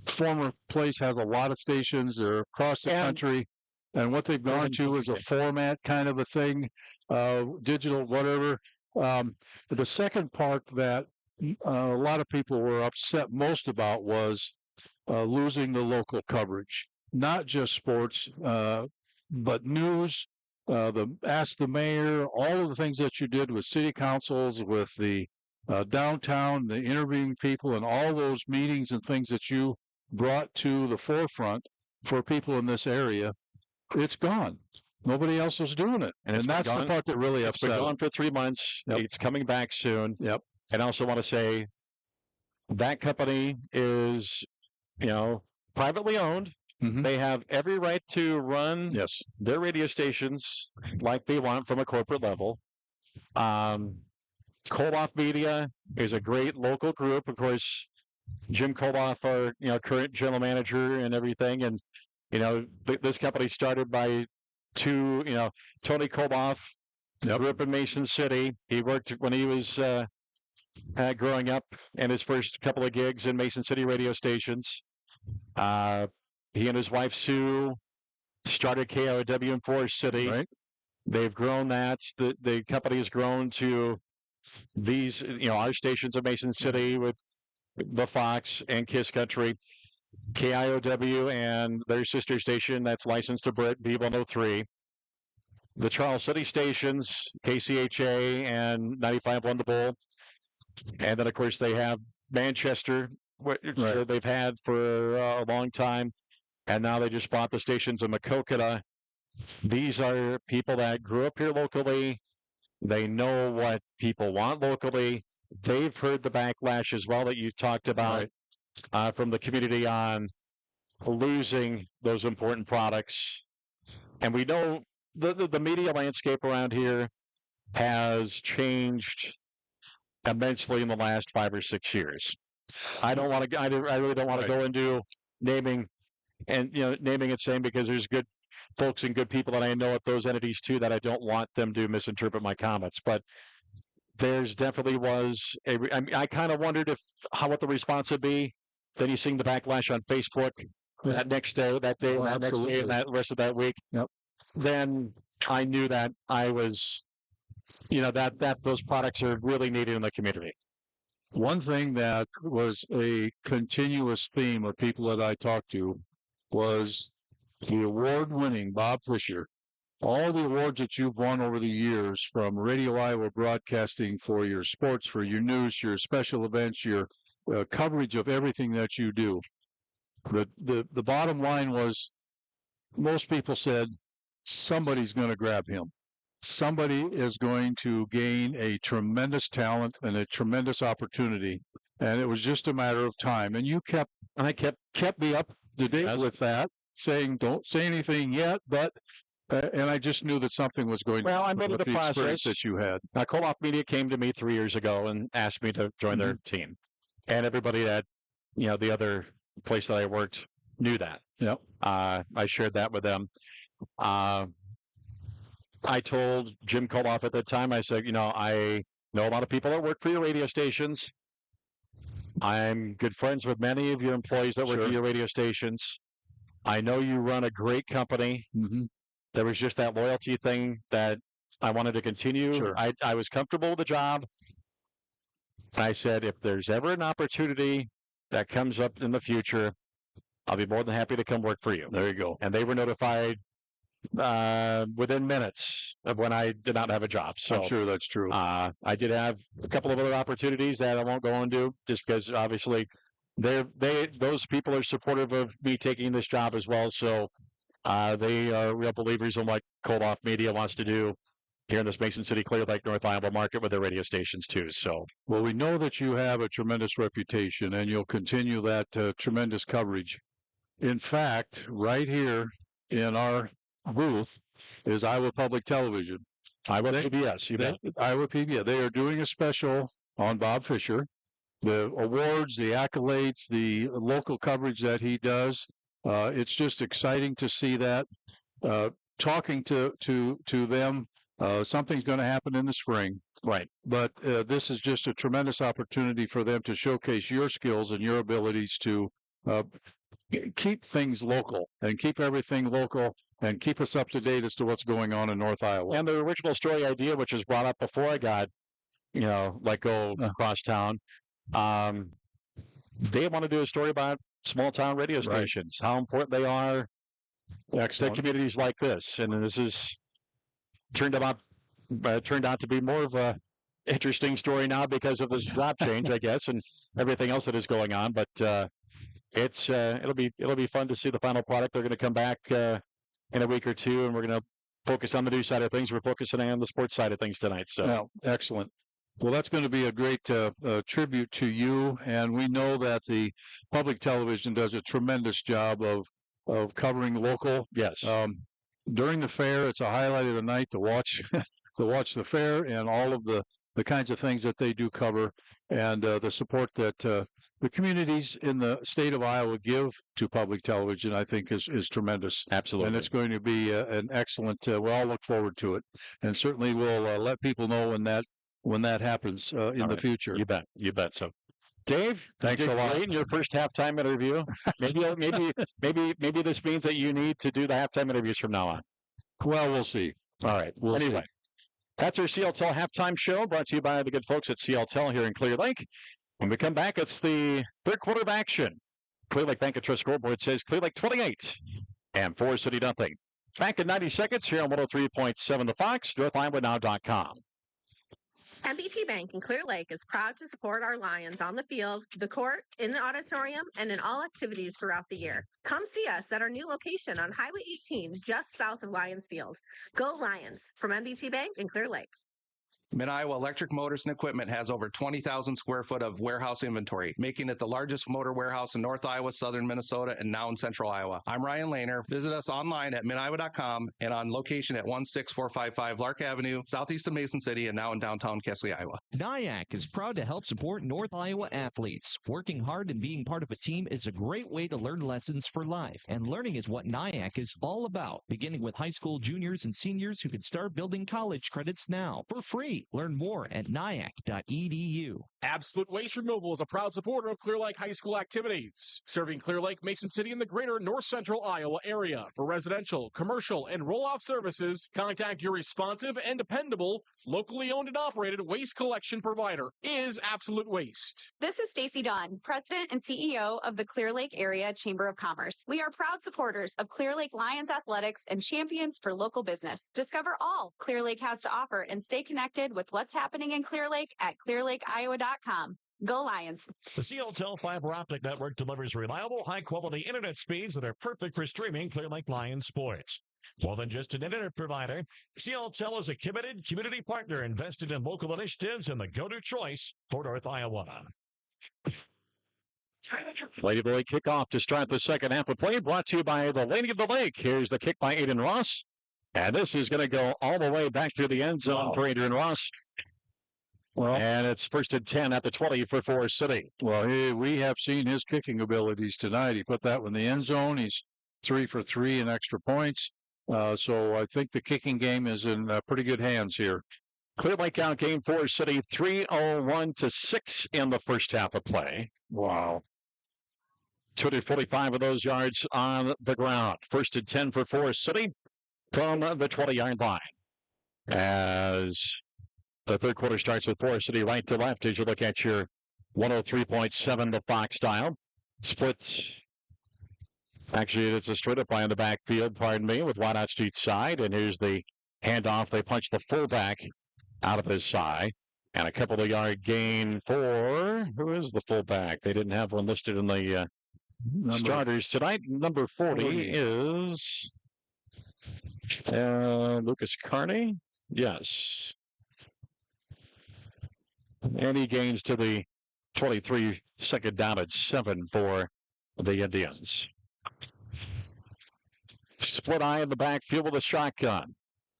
former place has a lot of stations. They're across the country, and what they've gone to is a format kind of a thing, digital, whatever. The second part that a lot of people were upset most about was losing the local coverage, not just sports, but news. Ask the mayor, all of the things that you did with city councils, with the downtown, the interviewing people, and all those meetings and things that you brought to the forefront for people in this area, it's gone. Nobody else is doing it. And that's the part that really upset me. It's been gone for 3 months. Yep. It's coming back soon. Yep. And I also want to say that company is, privately owned. Mm-hmm. They have every right to run their radio stations like they want from a corporate level. Koloff Media is a great local group. Of course, Jim Koloff, our current general manager and everything. And, this company started by Tony Koloff grew up in Mason City. He worked when he was growing up in his first couple of gigs in Mason City radio stations. He and his wife, Sue, started KIOW in Forest City. Right. They've grown that. The company has grown to these, our stations in Mason City with the Fox and Kiss Country, KIOW and their sister station that's licensed to Brit, B103. The Charles City stations, KCHA and 95.1 The Bull. And then, of course, they have Manchester, which they've had for a long time. And now they just bought the stations in Maquoketa. These are people that grew up here locally. They know what people want locally. They've heard the backlash as well that you've talked about from the community on losing those important products. And we know the media landscape around here has changed immensely in the last 5 or 6 years. I really don't want to go into naming and naming and saying, because there's good folks and good people that I know at those entities too that I don't want them to misinterpret my comments. But there's definitely was I kind of wondered what the response would be. Then you seeing the backlash on Facebook that next day, that next day, and that rest of that week. Yep. Then I knew that I was, that those products are really needed in the community. One thing that was a continuous theme of people that I talked to was the award-winning Bob Fisher. All the awards that you've won over the years, from Radio Iowa Broadcasting for your sports, for your news, your special events, your coverage of everything that you do. The bottom line was, most people said, somebody's going to grab him. Somebody is going to gain a tremendous talent and a tremendous opportunity, and it was just a matter of time. And you kept me up to date with that, saying, "Don't say anything yet," but and I just knew that something was going. Well, I'm with into the process experience that you had. Now, Koloff Media came to me 3 years ago and asked me to join their team, and everybody at the other place that I worked knew that. Yep. I shared that with them. I told Jim Koloff at the time, I said, I know a lot of people that work for your radio stations. I'm good friends with many of your employees that work for your radio stations. I know you run a great company. Mm-hmm. There was just that loyalty thing that I wanted to continue. Sure. I was comfortable with the job. I said, if there's ever an opportunity that comes up in the future, I'll be more than happy to come work for you. There you go. And they were notified within minutes of when I did not have a job. So I'm sure that's true. I did have a couple of other opportunities that I won't go into, just because obviously those people are supportive of me taking this job as well. So they are real believers in what Koloff Media wants to do here in this Mason City, Clear Lake, North Iowa market with their radio stations too. So, well, we know that you have a tremendous reputation, and you'll continue that tremendous coverage. In fact, right here in our booth is Iowa Public Television. Iowa PBS, you bet. Iowa PBS. They are doing a special on Bob Fisher. The awards, the accolades, the local coverage that he does. It's just exciting to see that. Talking to them, something's going to happen in the spring. Right. But this is just a tremendous opportunity for them to showcase your skills and your abilities to keep things local and keep everything local and keep us up to date as to what's going on in North Iowa. And the original story idea, which was brought up before I got, let go across town, they want to do a story about small town radio stations, how important they are to communities like this. And this is turned out to be more of a interesting story now because of this job change, I guess, and everything else that is going on. But it'll be fun to see the final product. They're going to come back in a week or two, and we're going to focus on the news side of things. We're focusing on the sports side of things tonight. So, yeah, excellent. Well, that's going to be a great tribute to you, and we know that the public television does a tremendous job of covering local. Yes. During the fair, it's a highlight of the night to watch the fair and all of the kinds of things that they do cover, and the support that the communities in the state of Iowa give to public television, I think, is tremendous. Absolutely. And it's going to be an excellent, we'll all look forward to it. And certainly we'll let people know when that happens in the future. You bet. So, Dave, thanks a lot. Great in your first halftime interview. Maybe this means that you need to do the halftime interviews from now on. Well, we'll see. All right. Anyway. That's our CLTEL halftime show, brought to you by the good folks at CLTEL here in Clear Lake. When we come back, it's the third quarter of action. Clear Lake Bank and Trust scoreboard says Clear Lake 28 and Forest City nothing. Back in 90 seconds here on 103.7 The Fox, NorthIowaNow.com. MBT Bank in Clear Lake is proud to support our Lions on the field, the court, in the auditorium, and in all activities throughout the year. Come see us at our new location on Highway 18, just south of Lions Field. Go Lions from MBT Bank in Clear Lake. Mid-Iowa Electric Motors and Equipment has over 20,000 square foot of warehouse inventory, making it the largest motor warehouse in North Iowa, southern Minnesota, and now in central Iowa. I'm Ryan Lehner. Visit us online at midiowa.com and on location at 16455 Lark Avenue, southeast of Mason City, and now in downtown Kesley, Iowa. NIAC is proud to help support North Iowa athletes. Working hard and being part of a team is a great way to learn lessons for life, and learning is what NIAC is all about, beginning with high school juniors and seniors who can start building college credits now for free. Learn more at nyac.edu. Absolute Waste Removal is a proud supporter of Clear Lake High School activities, serving Clear Lake, Mason City, and the greater north central Iowa area. For residential, commercial, and roll-off services, contact your responsive and dependable, locally owned and operated waste collection provider is Absolute Waste. This is Stacy Dunn, President and CEO of the Clear Lake Area Chamber of Commerce. We are proud supporters of Clear Lake Lions Athletics and champions for local business. Discover all Clear Lake has to offer and stay connected with what's happening in Clear Lake at clearlakeiowa.com. Go Lions. The CLTEL fiber optic network delivers reliable, high-quality internet speeds that are perfect for streaming Clear Lake Lions sports. More than just an internet provider, CLTEL is a committed community partner invested in local initiatives and the go-to choice for North Iowa. Lady of the Lake kickoff to start the second half of play, brought to you by the Lady of the Lake. Here's the kick by Aiden Ross. And this is going to go all the way back to the end zone for Adrian Ross. Well, and it's 1st and 10 at the 20 for Forest City. Well, we have seen his kicking abilities tonight. He put that one in the end zone. He's 3 for 3 in extra points. So I think the kicking game is in pretty good hands here. Clear Lake out game Forest City 301-6 in the first half of play. Wow. 245 of those yards on the ground. 1st and 10 for Forest City from the 20-yard line. As the third quarter starts with Forest City right to left as you look at your 103.7 to Fox dial. Split. Actually, it's a straight up line in the backfield, pardon me, with Wyandotte Street side. And here's the handoff. They punch the fullback out of his side. And a couple of yard gain for, who is the fullback? They didn't have one listed in the starters tonight. Number 40 is Lucas Carney. Yes. And he gains to the 23, second down at 7 for the Indians. Split eye in the backfield with a shotgun.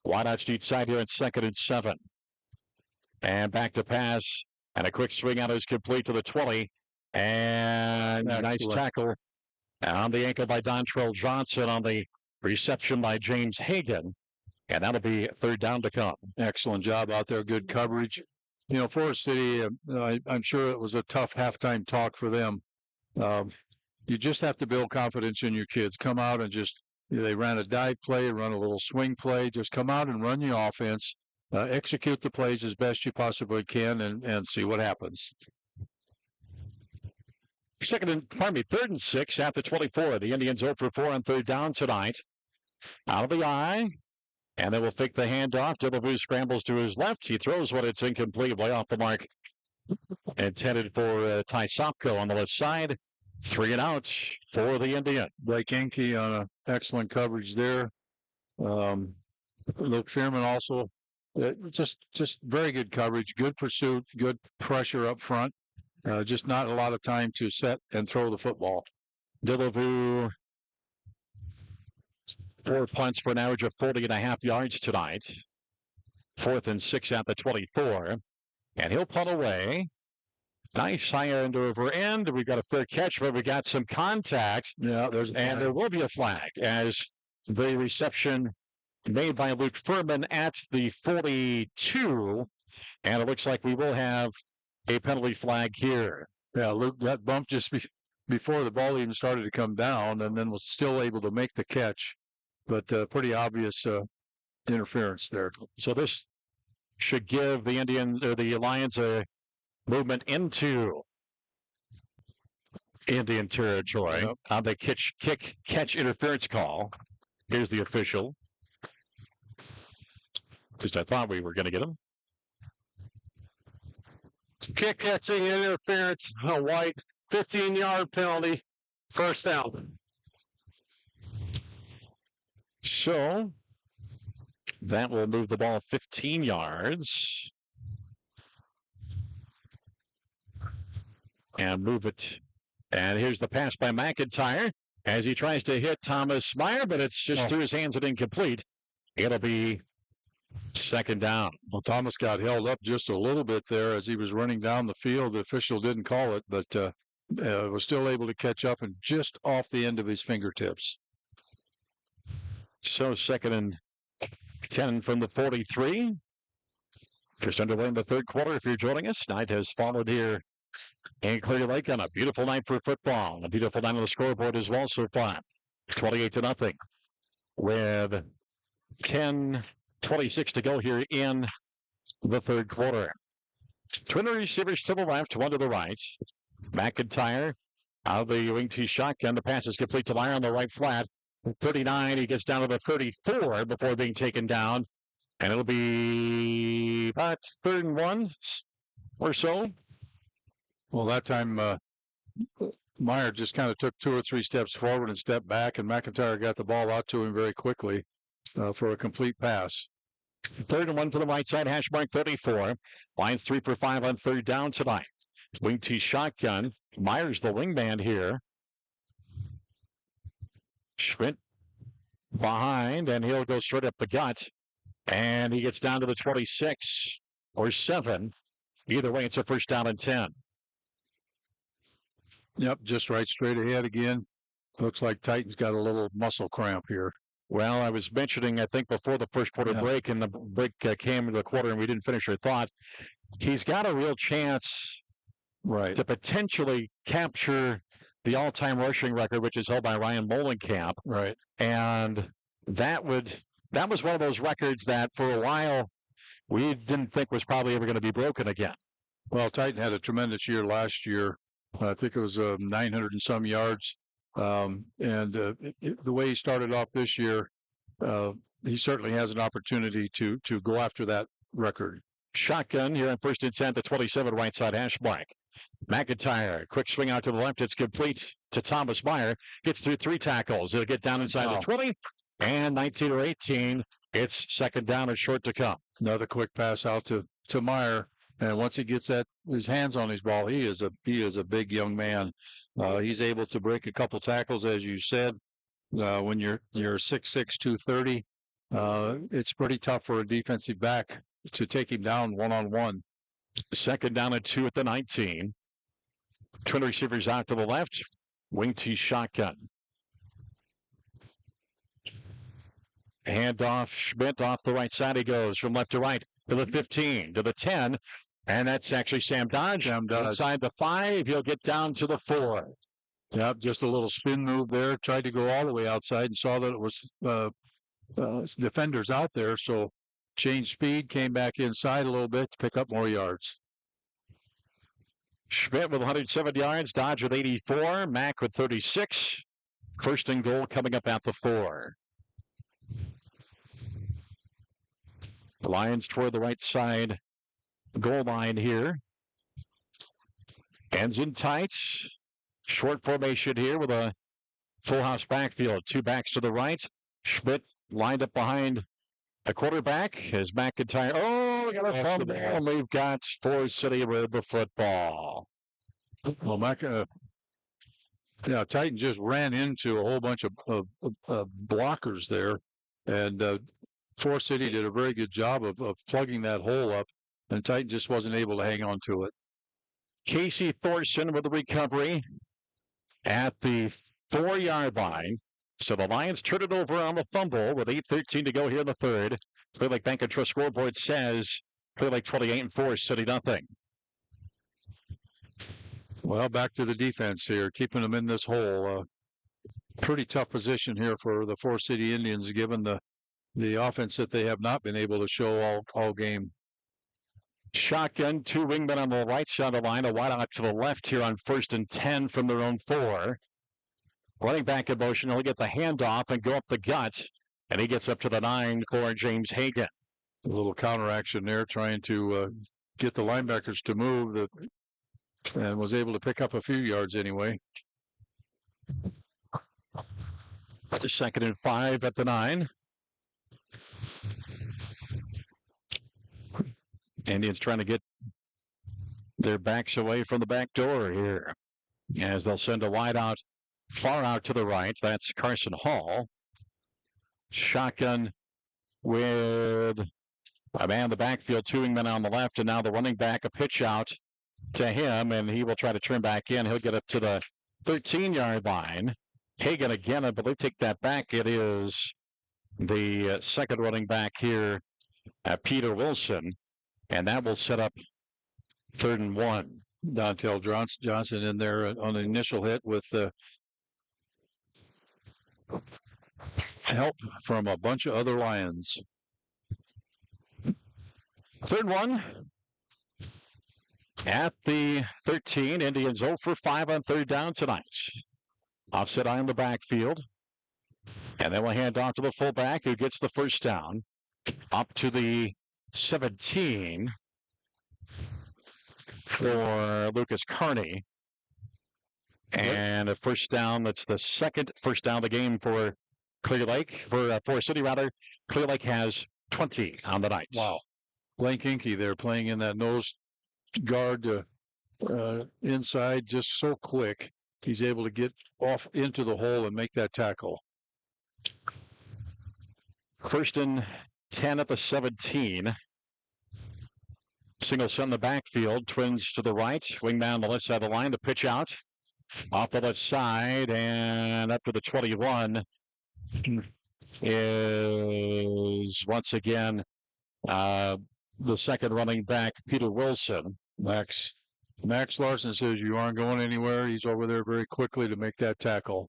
Wyandotte Street side here at 2nd and 7. And back to pass. And a quick swing out is complete to the 20. And a nice tackle on the ankle by Dontrell Johnson on the reception by James Hagan. And that'll be 3rd down to come. Excellent job out there. Good coverage. You know, Forest City, I'm sure it was a tough halftime talk for them. You just have to build confidence in your kids. Come out and just, they ran a dive play, run a little swing play. Just come out and run your offense. Execute the plays as best you possibly can and see what happens. 3rd and 6 at the 24. The Indians 0 for 4 on 3rd down tonight. Out of the eye. And they will fake the handoff. Delavu scrambles to his left. He throws one. It's incomplete. Way off the mark. Intended for Ty Sopko on the left side. 3 and out for the Indian. Blake Enke on excellent coverage there. Luke Fearman also. Just very good coverage. Good pursuit. Good pressure up front. Just not a lot of time to set and throw the football. Delavu 4 punts for an average of 40.5 yards tonight. 4th and 6 at the 24. And he'll punt away. Nice high end over end. We've got a fair catch, but we got some contact. Yeah, and there will be a flag as the reception made by Luke Furman at the 42. And it looks like we will have a penalty flag here. Yeah, Luke, that bump just before the ball even started to come down, and then was still able to make the catch. But pretty obvious interference there. So this should give the Indians or the Lions a movement into Indian territory on the catch interference call. Here's the official. At least I thought we were going to get him. Kick catching interference, a white 15-yard penalty, 1st down. So that will move the ball 15 yards. and move it. And here's the pass by McIntyre as he tries to hit Thomas Meyer, but it's just through his hands and incomplete. It'll be second down. Well, Thomas got held up just a little bit there as he was running down the field. The official didn't call it, but was still able to catch up and just off the end of his fingertips. So 2nd and 10 from the 43. Just underway in the third quarter. If you're joining us, night has followed here in Clear Lake on a beautiful night for football. A beautiful night on the scoreboard as well so far. 28-0 with 10:26 to go here in the third quarter. Twin receivers to the left, one to the right. McIntyre out of the wing T shotgun. The pass is complete to Meyer on the right flat. 39, he gets down to the 34 before being taken down. And it'll be about 3rd and 1 or so. Well, that time Meyer just kind of took 2 or 3 steps forward and stepped back, and McIntyre got the ball out to him very quickly for a complete pass. 3rd and 1 for the right side, hash mark 34. Lions 3 for 5 on 3rd down tonight. Wing T shotgun. Meyer's the wingman here. Schmidt behind, and he'll go straight up the gut. And he gets down to the 26 or 7. Either way, it's a 1st down and 10. Yep, just right straight ahead again. Looks like Titan's got a little muscle cramp here. Well, I was mentioning, I think, before the first quarter break, and the break came into the quarter, and we didn't finish our thought. He's got a real chance to potentially capture the all-time rushing record, which is held by Ryan Molenkamp. Right. And that was one of those records that for a while we didn't think was probably ever going to be broken again. Well, Titan had a tremendous year last year. I think it was 900 and some yards. The way he started off this year, he certainly has an opportunity to go after that record. Shotgun here on 1st and 10, the 27 right side hash mark. McIntyre, quick swing out to the left. It's complete to Thomas Meyer. Gets through 3 tackles. It'll get down inside the 20. And 19 or 18, it's 2nd down and short to come. Another quick pass out to Meyer. And once he gets his hands on his ball, he is a big young man. He's able to break a couple tackles, as you said. When you're 6'6", 230, it's pretty tough for a defensive back to take him down one-on-one. 2nd down and 2 at the 19. Twin receivers out to the left. Wing T shotgun. Handoff, Schmidt off the right side. He goes from left to right to the 15, to the 10. And that's actually Sam Dodge. Inside the 5, he'll get down to the 4. Yep, just a little spin move there. Tried to go all the way outside and saw that it was defenders out there. So changed speed, came back inside a little bit to pick up more yards. Schmidt with 107 yards. Dodge with 84. Mack with 36. 1st and goal coming up at the 4. The Lions toward the right side goal line here. Ends in tight. Short formation here with a full house backfield. 2 backs to the right. Schmidt lined up behind the quarterback as McIntyre. Oh, we got a fumble. And we've got Forest City with the football. Well, Titan just ran into a whole bunch of blockers there. And Forest City did a very good job of plugging that hole up. And Titan just wasn't able to hang on to it. Casey Thorson with the recovery at the 4-yard line. So the Lions turn it over on the fumble with 8:13 to go here in the third. Clear Lake Bank and Trust scoreboard says Clear Lake 28 and 4, City nothing. Well, back to the defense here, keeping them in this hole. Pretty tough position here for the Forest City Indians, given the offense that they have not been able to show all game. Shotgun, 2 wingmen on the right side of the line, a wide out to the left here on 1st and 10 from their own 4. Running back in motion, he'll get the handoff and go up the gut, and he gets up to the 9 for James Hagan. A little counteraction there, trying to get the linebackers to move, and was able to pick up a few yards anyway. 2nd and 5 at the 9. Indians trying to get their backs away from the back door here as they'll send a wide out, far out to the right. That's Carson Hall. Shotgun with a man in the backfield, two wingmen on the left, and now the running back, a pitch out to him, and he will try to turn back in. He'll get up to the 13-yard line. Hagan again, I believe, take that back. It is the second running back here, Peter Wilson, and that will set up 3rd and 1. Dontel Johnson in there on the initial hit with help from a bunch of other Lions. 3rd and 1 at the 13. Indians 0 for 5 on 3rd down tonight. Offset eye in the backfield. And then we'll hand off to the fullback who gets the first down. Up to the 17 for Lucas Carney. And a first down. That's the second first down of the game for Clear Lake. For Forest City, rather. Clear Lake has 20 on the night. Wow. Blake Inky there playing in that nose guard inside just so quick. He's able to get off into the hole and make that tackle. 1st and 10 at the 17. Single set in the backfield. Twins to the right. Wingman on the left side of the line. The pitch out. Off the left side and up to the 21 is once again the second running back, Peter Wilson. Max Larson says you aren't going anywhere. He's over there very quickly to make that tackle.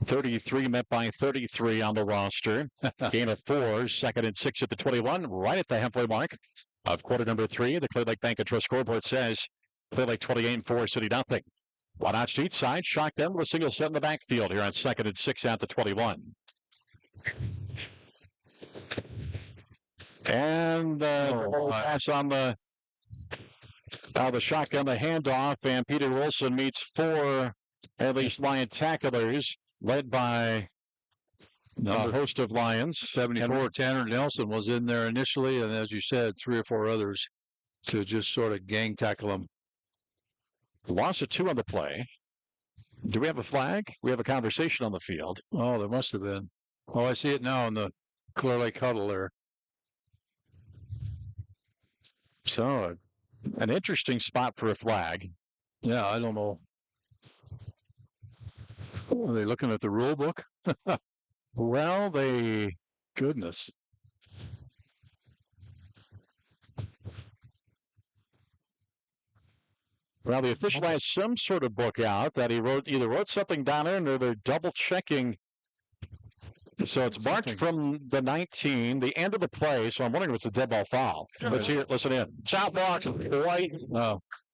33 met by 33 on the roster. Gain of 4, 2nd and 6 at the 21, right at the halfway mark of quarter number 3. The Clear Lake Bank and Trust scoreboard says Clear Lake 28 Forest City nothing. One out to each side. Shotgun with a single set in the backfield here on 2nd and 6 at the 21. And pass on the shotgun, the handoff, and Peter Wilson meets 4 at least Lion tacklers, led by a host of Lions. 74, Tanner Nelson was in there initially, and as you said, 3 or 4 others to just sort of gang tackle him. Loss of 2 on the play. Do we have a flag? We have a conversation on the field. Oh, there must have been. Oh, I see it now in the Clear Lake huddle there. So, an interesting spot for a flag. Yeah, I don't know. Are they looking at the rule book? Well, goodness. Well, the official has some sort of book out that he either wrote something down in or they're double checking. So it's marked from the 19, the end of the play. So I'm wondering if it's a dead ball foul. Let's hear it. Listen in. Chop block, white.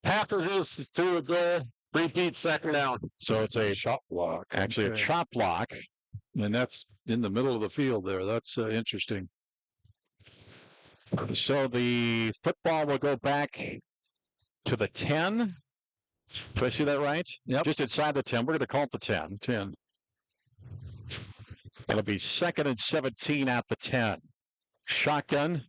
After this is through a goal, repeat 2nd down. So it's a chop block. Actually, a chop block. And that's in the middle of the field there. That's interesting. So the football will go back to the 10. Do I see that right? Yep. Just inside the 10. We're going to call it the 10. 10. It'll be 2nd and 17 at the 10. Shotgun.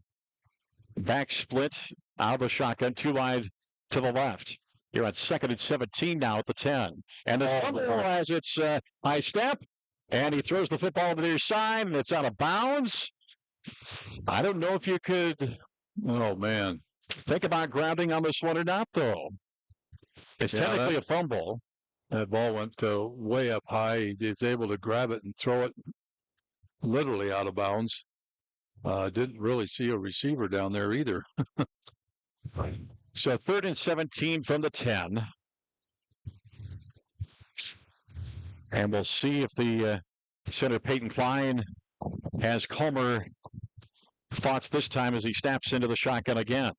Back split out of the shotgun. 2 wide to the left. You're at 2nd and 17 now at the 10. And this one has its high step. And he throws the football to the near side. And it's out of bounds. I don't know if you could. Oh, man. Think about grounding on this one or not, though. It's technically a fumble. That ball went way up high. He was able to grab it and throw it literally out of bounds. Didn't really see a receiver down there either. So 3rd and 17 from the 10. And we'll see if the center, Peyton Klein, has calmer thoughts this time as he snaps into the shotgun again.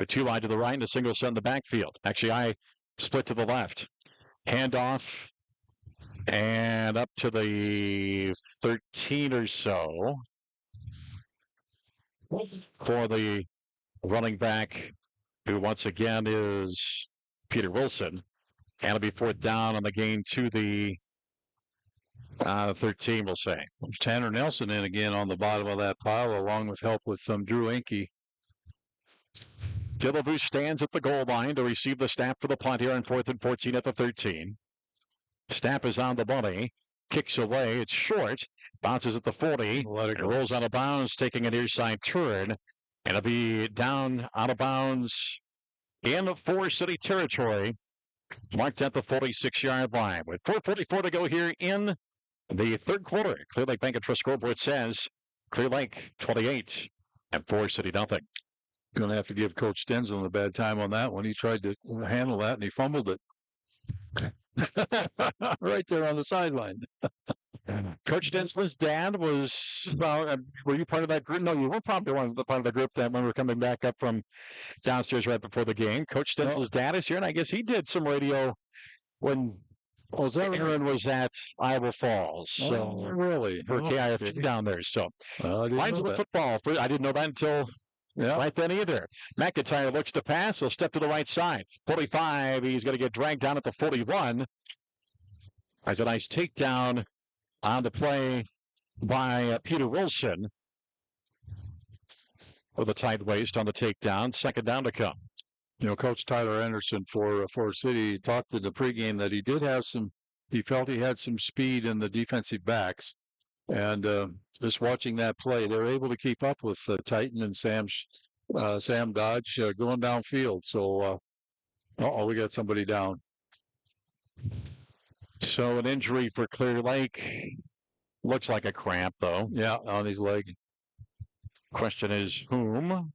A 2 wide to the right and a single set in the backfield. Actually, I split to the left. Handoff and up to the 13 or so for the running back, who once again is Peter Wilson. And it'll be 4th down on the gain to the 13, we'll say. Tanner Nelson in again on the bottom of that pile, along with help with Drew Inky. Gillivoo stands at the goal line to receive the snap for the punt here on 4th and 14 at the 13. Snap is on the money. Kicks away. It's short. Bounces at the 40. And rolls out of bounds, taking a near side turn. And it'll be down out of bounds in Forest City territory. Marked at the 46-yard line. With 4:44 to go here in the third quarter. Clear Lake Bank and Trust scoreboard says Clear Lake 28 and Forest City nothing. Going to have to give Coach Stenzel a bad time on that one. He tried to handle that and he fumbled it. Right there on the sideline. Coach Densler's dad was, well, were you part of that group? No, you were probably part of the group that when we were coming back up from downstairs right before the game. Coach Densler's dad is here, and I guess he did some radio when Aaron was at Iowa Falls. So really? For KIFT down there. So, lines of the football. I didn't know that until right then either. McIntyre looks to pass. He'll step to the right side. 45. He's going to get dragged down at the 41. Has a nice takedown on the play by Peter Wilson with a tight waist on the takedown. Second down to come. You know, Coach Tyler Anderson for Forest City talked in the pregame that he did have he felt he had some speed in the defensive backs. And just watching that play, they were able to keep up with Titan and Sam Dodge going downfield. So, we got somebody down. So an injury for Clear Lake. Looks like a cramp, though. Yeah, on his leg. Question is whom?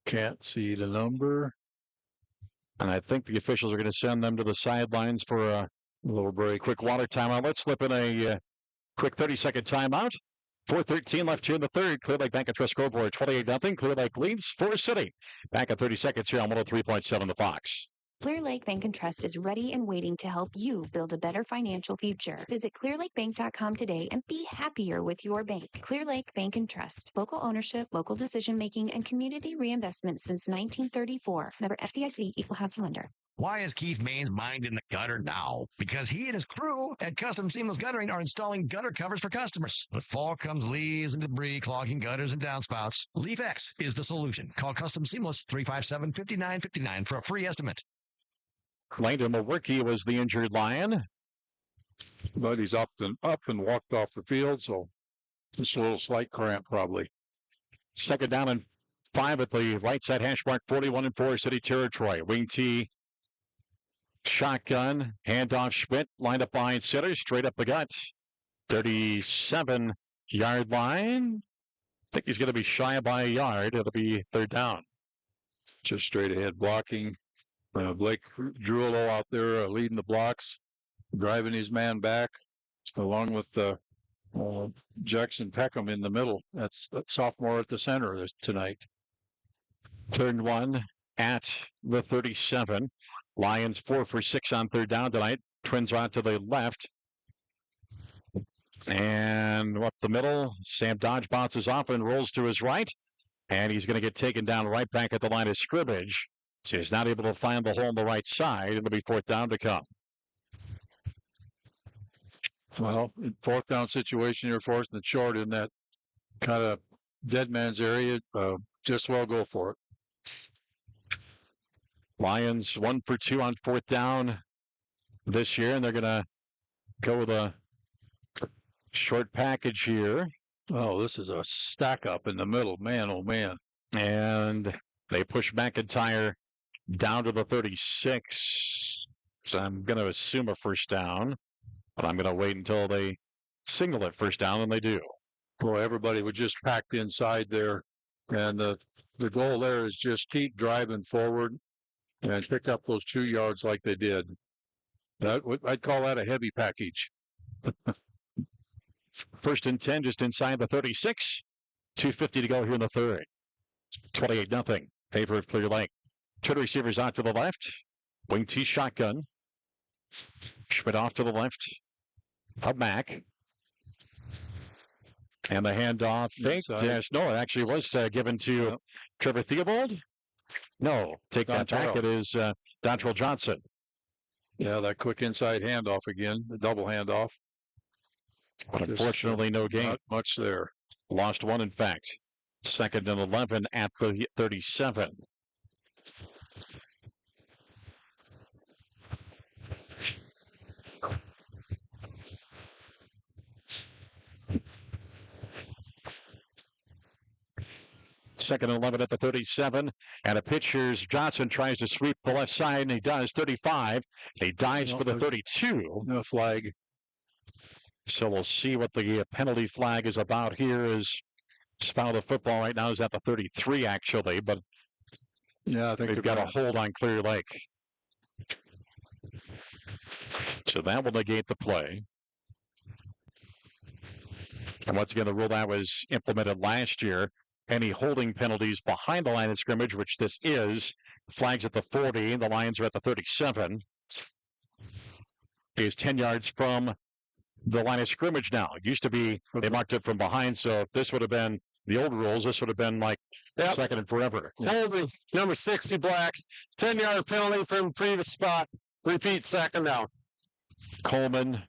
Can't see the number. And I think the officials are going to send them to the sidelines for a little break. Quick water timeout. Let's slip in a quick 30-second timeout. 4:13 left here in the third. Clear Lake Bank and Trust scoreboard 28-0. Clear Lake leads Forest City. Back at 30 seconds here on 103.7 The Fox. Clear Lake Bank and Trust is ready and waiting to help you build a better financial future. Visit clearlakebank.com today and be happier with your bank. Clear Lake Bank and Trust. Local ownership, local decision-making, and community reinvestment since 1934. Member FDIC, Equal Housing Lender. Why is Keith Main's mind in the gutter now? Because he and his crew at Custom Seamless Guttering are installing gutter covers for customers. With fall comes leaves and debris clogging gutters and downspouts. LeafX is the solution. Call Custom Seamless 357-5959 for a free estimate. Landon Milwaukee was the injured Lion. But he's up and walked off the field, so just a little slight cramp probably. Second down and 5 at the right side hash mark, 41 in Forest City territory. Wing T, shotgun, handoff Schmidt, lined up behind center, straight up the gut. 37-yard line. I think he's going to be shy by a yard. It'll be third down. Just straight ahead blocking. Blake Drullo out there leading the blocks, driving his man back, along with Jackson Peckham in the middle. That's sophomore at the center tonight. Third and 1 at the 37. Lions 4 for 6 on third down tonight. Twins are out to the left. And up the middle, Sam Dodge bounces off and rolls to his right. And he's going to get taken down right back at the line of scrimmage. So he's not able to find the hole on the right side. It'll be fourth down to come. Well, in fourth down situation, you're forced and short in that kind of dead man's area. Just well go for it. Lions 1 for 2 on fourth down this year, and they're going to go with a short package here. Oh, this is a stack up in the middle. Man, oh, man. And they push McIntyre down to the 36. So I'm going to assume a first down, but I'm going to wait until they signal it first down, and they do. Boy, everybody was just packed inside there. And the goal there is just keep driving forward and pick up those 2 yards like they did. I'd call that a heavy package. First and 10, just inside the 36. 2:50 to go here in the third. 28-0. Favor of Clear Lake. Two receivers out to the left. Wing T shotgun. Schmidt off to the left. Up back. And the handoff fake. Yes, no, it actually was given to Trevor Theobald. No, take that back. It is Dontrell Johnson. Yeah, that quick inside handoff again, the double handoff. But unfortunately, no gain. Not much there. Lost one, in fact. Second and 11 at the 37. Second and 11 at the 37. And a pitch here's Johnson tries to sweep the left side, and he does. 35. He dives for the 32. No flag. So we'll see what the penalty flag is about here. Is spot of the football right now is at the 33, actually, but yeah, I think they've got a hold on Clear Lake. So that will negate the play. And once again, the rule that was implemented last year, any holding penalties behind the line of scrimmage, which this is, flags at the 40, the Lions are at the 37, is 10 yards from the line of scrimmage now. It used to be they marked it from behind, so if this would have been the old rules, this would have been like second and forever. Holding, number 60, Black. 10-yard penalty from previous spot. Repeat, second down. Coleman,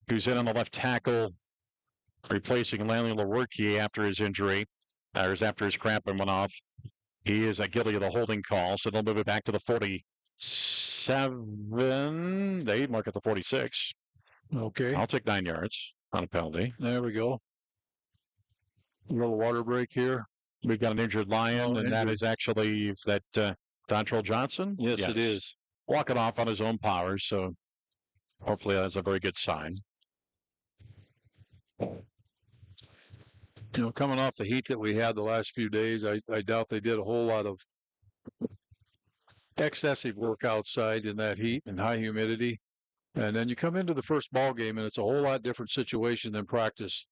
who's in on the left tackle, replacing Lanley Lewerke after his injury, or after his cramping went off. He is guilty of the holding call, so they'll move it back to the 47. They mark at the 46. Okay. I'll take 9 yards on a penalty. There we go. A little water break here. We've got an injured Lion, and that is actually Dontrell Johnson? Yes, it is. Walking off on his own power, so hopefully that's a very good sign. Coming off the heat that we had the last few days, I doubt they did a whole lot of excessive work outside in that heat and high humidity. And then you come into the first ball game, and it's a whole lot different situation than practice.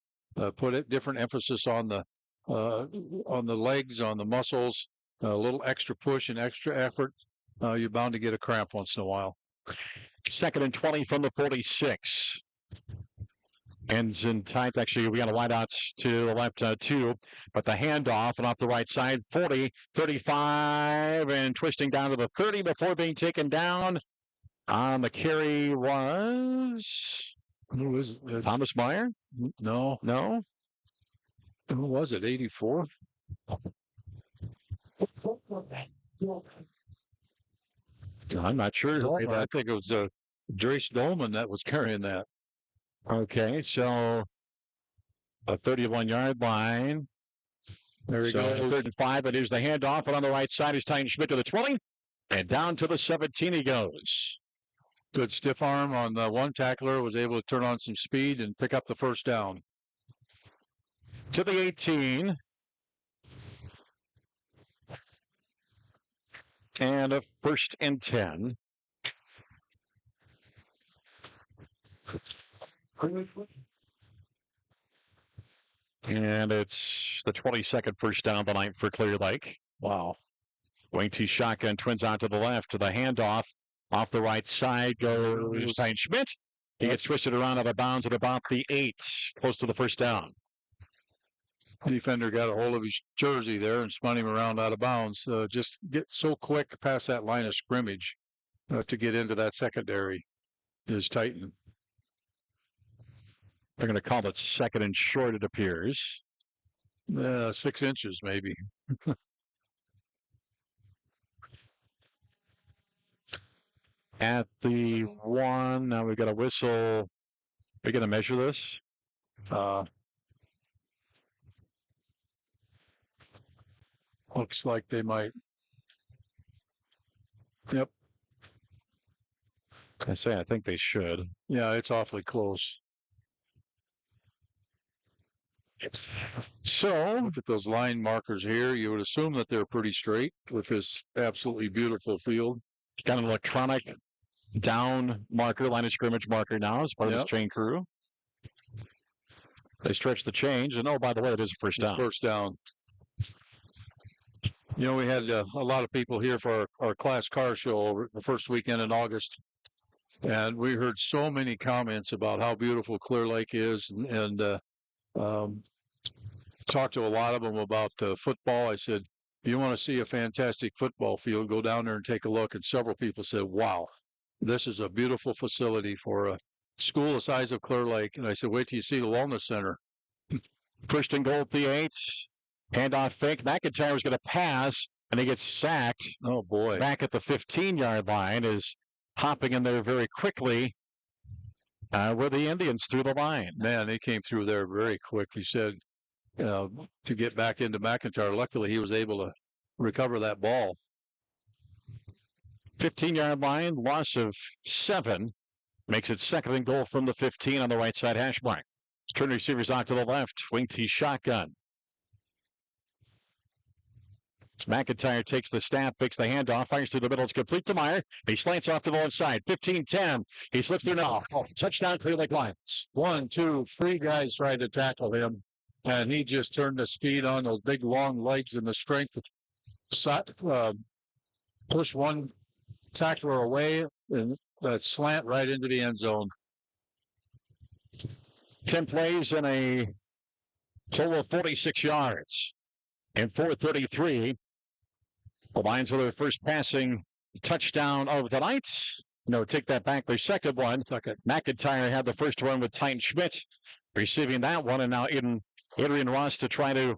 Put different emphasis on the legs, on the muscles, a little extra push and extra effort. You're bound to get a cramp once in a while. Second and 20 from the 46. Ends in tight. Actually, we got a wideouts to the left, too. But the handoff and off the right side, 40, 35, and twisting down to the 30 before being taken down. On the carry was... Who is it? Thomas Meyer? No. No? Who was it? 84? I'm not sure. I think it was Drace Dolman that was carrying that. Okay, so a 31-yard line. There we go. 35, but here's the handoff, and on the right side is Tyson Schmidt to the 20, and down to the 17 he goes. Good stiff arm on the one tackler, was able to turn on some speed and pick up the first down. To the 18. And a 1st and 10. And it's the 22nd first down of the night for Clear Lake. Wow. Wing T shotgun, twins out to the left, to the handoff. Off the right side goes Tyson Schmidt. He gets twisted around out of bounds at about the 8, close to the first down. Defender got a hold of his jersey there and spun him around out of bounds. Just get so quick past that line of scrimmage to get into that secondary is Titan. They're going to call it second and short, it appears. 6 inches, maybe. At the 1, now we've got a whistle. We're going to measure this. Looks like they might. Yep. I think they should. Yeah, it's awfully close. So, look at those line markers here. You would assume that they're pretty straight with this absolutely beautiful field. Got an electronic down marker, line of scrimmage marker now as part of this chain crew. They stretch the change, and by the way, it is a first down. First down. We had a lot of people here for our class car show over the first weekend in August. And we heard so many comments about how beautiful Clear Lake is and talked to a lot of them about football. I said, if you want to see a fantastic football field, go down there and take a look. And several people said, wow, this is a beautiful facility for a school the size of Clear Lake. And I said, wait till you see the Wellness Center. First and goal at the 8. Handoff fake. McIntyre is going to pass, and he gets sacked. Oh, boy. Back at the 15-yard line is hopping in there very quickly with the Indians through the line. Man, they came through there very quick. He said to get back into McIntyre. Luckily, he was able to recover that ball. 15-yard line, loss of 7. Makes it 2nd and goal from the 15 on the right side hash mark. Turn receivers out to the left. Wing T shotgun. As McIntyre takes the snap, fakes the handoff, fires through the middle. It's complete to Meyer. He slants off to the left side. 15-10. He slips through now. Touchdown, Clear Lake Lions. 1, 2, 3 guys tried to tackle him, and he just turned the speed on those big, long legs and the strength. Push one tackler away, and that slant right into the end zone. 10 plays and a total of 46 yards. And 4:33. The Lions with their first passing touchdown of the night. No, take that back. Their second one. McIntyre had the first one with Tyne Schmidt receiving that one, and now Adrian Ross to try to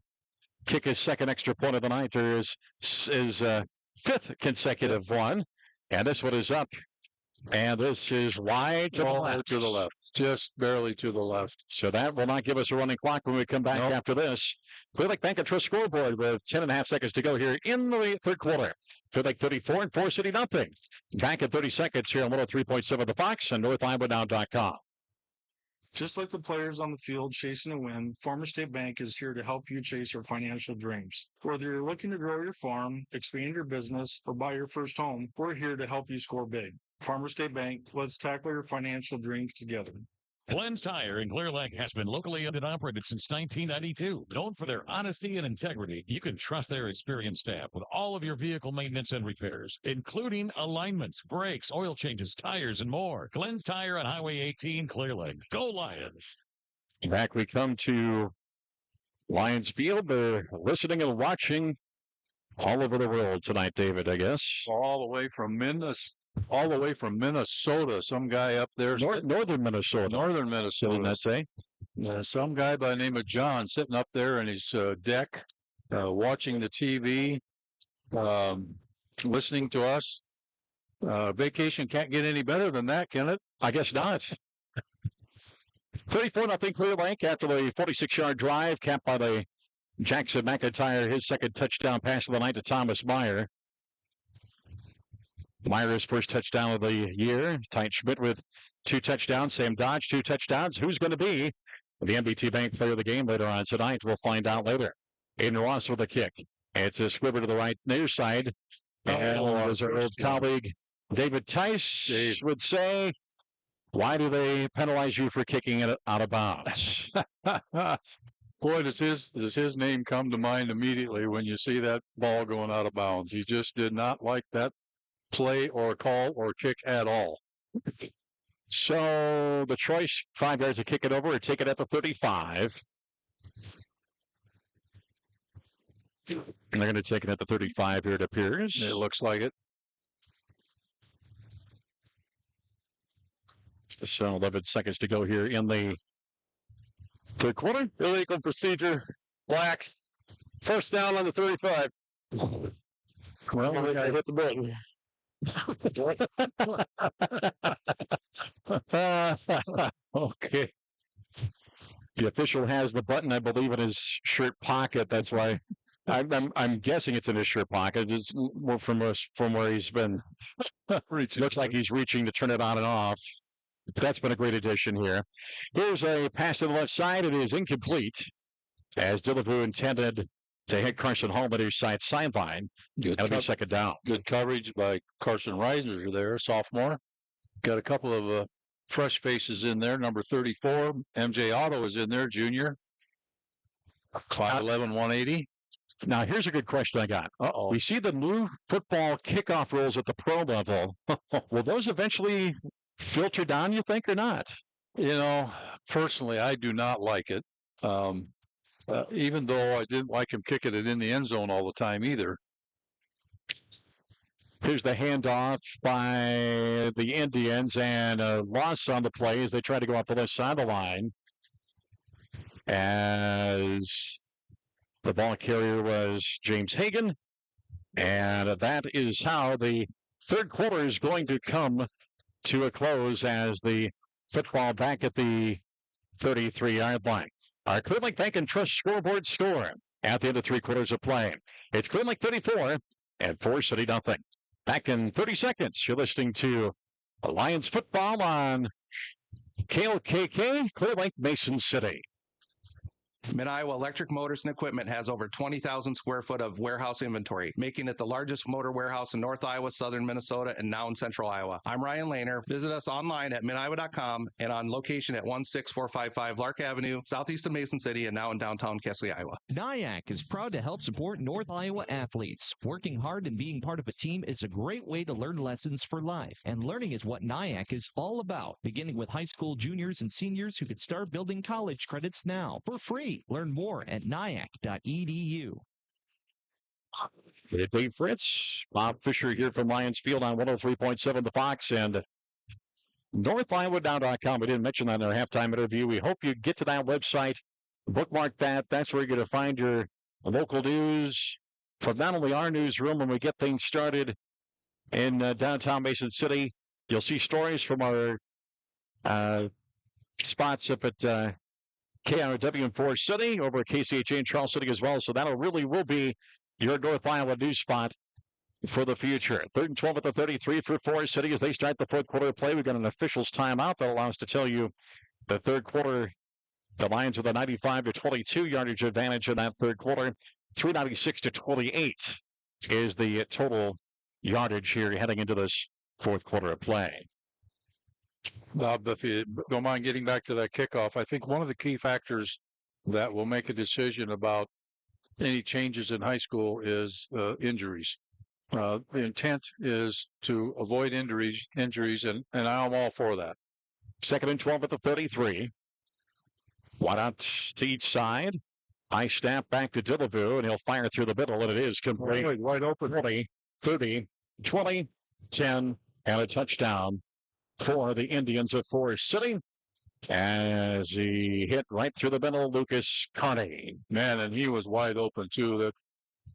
kick his second extra point of the night, or his 5th consecutive one. And this one is up. And this is wide to the left. To the left. Just barely to the left. So that will not give us a running clock when we come back after this. Clear Lake Bank and Trust scoreboard with 10.5 seconds to go here in the third quarter. Clear Lake 34 and Forest City nothing. Back at 30 seconds here on 103.7 The Fox and NorthIowaNow.com. Just like the players on the field chasing a win, Farmer State Bank is here to help you chase your financial dreams. Whether you're looking to grow your farm, expand your business, or buy your first home, we're here to help you score big. Farmer State Bank, let's tackle your financial dreams together. Glenn's Tire in Clear Lake has been locally owned and operated since 1992. Known for their honesty and integrity, you can trust their experienced staff with all of your vehicle maintenance and repairs, including alignments, brakes, oil changes, tires, and more. Glenn's Tire on Highway 18, Clear Lake. Go Lions! Back we come to Lions Field. They're listening and watching all over the world tonight, David, I guess. All the way from Minnesota. Some guy up there. Northern Minnesota. Northern Minnesota. Didn't that say? Some guy by the name of John sitting up there in his deck, watching the TV, listening to us. Vacation can't get any better than that, can it? I guess not. 34-0 Clear Lake after the 46-yard drive, capped by the Jackson McIntyre, his second touchdown pass of the night to Thomas Meyer. Meyer's first touchdown of the year. Tyne Schmidt with 2 touchdowns. Sam Dodge, 2 touchdowns. Who's going to be the MBT Bank player of the game later on tonight? We'll find out later. Aiden Ross with a kick. It's a squibber to the right near side. And as our old colleague David Tice would say, why do they penalize you for kicking it out of bounds? Boy, does his name come to mind immediately when you see that ball going out of bounds. He just did not like that play or call or kick at all. So the choice, 5 yards to kick it over or take it at the 35. And they're going to take it at the 35 here, it appears. It looks like it. So 11 seconds to go here in the third quarter. Illegal procedure, black. First down on the 35. Well, we got to hit the button. Okay. The official has the button, I believe, in his shirt pocket. That's why I'm guessing it's in his shirt pocket. It's more from where he's been. Looks like he's reaching to turn it on and off. That's been a great addition here. Here's a pass to the left side. It is incomplete, as Dillevue intended to hit Carson Hall at his sideline. That'll be second down. Good coverage by Carson Reisinger there, sophomore. Got a couple of fresh faces in there. Number 34, MJ Otto is in there, junior. 5'11", 180. Now, here's a good question I got. Uh-oh. We see the new football kickoff rules at the pro level. Will those eventually filter down, you think, or not? You know, personally, I do not like it. Even though I didn't like him kicking it in the end zone all the time either. Here's the handoff by the Indians, and a loss on the play as they try to go out the left side of the line. As the ball carrier was James Hagan. And that is how the third quarter is going to come to a close as the football back at the 33-yard line. our Clear Lake Bank and Trust scoreboard score at the end of 3 quarters of play. It's Clear Lake 34 and Forest City nothing. Back in 30 seconds, you're listening to Lions football on KOKK, Clear Lake, Mason City. Mid-Iowa Electric Motors and Equipment has over 20,000 square foot of warehouse inventory, making it the largest motor warehouse in North Iowa, Southern Minnesota, and now in Central Iowa. I'm Ryan Lehner. Visit us online at midiowa.com and on location at 16455 Lark Avenue, southeast of Mason City, and now in downtown Kesley, Iowa. NIAC is proud to help support North Iowa athletes. Working hard and being part of a team is a great way to learn lessons for life, and learning is what NIAC is all about, beginning with high school juniors and seniors who could start building college credits now for free. Learn more at nyac.edu. Dave Fritz, Bob Fisher here from Lions Field on 103.7 The Fox and NorthIowaNow.com. We didn't mention that in our halftime interview. We hope you get to that website, bookmark that. That's where you're going to find your local news from not only our newsroom when we get things started in downtown Mason City. You'll see stories from our spots up at KRW in Forest City, over at KCHA in Charles City as well. So that will be your North Iowa news spot for the future. 3rd and 12 at the 33 for Forest City as they start the fourth quarter of play. We've got an officials timeout that allows us to tell you the third quarter. The Lions with a 95 to 22 yardage advantage in that third quarter. 396 to 28 is the total yardage here heading into this fourth quarter of play. Bob, if you don't mind getting back to that kickoff, I think one of the key factors that will make a decision about any changes in high school is injuries. The intent is to avoid injuries, and I'm all for that. 2nd and 12 at the 33. One out to each side. High snap back to Dillevue, and he'll fire through the middle, and it is complete. Wide open. 20, 30, 20, 10, and a touchdown for the Indians of Forest City as he hit right through the middle, Lucas Carney. Man, and he was wide open, too.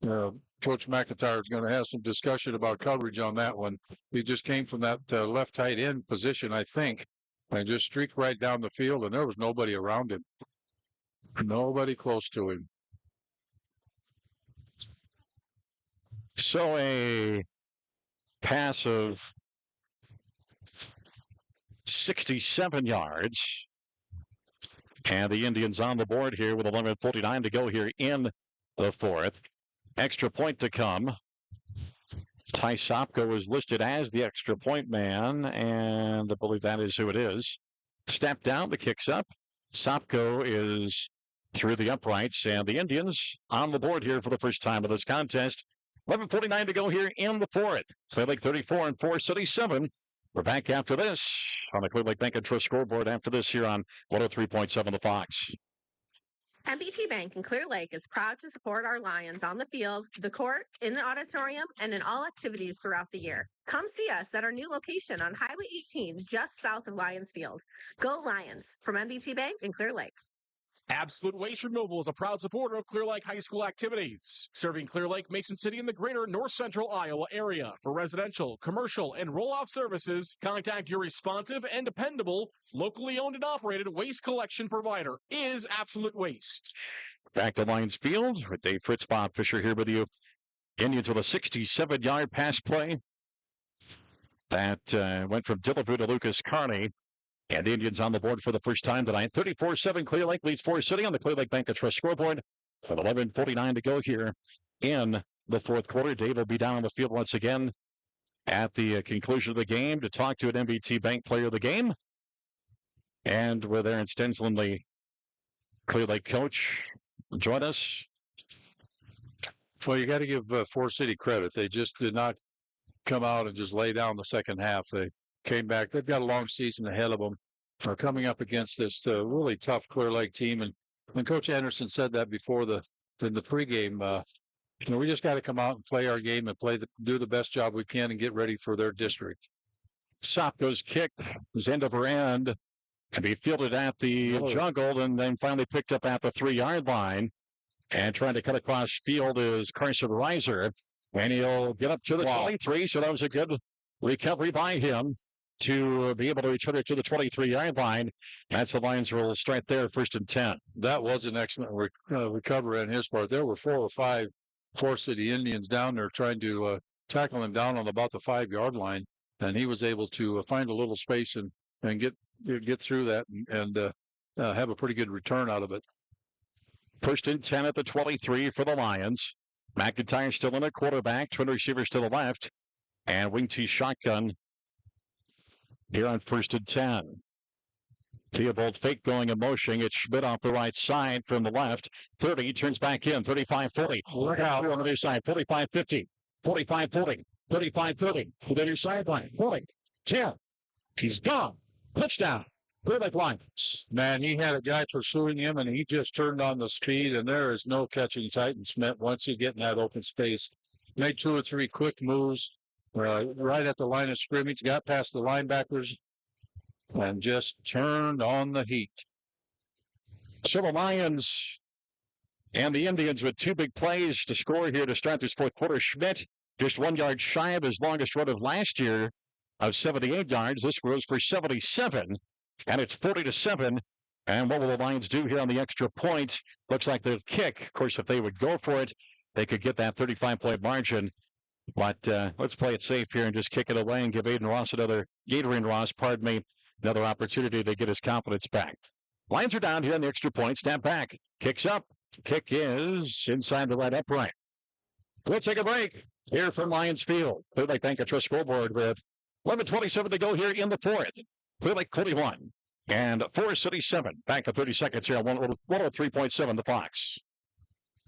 That Coach McIntyre is going to have some discussion about coverage on that one. He just came from that left tight end position, I think, and just streaked right down the field, and there was nobody around him. Nobody close to him. So a pass of 67 yards. And the Indians on the board here with 11:49 to go here in the fourth. Extra point to come. Ty Sopko is listed as the extra point man, and I believe that is who it is. Step down, the kick's up. Sopko is through the uprights, and the Indians on the board here for the first time of this contest. 11:49 to go here in the fourth. Clear Lake 34 and Forest City 7. We're back after this on the Clear Lake Bank and Trust scoreboard after this here on 103.7 The Fox. MBT Bank in Clear Lake is proud to support our Lions on the field, the court, in the auditorium, and in all activities throughout the year. Come see us at our new location on Highway 18, just south of Lions Field. Go Lions from MBT Bank in Clear Lake. Absolute Waste Removal is a proud supporter of Clear Lake High School activities, serving Clear Lake, Mason City, and the greater North Central Iowa area. For residential, commercial, and roll-off services, contact your responsive and dependable, locally owned and operated waste collection provider is Absolute Waste. Back to Lions Field with Dave Fritz, Bob Fisher here with you. Indians with a 67-yard pass play that went from Dillevue to Lucas Carney. And the Indians on the board for the first time tonight. 34-7 Clear Lake leads Forest City on the Clear Lake Bank of Trust scoreboard. With 11:49 to go here in the fourth quarter. Dave will be down on the field once again at the conclusion of the game to talk to an MBT Bank player of the game. And with Aaron Stensland, the Clear Lake coach, join us. Well, you got to give Forest City credit. They just did not come out and just lay down the second half. They came back. They've got a long season ahead of them. Coming up against this really tough Clear Lake team, and Coach Anderson said that before in the pregame. We just got to come out and play our game and do the best job we can and get ready for their district. Sopko's kick is end over end to be fielded at the jungle and then finally picked up at the 3-yard line. And trying to cut across field is Carson Reiser, and he'll get up to the 23. So that was a good recovery by him. to be able to return it to the 23-yard line. That's the Lions will start there, 1st and 10. That was an excellent recovery on his part. There were 4 or 5 Forest City Indians down there trying to tackle him down on about the 5-yard line, and he was able to find a little space and get through that and have a pretty good return out of it. 1st and 10 at the 23 for the Lions. McIntyre still in at quarterback, twin receivers to the left, and wing T shotgun here on 1st and 10. Theobald fake going in motion. It's Schmidt off the right side from the left. 30, turns back in. 35-40. Look out on the other side. 45-50. 45-40. 35-30. To the other sideline. 40. 10. He's gone. Touchdown. Clear Lake Lions. Man, he had a guy pursuing him, and he just turned on the speed, and there is no catching Titan Schmidt once you get in that open space. Made 2 or 3 quick moves right at the line of scrimmage, got past the linebackers, and just turned on the heat. So the Lions and the Indians with 2 big plays to score here to start this 4th quarter. Schmidt just 1 yard shy of his longest run of last year of 78 yards. This goes for 77. And it's 40-7. And what will the Lions do here on the extra point? Looks like they'll kick. Of course, if they would go for it, they could get that 35-point margin. But let's play it safe here and just kick it away and give Adrian Ross another opportunity to get his confidence back. Lions are down here on the extra point. Snap back. Kicks up. Kick is inside the right upright. We'll take a break here from Lions Field. Clear Lake Bank & Trust scoreboard with 11:27 to go here in the 4th. Clear Lake 41 and Forest City 7. Back in 30 seconds here on 103.7 The Fox.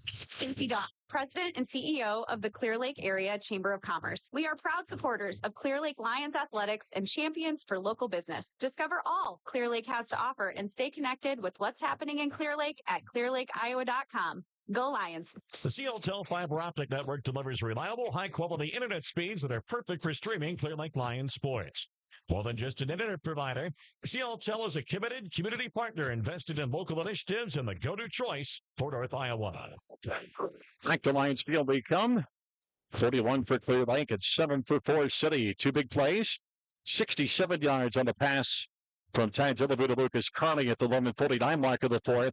Stacy Dawn, President and CEO of the Clear Lake Area Chamber of Commerce. We are proud supporters of Clear Lake Lions Athletics and champions for local business. Discover all Clear Lake has to offer and stay connected with what's happening in Clear Lake at clearlakeiowa.com. Go Lions. The CLTEL fiber optic network delivers reliable, high-quality internet speeds that are perfect for streaming Clear Lake Lions sports. More than just an internet provider, CLTEL is a committed community partner invested in local initiatives and the go-to choice for North Iowa. Back to Lions Field we come. 41 for Clear Lake and 7 for Forest City. 2 big plays. 67 yards on the pass from Ty Dillevue to Lucas Carney at the 11:49 mark of the 4th.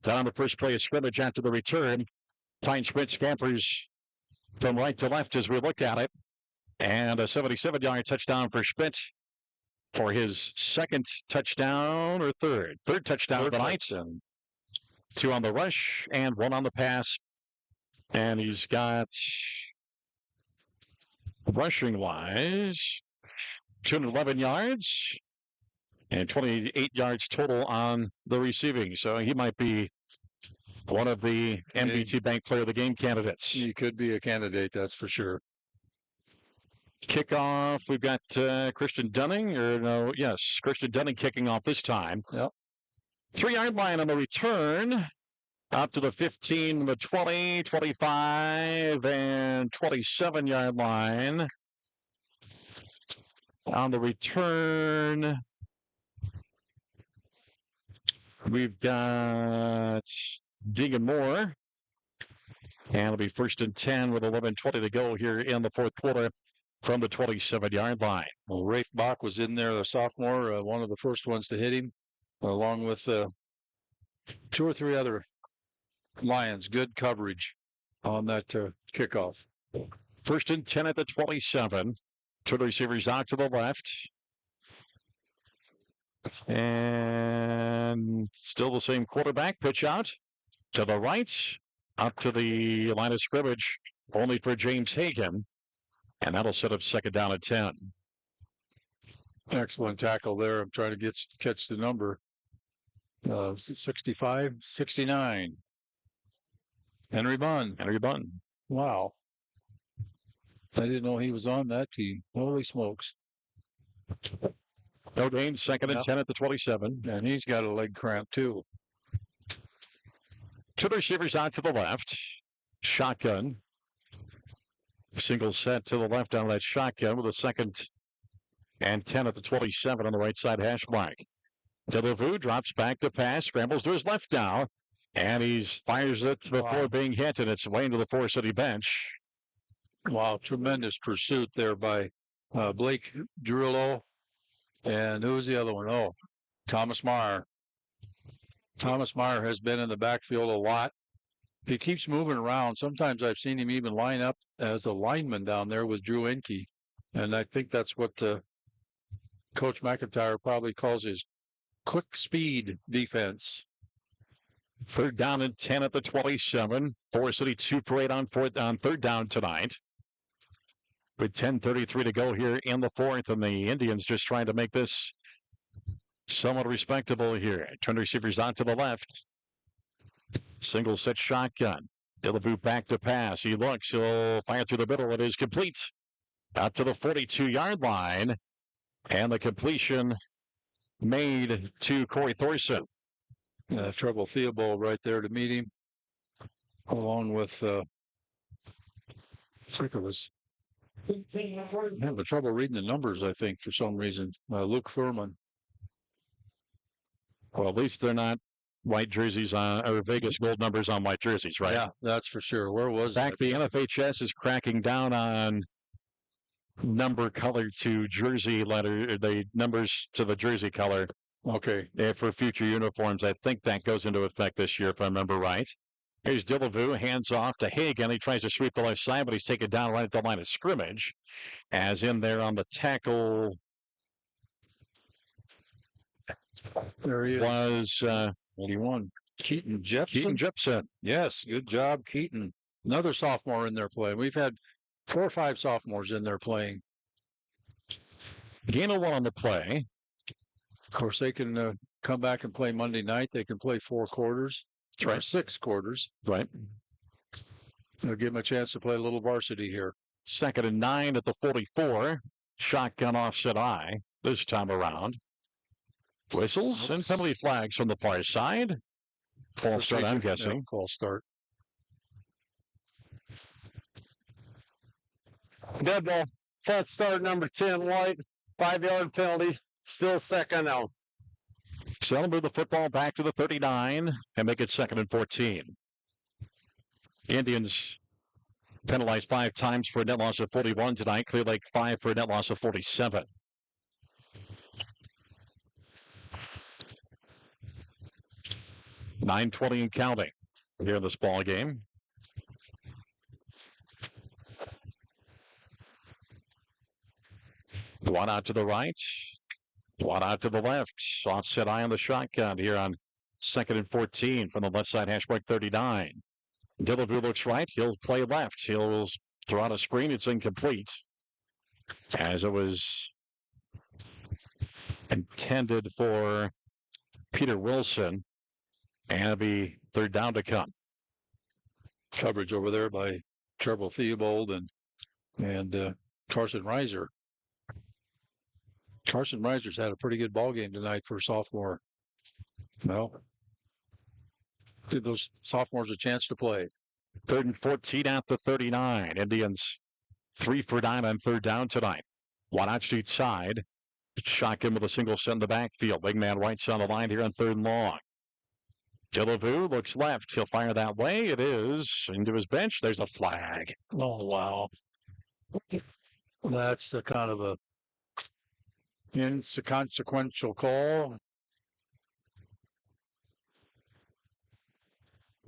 Down on the first play of scrimmage after the return. Tyne Schmidt scampers from right to left as we looked at it. And a 77-yard touchdown for Schmidt for his 2nd touchdown or 3rd touchdown of the night. 2 on the rush and 1 on the pass. And he's got, rushing-wise, 211 yards and 28 yards total on the receiving. So he might be one of the MBT Bank Player of the Game candidates. He could be a candidate, that's for sure. Kickoff, we've got Christian Dunning, Christian Dunning kicking off this time. Yep. 3-yard line on the return, up to the 15, the 20, 25, and 27-yard line. On the return, we've got Deegan Moore, and it'll be 1st and 10 with 11:20 to go here in the 4th quarter. From the 27-yard line. Well, Rafe Bach was in there, a sophomore, one of the first ones to hit him, along with 2 or 3 other Lions. Good coverage on that kickoff. 1st and 10 at the 27. 2 receivers out to the left. And still the same quarterback. Pitch out to the right, up to the line of scrimmage, only for James Hagan. And that'll set up 2nd down at 10. Excellent tackle there. I'm trying to catch the number. 65, 69. Henry Bunn. Wow. I didn't know he was on that team. Holy smokes. No gain, 2nd and 10 at the 27. And he's got a leg cramp, too. 2 receivers out to the left. Shotgun. Single set to the left on that shotgun with a 2nd and 10 at the 27 on the right side hash mark. Dillevue drops back to pass, scrambles to his left now, and he fires it before being hit, and it's way into the Forest City bench. Wow, tremendous pursuit there by Blake Drillo. And who was the other one? Oh, Thomas Meyer. Thomas Meyer has been in the backfield a lot. He keeps moving around. Sometimes I've seen him even line up as a lineman down there with Drew Enke. And I think that's what Coach McIntyre probably calls his quick speed defense. 3rd down and 10 at the 27. Forest City 2 for 8 on 3rd down tonight. With 10:33 to go here in the 4th, and the Indians just trying to make this somewhat respectable here. Turn receivers out to the left. Single set shotgun. Delavu back to pass. He looks. He'll fire through the middle. It is complete. Out to the 42-yard line. And the completion made to Corey Thorson. Trouble Theobald right there to meet him. Along with, I think it was, I'm having trouble reading the numbers, I think, for some reason. Luke Furman. Well, at least they're not white jerseys or Vegas gold numbers on white jerseys, right? Yeah, that's for sure. Where was that? The NFHS is cracking down on number color to jersey letter, the numbers to the jersey color. Okay. For future uniforms. I think that goes into effect this year, if I remember right. Here's Delavu, hands off to Hagan. He tries to sweep the left side, but he's taken down right at the line of scrimmage. As in there on the tackle. There he was 81. Keaton Jepson. Keaton Jepson. Yes, good job, Keaton. Another sophomore in there playing. We've had 4 or 5 sophomores in there playing. Gain of 1 on the play. Of course, they can come back and play Monday night. They can play 4 quarters. That's right. 6 quarters. Right. They'll give them a chance to play a little varsity here. 2nd and 9 at the 44. Shotgun offset I this time around. Whistles and penalty flags from the far side. False start, I'm guessing. Yeah, false start. Dead ball. False start, number 10, White. 5-yard penalty. Still second out. So they'll move the football back to the 39 and make it 2nd and 14. The Indians penalized 5 times for a net loss of 41 tonight. Clear Lake 5 for a net loss of 47. .920 and counting here in this ball game. One out to the right. One out to the left. Offset eye on the shotgun here on 2nd and 14 from the left side, hash mark 39. Delavu looks right. He'll play left. He'll throw out a screen. It's incomplete. As it was intended for Peter Wilson. And it'll be 3rd down to come. Coverage over there by Trouble Theobald and Carson Reiser. Carson Reiser's had a pretty good ball game tonight for a sophomore. Well, give those sophomores a chance to play. 3rd and 14 at the 39. Indians 3 for 9 on 3rd down tonight. One out street side. Shotgun with a single set in the backfield. Big man right side on the line here on 3rd and long. Delavu looks left. He'll fire that way. It is into his bench. There's a flag. Oh, wow. That's a kind of a inconsequential call.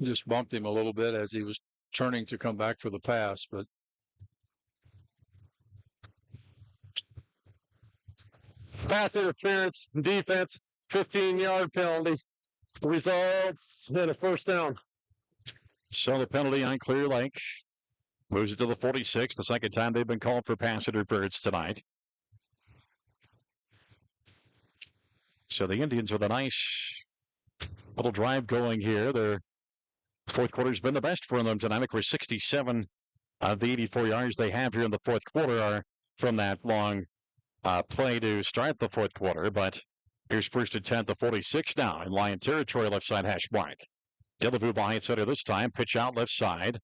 Just bumped him a little bit as he was turning to come back for the pass, but pass interference, defense, 15-yard penalty. Results in a 1st down. So the penalty on Clear Lake moves it to the 46, the 2nd time they've been called for pass interference tonight. So the Indians with a nice little drive going here. Their 4th quarter's been the best for them tonight. We're 67 of the 84 yards they have here in the 4th quarter are from that long play to start the 4th quarter. But here's 1st and 10, the 46 now in Lion territory, left side hash mark. Delavu behind center this time, pitch out left side.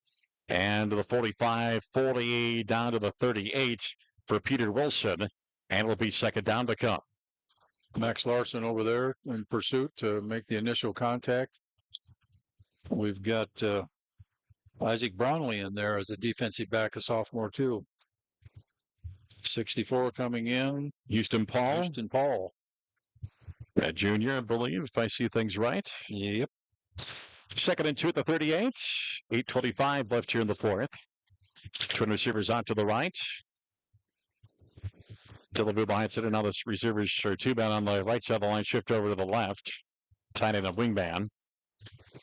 And to the 45, 40 down to the 38 for Peter Wilson. And it'll be 2nd down to come. Max Larson over there in pursuit to make the initial contact. We've got Isaac Brownlee in there as a defensive back, a sophomore too. 64 coming in. Houston Paul. Houston Paul. A junior, I believe, if I see things right. Yep. 2nd and 2 at the 38. 8:25 left here in the fourth. Twin receivers out to the right. Dillaboo behind center. Now the receivers are two men on the right side of the line, shift over to the left. Tight end and wingman.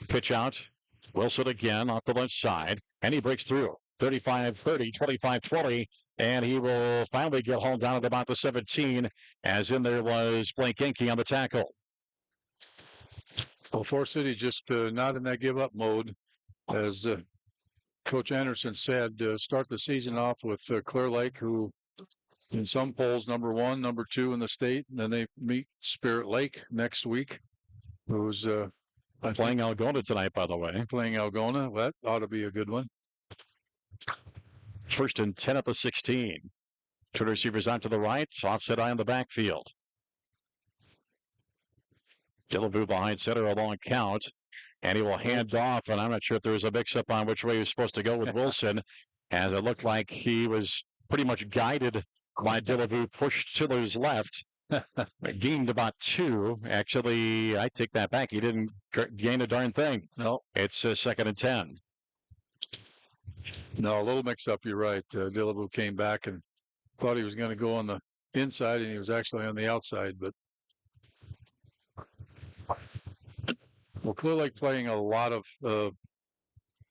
Pitch out. Wilson again off the left side. And he breaks through. 35-30, 25-20. And he will finally get hauled down at about the 17, as in there was Blake Enke on the tackle. Well, Forest City just not in that give-up mode. As Coach Anderson said, start the season off with Clear Lake, who in some polls, number 1, number 2 in the state. And then they meet Spirit Lake next week, who's playing Algona tonight, by the way. Playing Algona. That ought to be a good one. 1st and 10 at the 16. Two receivers out to the right. Offset eye in the backfield. Dillaboo behind center, a long count. And he will hand off. And I'm not sure if there was a mix-up on which way he was supposed to go with Wilson, as it looked like he was pretty much guided by Dillaboo, pushed to his left. Gained about 2. Actually, I take that back. He didn't gain a darn thing. No. It's 2nd and 10. No, a little mix-up. You're right. Dillaboo came back and thought he was going to go on the inside, and he was actually on the outside. But well, Clear Lake playing a lot of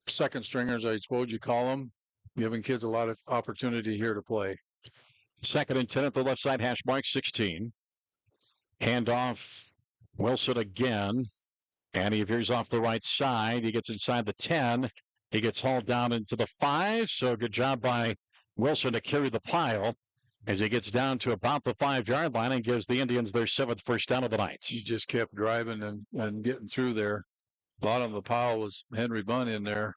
second stringers, I suppose you call them, giving kids a lot of opportunity here to play. 2nd and 10 at the left side, hash mark 16. Handoff, Wilson again. And he veers off the right side. He gets inside the 10. He gets hauled down into the 5. So good job by Wilson to carry the pile as he gets down to about the 5-yard line and gives the Indians their 7th first down of the night. He just kept driving and getting through there. Bottom of the pile was Henry Bunn in there.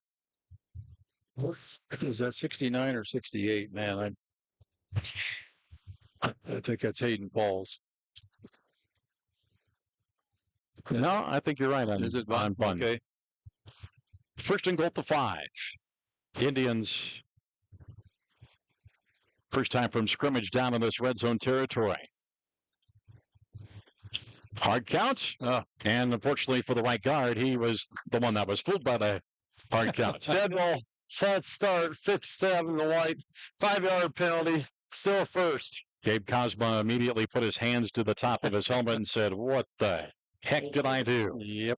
Is that 69 or 68? Man, I think that's Hayden Pauls. No, I think you're right on. Is it Bunn? Okay. 1st and goal at the 5. Indians, first time from scrimmage down in this red zone territory. Hard count. And unfortunately for the right guard, he was the one that was fooled by the hard count. Dead ball, false start, 57 the white, 5-yard penalty, still first. Gabe Cosma immediately put his hands to the top of his helmet and said, "What the heck did I do?" Yep.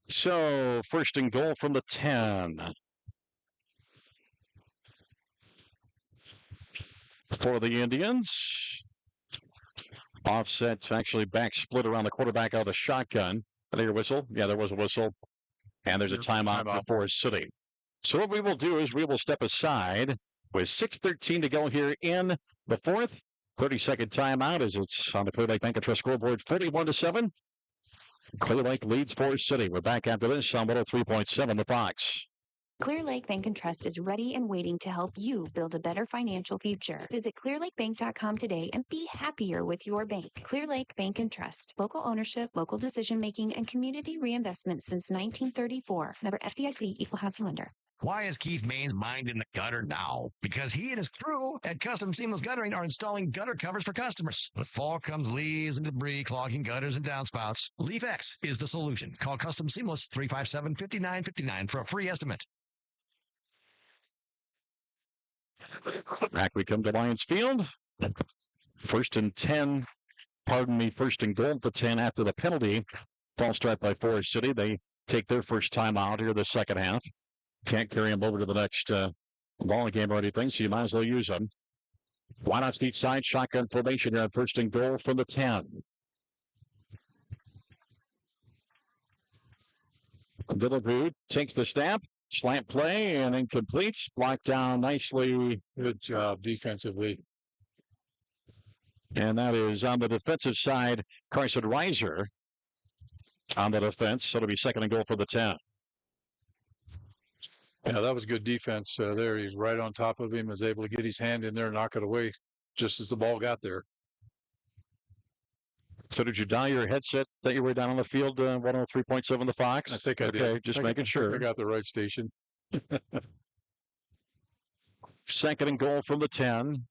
So 1st and goal from the 10. For the Indians. Offset, actually back split around the quarterback out of the shotgun. I think a whistle. Yeah, there was a whistle. And there's a timeout for Forest City. So what we will do is we will step aside with 6:13 to go here in the fourth. 30-second timeout as it's on the Clear Lake Bank and Trust scoreboard, 41-7. Clear Lake leads Forest City. We're back after this on 103.7 The Fox. Clear Lake Bank and Trust is ready and waiting to help you build a better financial future. Visit clearlakebank.com today and be happier with your bank. Clear Lake Bank and Trust. Local ownership, local decision-making, and community reinvestment since 1934. Member FDIC, Equal Housing Lender. Why is Keith Main's mind in the gutter now? Because he and his crew at Custom Seamless Guttering are installing gutter covers for customers. With fall comes leaves and debris clogging gutters and downspouts. LeafX is the solution. Call Custom Seamless 357-5959 for a free estimate. Back we come to Lions Field. 1st and 10. Pardon me, 1st and goal at the 10 after the penalty. False start by Forest City. They take their first time out here the second half. Can't carry them over to the next ball game or anything, so you might as well use them. Why not each side? Shotgun formation here on 1st and goal from the 10. Dillaboo takes the snap. Slant play and incomplete. Blocked down nicely. Good job defensively. And that is on the defensive side, Carson Reiser on the defense. So it'll be 2nd and goal for the 10. Yeah, that was good defense there. He's right on top of him, was able to get his hand in there and knock it away just as the ball got there. So did you dial your headset that you were down on the field, 103.7 The Fox? I think I did. Okay, just making sure. I got the right station. Second and goal from the 10.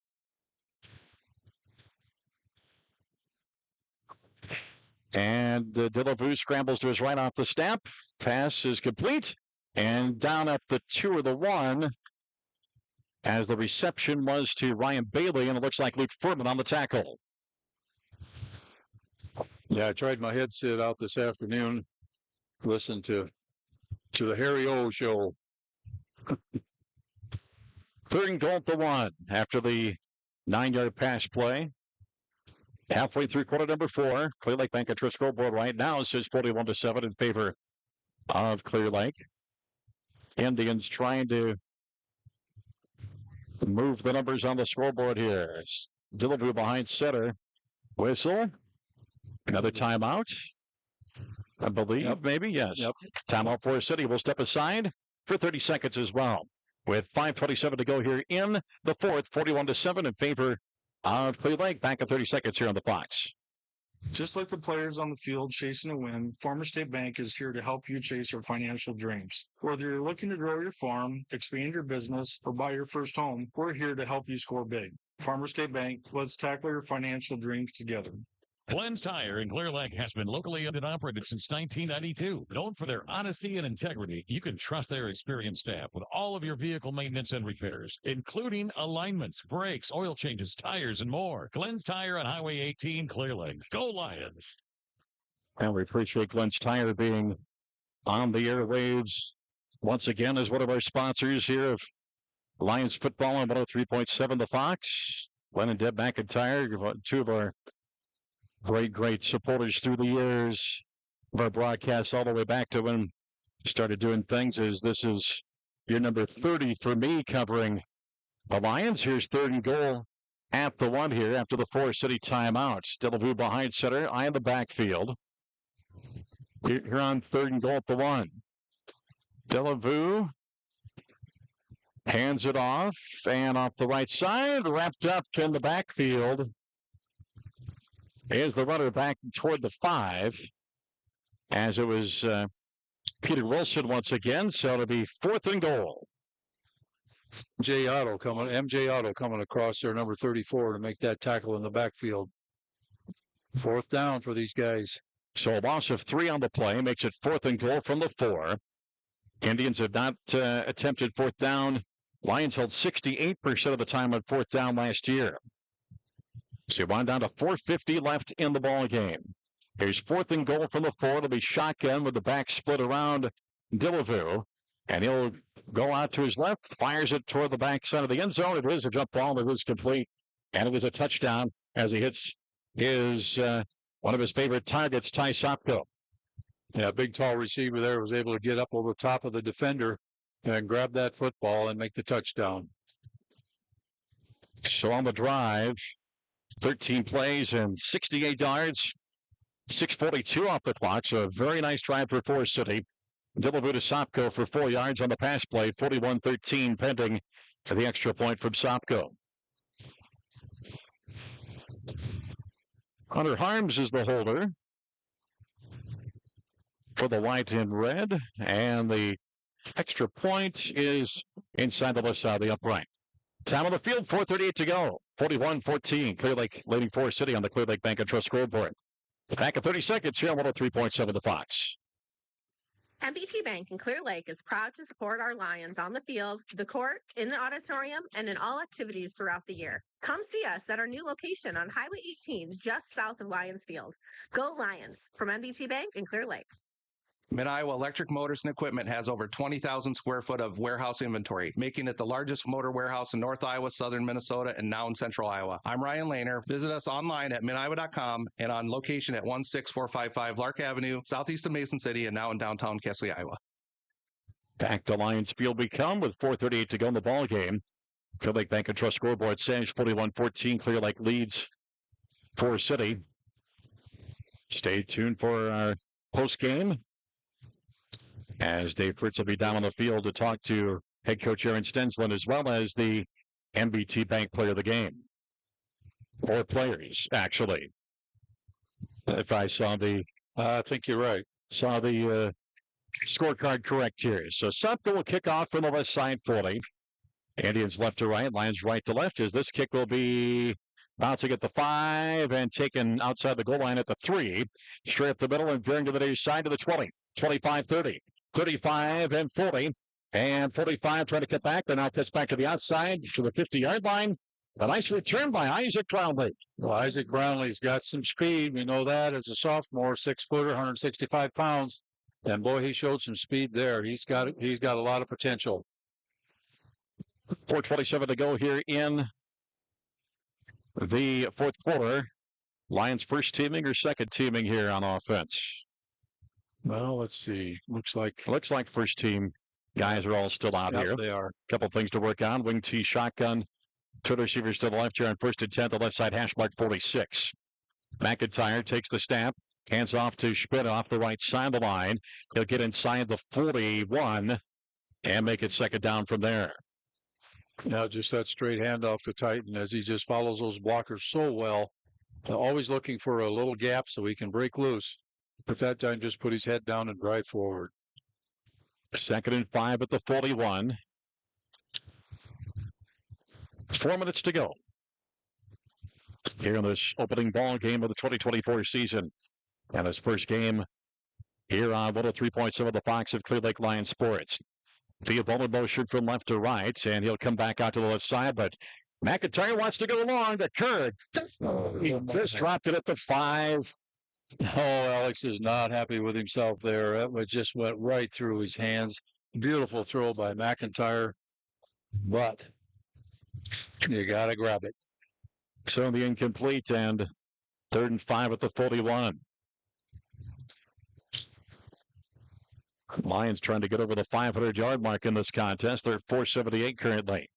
And Delavu scrambles to his right off the snap. Pass is complete. And down at the 2 or the 1, as the reception was to Ryan Bailey, and it looks like Luke Furman on the tackle. Yeah, I tried my headset out this afternoon. Listened to the Harry O show. Third and goal at the 1 after the 9-yard pass play. Halfway through quarter number 4. Clear Lake Bank Trust scoreboard right now says 41-7 in favor of Clear Lake. Indians trying to move the numbers on the scoreboard here. Delavu behind center. Whistle. Another timeout. I believe, maybe, yes. Yep. Timeout for City will step aside for 30 seconds as well. With 5:27 to go here in the fourth, 41-7 in favor of Clear Lake. Back in 30 seconds here on the Fox. Just like the players on the field chasing a win, Farmer State Bank is here to help you chase your financial dreams. Whether you're looking to grow your farm, expand your business, or buy your first home, we're here to help you score big. Farmer State Bank, let's tackle your financial dreams together. Glenn's Tire in Clear Lake has been locally owned and operated since 1992. Known for their honesty and integrity, you can trust their experienced staff with all of your vehicle maintenance and repairs, including alignments, brakes, oil changes, tires, and more. Glenn's Tire on Highway 18, Clear Lake. Go Lions! And we appreciate Glenn's Tire being on the airwaves once again as one of our sponsors here of Lions football on 103.7 The Fox. Glenn and Deb McIntyre, two of our great supporters through the years of our broadcasts, all the way back to when we started doing things. This is your number 30 for me covering the Lions. Here's third and goal at the 1 here after the Forest City timeout. Delavu behind center, eye in the backfield. Here on third and goal at the 1. Delavu hands it off, and off the right side, wrapped up in the backfield. Is the runner back toward the 5, as it was Peter Wilson once again. So it'll be fourth and goal. MJ Otto coming across there, number 34, to make that tackle in the backfield. Fourth down for these guys. So a loss of 3 on the play makes it fourth and goal from the 4. Indians have not attempted fourth down. Lions held 68% of the time on fourth down last year. So you wind down to 4:50 left in the ball game. Here's fourth and goal from the 4. It'll be shotgun with the back split around Delavu. And he'll go out to his left, fires it toward the back side of the end zone. It is a jump ball. It is complete. And it is a touchdown as he hits his one of his favorite targets, Ty Sopko. Yeah, big, tall receiver there was able to get up over the top of the defender and grab that football and make the touchdown. So on the drive, 13 plays and 68 yards, 6:42 off the clock. So a very nice drive for Forest City. Delavu to Sopko for 4 yards on the pass play, 41-13 pending for the extra point from Sopko. Hunter Harms is the holder for the white and red, and the extra point is inside the left side of the upright. Time on the field, 4:38 to go. 41-14. Clear Lake leading Forest City on the Clear Lake Bank and Trust scoreboard. Back in 30 seconds here on 103.7 The Fox. MBT Bank in Clear Lake is proud to support our Lions on the field, the court, in the auditorium, and in all activities throughout the year. Come see us at our new location on Highway 18, just south of Lions Field. Go Lions from MBT Bank in Clear Lake. Mid-Iowa Electric Motors and Equipment has over 20,000 square foot of warehouse inventory, making it the largest motor warehouse in North Iowa, Southern Minnesota, and now in Central Iowa. I'm Ryan Lehner. Visit us online at midiowa.com and on location at 16455 Lark Avenue, southeast of Mason City, and now in downtown Kesley, Iowa. Back to Lions Field we come with 4:38 to go in the ball game. Clear Lake Bank and Trust scoreboard says 41-14. Clear Lake leads Forest City. Stay tuned for our post game, as Dave Fritz will be down on the field to talk to head coach Aaron Stensland, as well as the MBT Bank player of the game. 4 players, actually. If I saw the... I think you're right. Saw the scorecard correct here. So Supka will kick off from the left side 40. Indians left to right, Lions right to left, as this kick will be bouncing at the 5 and taken outside the goal line at the 3. Straight up the middle and veering to the near side to the 20. 25-30. 35 and 40. And 45 trying to cut back, but now cuts back to the outside to the 50-yard line. A nice return by Isaac Brownlee. Well, Isaac Brownlee's got some speed. We know that as a sophomore, 6-footer, 165 pounds. And boy, he showed some speed there. He's got a lot of potential. 4:27 to go here in the fourth quarter. Lions first teaming or second teaming here on offense? Well, let's see. Looks like first team guys are all still out here. They are. A couple things to work on. Wing T shotgun. Two receivers to the left here on first and 10. The left side hash mark 46. McIntyre takes the snap. Hands off to Schmidt off the right side of the line. He'll get inside the 41 and make it second down from there. Now just that straight handoff to Titan as he just follows those blockers so well. Always looking for a little gap so he can break loose. But that time just put his head down and drive forward. 2nd and 5 at the 41. 4 minutes to go here in this opening ball game of the 2024 season. And his first game here on 103.7 The Fox of Clear Lake Lions Sports. The ball in motion from left to right, and he'll come back out to the left side, but McIntyre wants to go along the curve. He just dropped it at the 5. Oh, Alex is not happy with himself there. That just went right through his hands. Beautiful throw by McIntyre, but you got to grab it. So the incomplete, and 3rd and 5 at the 41. Lions trying to get over the 500-yard mark in this contest. They're 478 currently.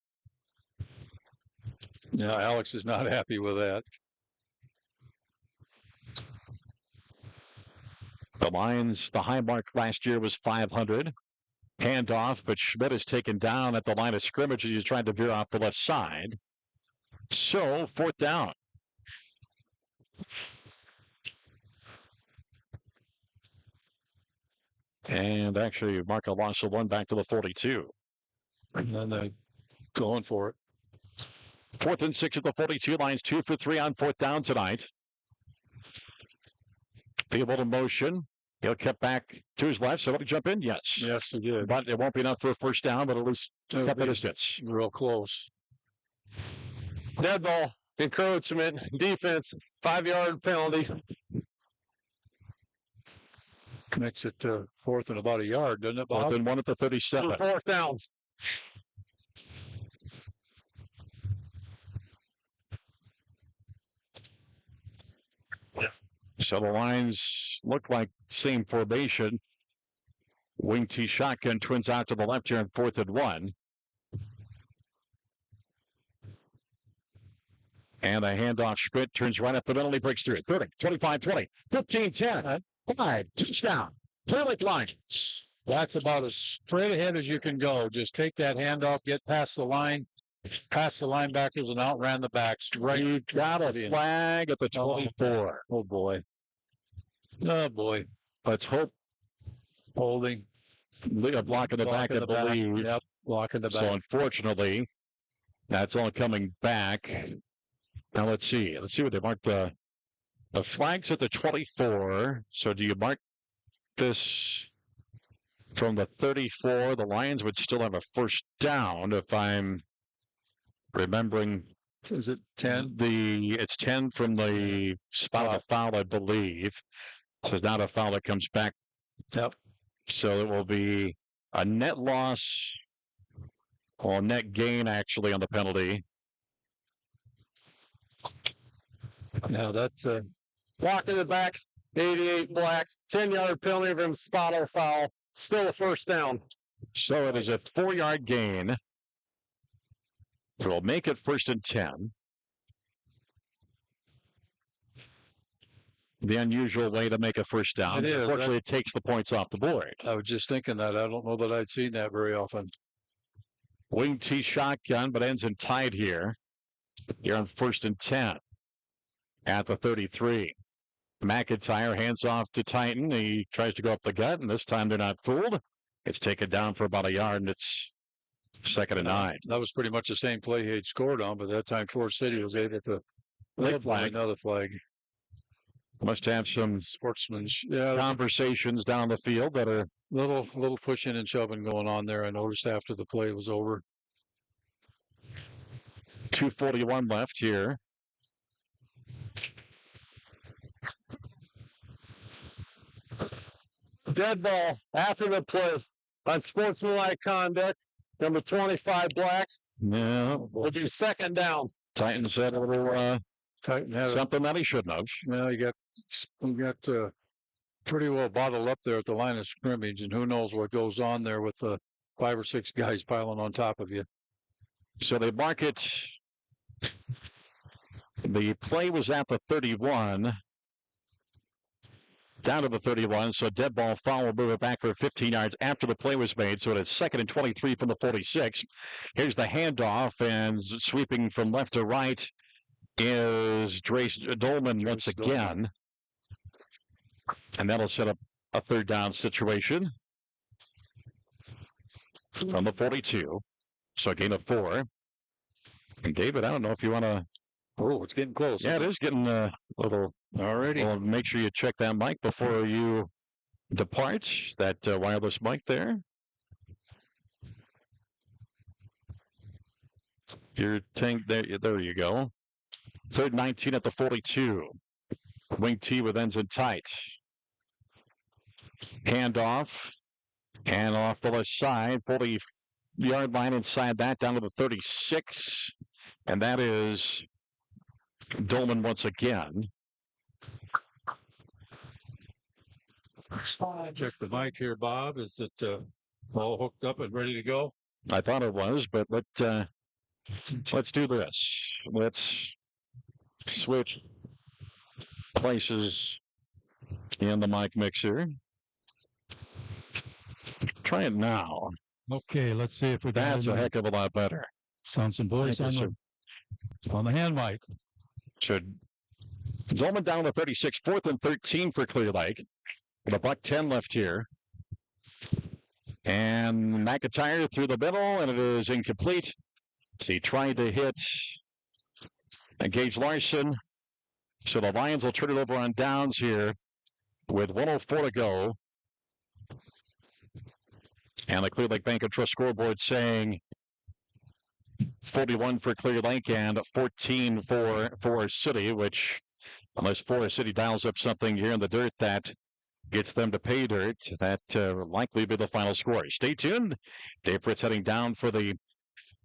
Yeah, Alex is not happy with that. The Lions, the high mark last year was 500. Handoff, but Schmidt is taken down at the line of scrimmage as he's trying to veer off the left side. So, 4th down. And actually, Marco lost the one back to the 42. And then they're going for it. 4th and 6 at the 42. Lions 2 for 3 on 4th down tonight. Field in motion. He'll cut back to his left, so he'll jump in. Yes. Yes, he did. But it won't be enough for a first down, but at least cut the distance. Real close. Dead ball, encroachment, defense, 5-yard penalty. Makes it 4th and about a yard, doesn't it, Bob? 4th and 1 at the 37. 4th down. So the Lions look like same formation. Wing T shotgun, twins out to the left here on 4th and 1. And a handoff. Schmidt turns right up the middle. He breaks through it. 30, 25, 20, 15, 10, 5, touchdown. Clear Lake Lions. That's about as straight ahead as you can go. Just take that handoff, get past the line, past the linebackers, and outran the backs. Right. You got a flag at the 24. Oh, boy. Oh, boy. Let's hope. Holding. A block in the back, I believe. Yep, block in the back. So, unfortunately, that's all coming back. Now, let's see. Let's see what they marked. The flag's at the 24. So, do you mark this from the 34? The Lions would still have a first down if I'm remembering. Is it 10? It's 10 from the spot of a foul, I believe. So it's not a foul that comes back. Yep. So it will be a net loss or net gain, actually, on the penalty. Now that's Block in the back, 88 black, 10-yard penalty from spot or foul. Still a first down. So it is a 4-yard gain. So we'll make it 1st and 10. The unusual way to make a first down. It is. Unfortunately, it takes the points off the board. I was just thinking that. I don't know that I'd seen that very often. Wing T shotgun, but ends in tied here. Here on 1st and 10 at the 33. McIntyre hands off to Titan. He tries to go up the gut, and this time they're not fooled. It's taken down for about a yard, and it's 2nd and 9. That was pretty much the same play he had scored on, but that time Forest City was able to Late flag. another flag. Must have some sportsmanship conversations down the field that are little pushing and shoving going on there. I noticed after the play was over. 2:41 left here. Dead ball after the play on sportsmanlike conduct. Number 25, Black. Yeah. Will be 2nd down. Titans had a little Titan had something that he shouldn't have. Well, you got pretty well bottled up there at the line of scrimmage, and who knows what goes on there with 5 or 6 guys piling on top of you. So they mark it. The play was at the 31. Down to the 31, so dead ball foul will move it back for 15 yards after the play was made. So it's 2nd and 23 from the 46. Here's the handoff, and sweeping from left to right is Drace Dolman once again. And that'll set up a 3rd down situation from the 42. So a gain of 4. And David, I don't know if you want to. Oh, it's getting close. Yeah, it is getting a little. Alrighty. Well, make sure you check that mic before you depart. That wireless mic there. Your tank there. There you go. 3rd 19 at the 42. Wing T with ends in tight. Handoff. And off the left side, 40-yard line inside that, down to the 36. And that is Dolman once again. Check the mic here, Bob. Is it all hooked up and ready to go? I thought it was, but let's do this. Let's switch places in the mic mixer. Try it now. Okay, let's see if we got That's a heck of a lot better. sound some voice on the hand mic. Should Dolman down to 36, 4th and 13 for Clear Lake. With a $1:10 left here. And McIntyre through the middle, and it is incomplete. So he tried to hit Gage Larson. So the Lions will turn it over on downs here with 1:04 to go. And the Clear Lake Bank and Trust scoreboard saying 41 for Clear Lake and 14 for Forest City, which, unless Forest City dials up something here in the dirt that gets them to pay dirt, that will likely be the final score. Stay tuned. Dave Fritz heading down for the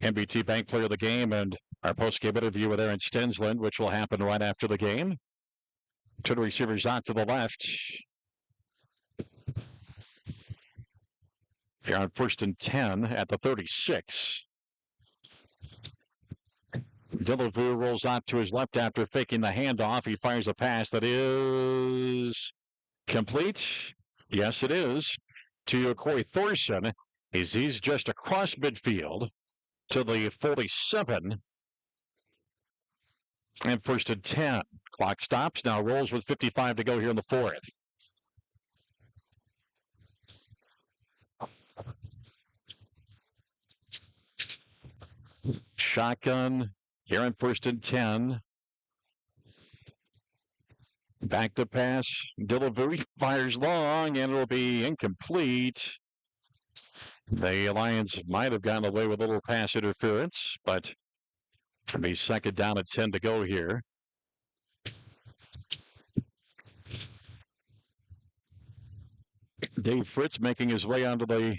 MBT Bank Player of the Game and our post-game interview with Aaron Stensland, which will happen right after the game. Two receivers out to the left. Here on 1st and 10 at the 36. Delavu rolls out to his left after faking the handoff. He fires a pass that is complete. Yes, it is. To Corey Thorson. He's just across midfield to the 47. And 1st and 10. Clock stops. Now rolls with 55 to go here in the 4th. Shotgun here on 1st and 10. Back to pass. Delavu fires long, and it'll be incomplete. The Lions might have gotten away with a little pass interference, but it'll be 2nd down and 10 to go here. Dave Fritz making his way onto the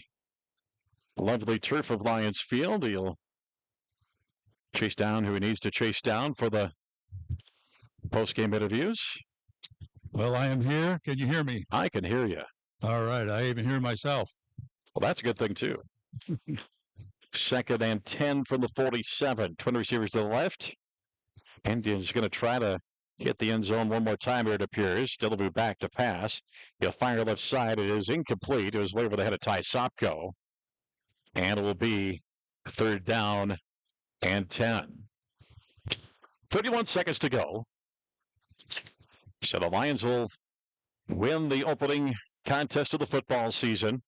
lovely turf of Lions Field. He'll chase down who he needs to chase down for the post-game interviews. Well, I am here. Can you hear me? I can hear you. All right. I even hear myself. Well, that's a good thing, too. 2nd and 10 from the 47. Twin receivers to the left. Indians going to try to hit the end zone one more time here, it appears. Delavu back to pass. He'll fire left side. It is incomplete. It was way over the head of Ty Sopko. And it will be 3rd down and 10. 31 seconds to go. So the Lions will win the opening contest of the football season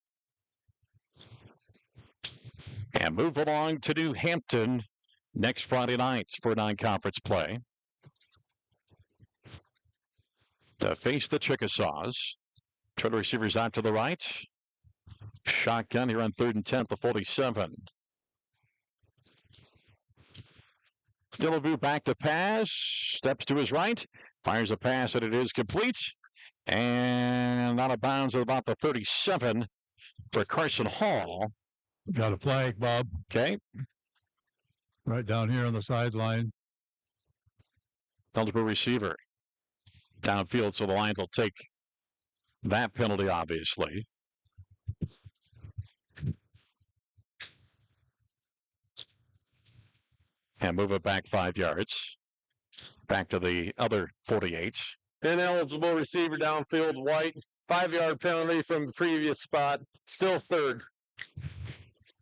and move along to New Hampton next Friday night for non-conference play to face the Chickasaws. Turn the receivers out to the right. Shotgun here on 3rd and 10 at the 47. Dillaboo back to pass. Steps to his right. Fires a pass, and it is complete. And out of bounds at about the 37 for Carson Hall. Got a flag, Bob. Okay. Right down here on the sideline. Eligible receiver downfield, so the Lions will take that penalty, obviously. And move it back 5 yards. Back to the other 48. Ineligible receiver downfield, White. 5-yard penalty from the previous spot. Still third.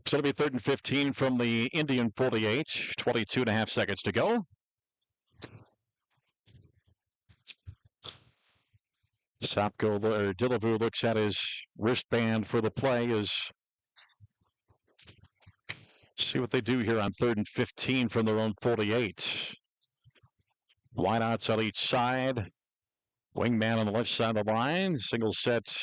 So it'll be 3rd and 15 from the Indian 48. 22 and a half seconds to go. Dillaboo looks at his wristband for the play. See what they do here on 3rd and 15 from their own 48. Wideouts on each side. Wingman on the left side of the line. Single set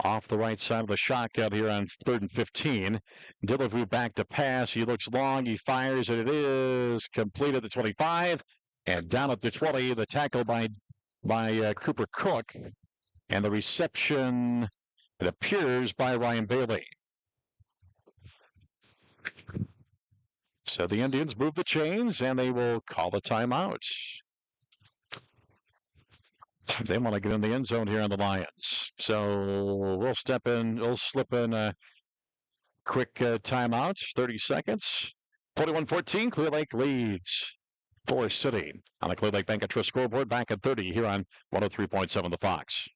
off the right side of the shotgun here on 3rd and 15. Dillaboo back to pass. He looks long. He fires, and it is complete at the 25. And down at the 20, the tackle by Cooper Cook. And the reception, it appears, by Ryan Bailey. So the Indians move the chains, and they will call the timeout. They want to get in the end zone here on the Lions. So we'll slip in a quick timeout, 30 seconds. 41-14, Clear Lake leads Forest City on the Clear Lake Bank and Trust scoreboard back at 30 here on 103.7 The Fox.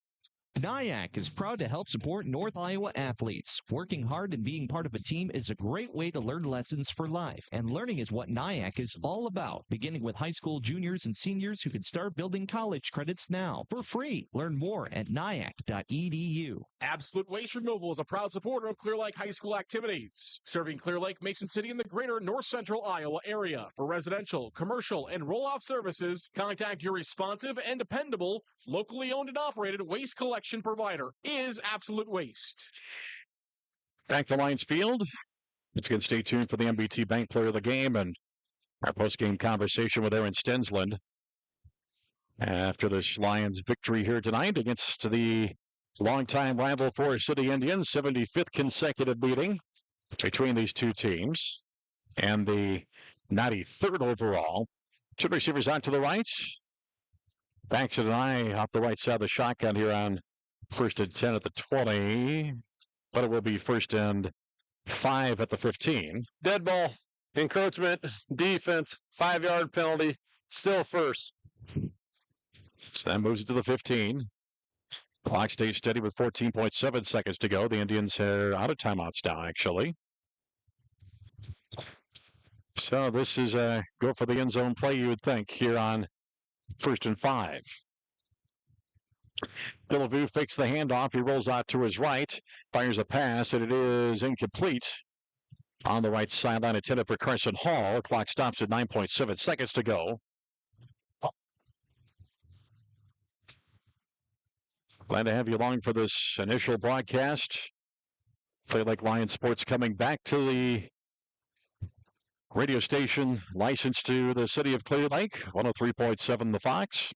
NIAC is proud to help support North Iowa athletes. Working hard and being part of a team is a great way to learn lessons for life, and learning is what NIAC is all about, beginning with high school juniors and seniors who can start building college credits now for free. Learn more at niac.edu. Absolute Waste Removal is a proud supporter of Clear Lake High School activities, serving Clear Lake, Mason City, and the greater North Central Iowa area. For residential, commercial, and roll-off services, contact your responsive and dependable, locally owned and operated waste collection provider is Absolute Waste. Back to Lions Field. Once again, stay tuned for the MBT Bank Player of the Game and our post-game conversation with Aaron Stensland after this Lions victory here tonight against the longtime rival Forest City Indians, 75th consecutive meeting between these two teams, and the 93rd overall. Two receivers out to the right. Back to the eye off the right side of the shotgun here on 1st and 10 at the 20, but it will be 1st and 5 at the 15. Dead ball, encroachment, defense, 5-yard penalty, still first. So that moves it to the 15. Clock stays steady with 14.7 seconds to go. The Indians are out of timeouts now, actually. So this is a go for the end zone play, you would think, here on 1st and 5. Dillaboo fakes the handoff. He rolls out to his right, fires a pass, and it is incomplete. On the right sideline, intended for Carson Hall. Clock stops at 9.7 seconds to go. Glad to have you along for this initial broadcast. Clear Lake Lions Sports coming back to the radio station licensed to the city of Clear Lake, 103.7 The Fox.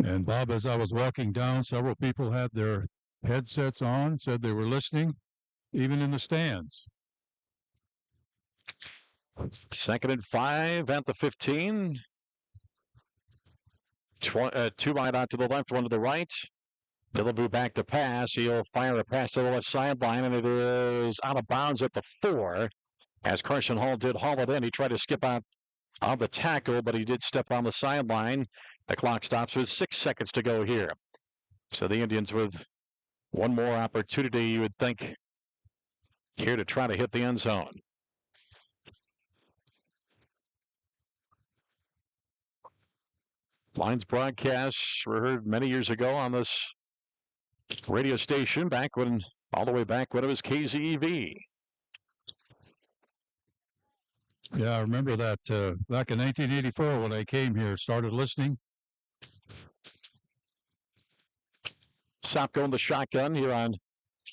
And Bob, as I was walking down, several people had their headsets on, said they were listening, even in the stands. 2nd and 5 at the 15. Two wide out to the left, one to the right. Dillaboo back to pass. He'll fire a pass to the left sideline, and it is out of bounds at the 4. As Carson Hall did haul it in, he tried to skip out of the tackle, but he did step on the sideline. The clock stops with 6 seconds to go here. So the Indians with one more opportunity, you would think, here to try to hit the end zone. Lions broadcasts were heard many years ago on this radio station, all the way back when it was KZEV. Yeah, I remember that back in 1984 when I came here, started listening. Sopko in the shotgun here on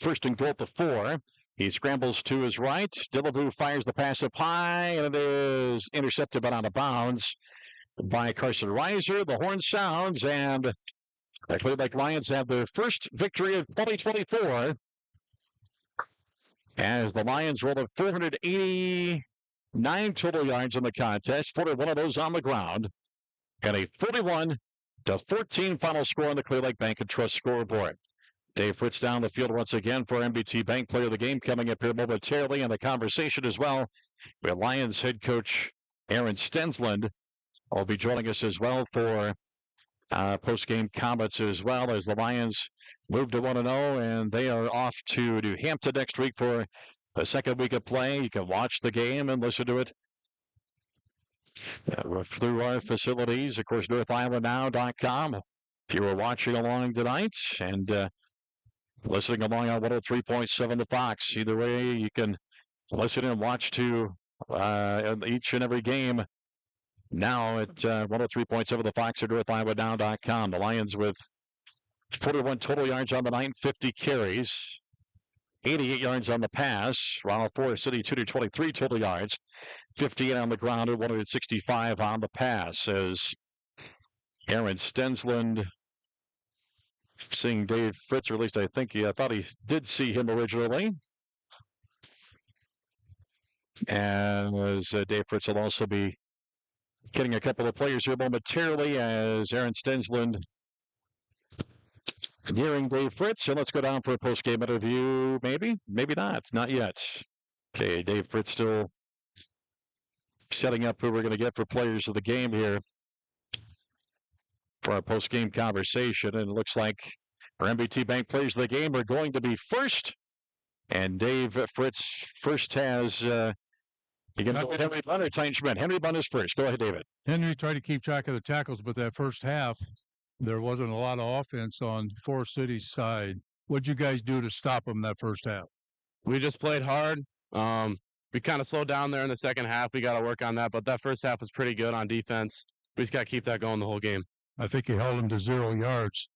first and goal at the 4. He scrambles to his right. Dillaboo fires the pass up high, and it is intercepted but out of bounds by Carson Reiser. The horn sounds, and the Clear Lake Lions have their first victory of 2024 as the Lions roll up 489 total yards in the contest, 41 of those on the ground, and a 41-14 final score on the Clear Lake Bank and Trust scoreboard. Dave Fritz down the field once again for MBT Bank Player of the Game coming up here momentarily in the conversation as well. With Lions head coach Aaron Stensland will be joining us as well for post-game comments as well as the Lions move to 1-0 and they are off to New Hampton next week for the second week of play. You can watch the game and listen to it through our facilities. Of course, NorthIowaNow.com. If you were watching along tonight and listening along on 103.7 The Fox, either way, you can listen and watch to each and every game now at 103.7 The Fox at NorthIowaNow.com. The Lions with 41 total yards on the night, 50 carries, 88 yards on the pass. Ronald Forest City 223 total yards, 58 on the ground and 165 on the pass. As Aaron Stensland seeing Dave Fritz, or at least I thought he did see him originally. And as Dave Fritz will also be getting a couple of players here momentarily as Aaron Stensland nearing Dave Fritz. So let's go down for a post-game interview. Maybe not yet. Okay, Dave Fritz still setting up who we're going to get for players of the game here for our post-game conversation. And it looks like our MBT Bank players of the game are going to be first. And Dave Fritz first has, you're going to go with Henry Bunn or Tyne Schmidt? Henry Bunn is first. Go ahead, David. Henry tried to keep track of the tackles, but that first half, there wasn't a lot of offense on Forest City's side. What'd you guys do to stop them that first half? We just played hard. We kind of slowed down there in the second half. We got to work on that, but that first half was pretty good on defense. We just got to keep that going the whole game. I think you held them to 0 yards.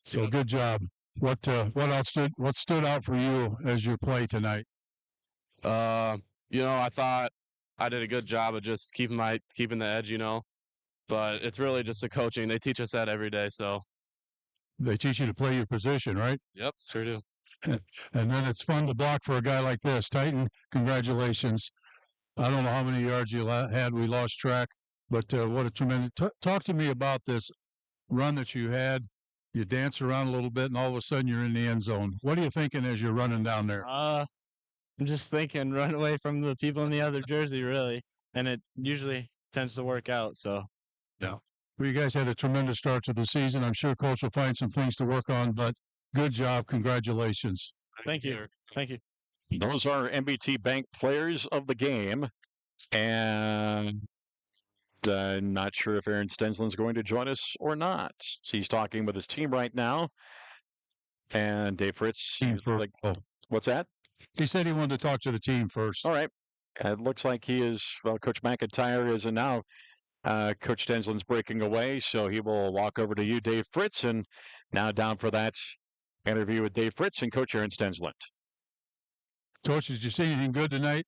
So good job. What stood out for you as your play tonight? I thought I did a good job of just keeping the edge, But it's really just the coaching. They teach us that every day, so. They teach you to play your position, right? Yep, sure do. And then it's fun to block for a guy like this. Titan, congratulations. I don't know how many yards you had. We lost track. But what a tremendous talk to me about this run that you had. You dance around a little bit, and all of a sudden you're in the end zone. What are you thinking as you're running down there? I'm just thinking run away from the people in the other jersey, really. And it usually tends to work out, so. Yeah. Well, you guys had a tremendous start to the season. I'm sure Coach will find some things to work on, but good job. Congratulations. Thank you. Thank you. Those are MBT Bank players of the game. And I'm not sure if Aaron Stensland's going to join us or not. So he's talking with his team right now. And Dave Fritz. What's that? He said he wanted to talk to the team first. All right. It looks like he is, Coach McIntyre is, and now Coach Stensland's breaking away, so he will walk over to you, Dave Fritz, and now down for that interview with Dave Fritz and Coach Aaron Stensland. Coach, did you see anything good tonight?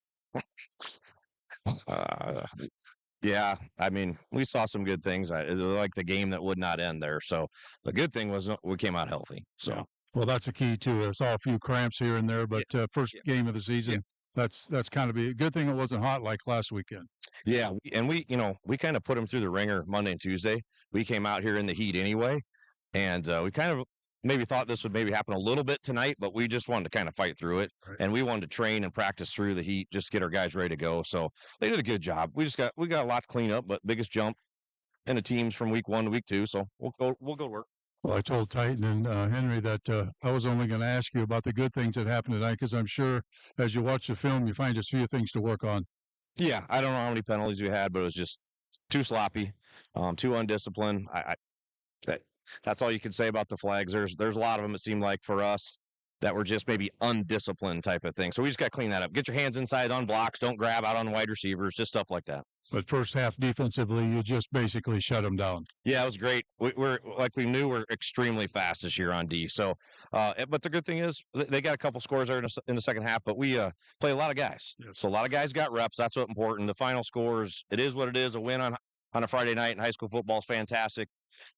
Yeah, I mean, we saw some good things. It was like the game that would not end there. So the good thing was we came out healthy. So. Yeah. Well, that's a key too. I saw a few cramps here and there, but first game of the season, that's kind of a good thing. It wasn't hot like last weekend. Yeah, and we kind of put them through the ringer Monday and Tuesday. We came out here in the heat anyway, and we kind of maybe thought this would maybe happen a little bit tonight, but we just wanted to kind of fight through it, and we wanted to train and practice through the heat, just get our guys ready to go. So they did a good job. We got a lot to clean up, but biggest jump in the teams from week 1 to week 2. So we'll go to work. Well, I told Titan and Henry that I was only going to ask you about the good things that happened tonight because I'm sure as you watch the film, you find just a few things to work on. Yeah, I don't know how many penalties we had, but it was just too sloppy, too undisciplined. That's all you can say about the flags. There's a lot of them, it seemed like, for us that were just maybe undisciplined type of thing. So we just got to clean that up. Get your hands inside on blocks. Don't grab out on wide receivers, just stuff like that. But first half defensively, you just basically shut them down. Yeah, it was great. We're like we knew we're extremely fast this year on D. So, but the good thing is they got a couple scores there in the second half. But we play a lot of guys. Yes. So a lot of guys got reps. That's what's important. The final scores, it is what it is. A win on a Friday night in high school football is fantastic.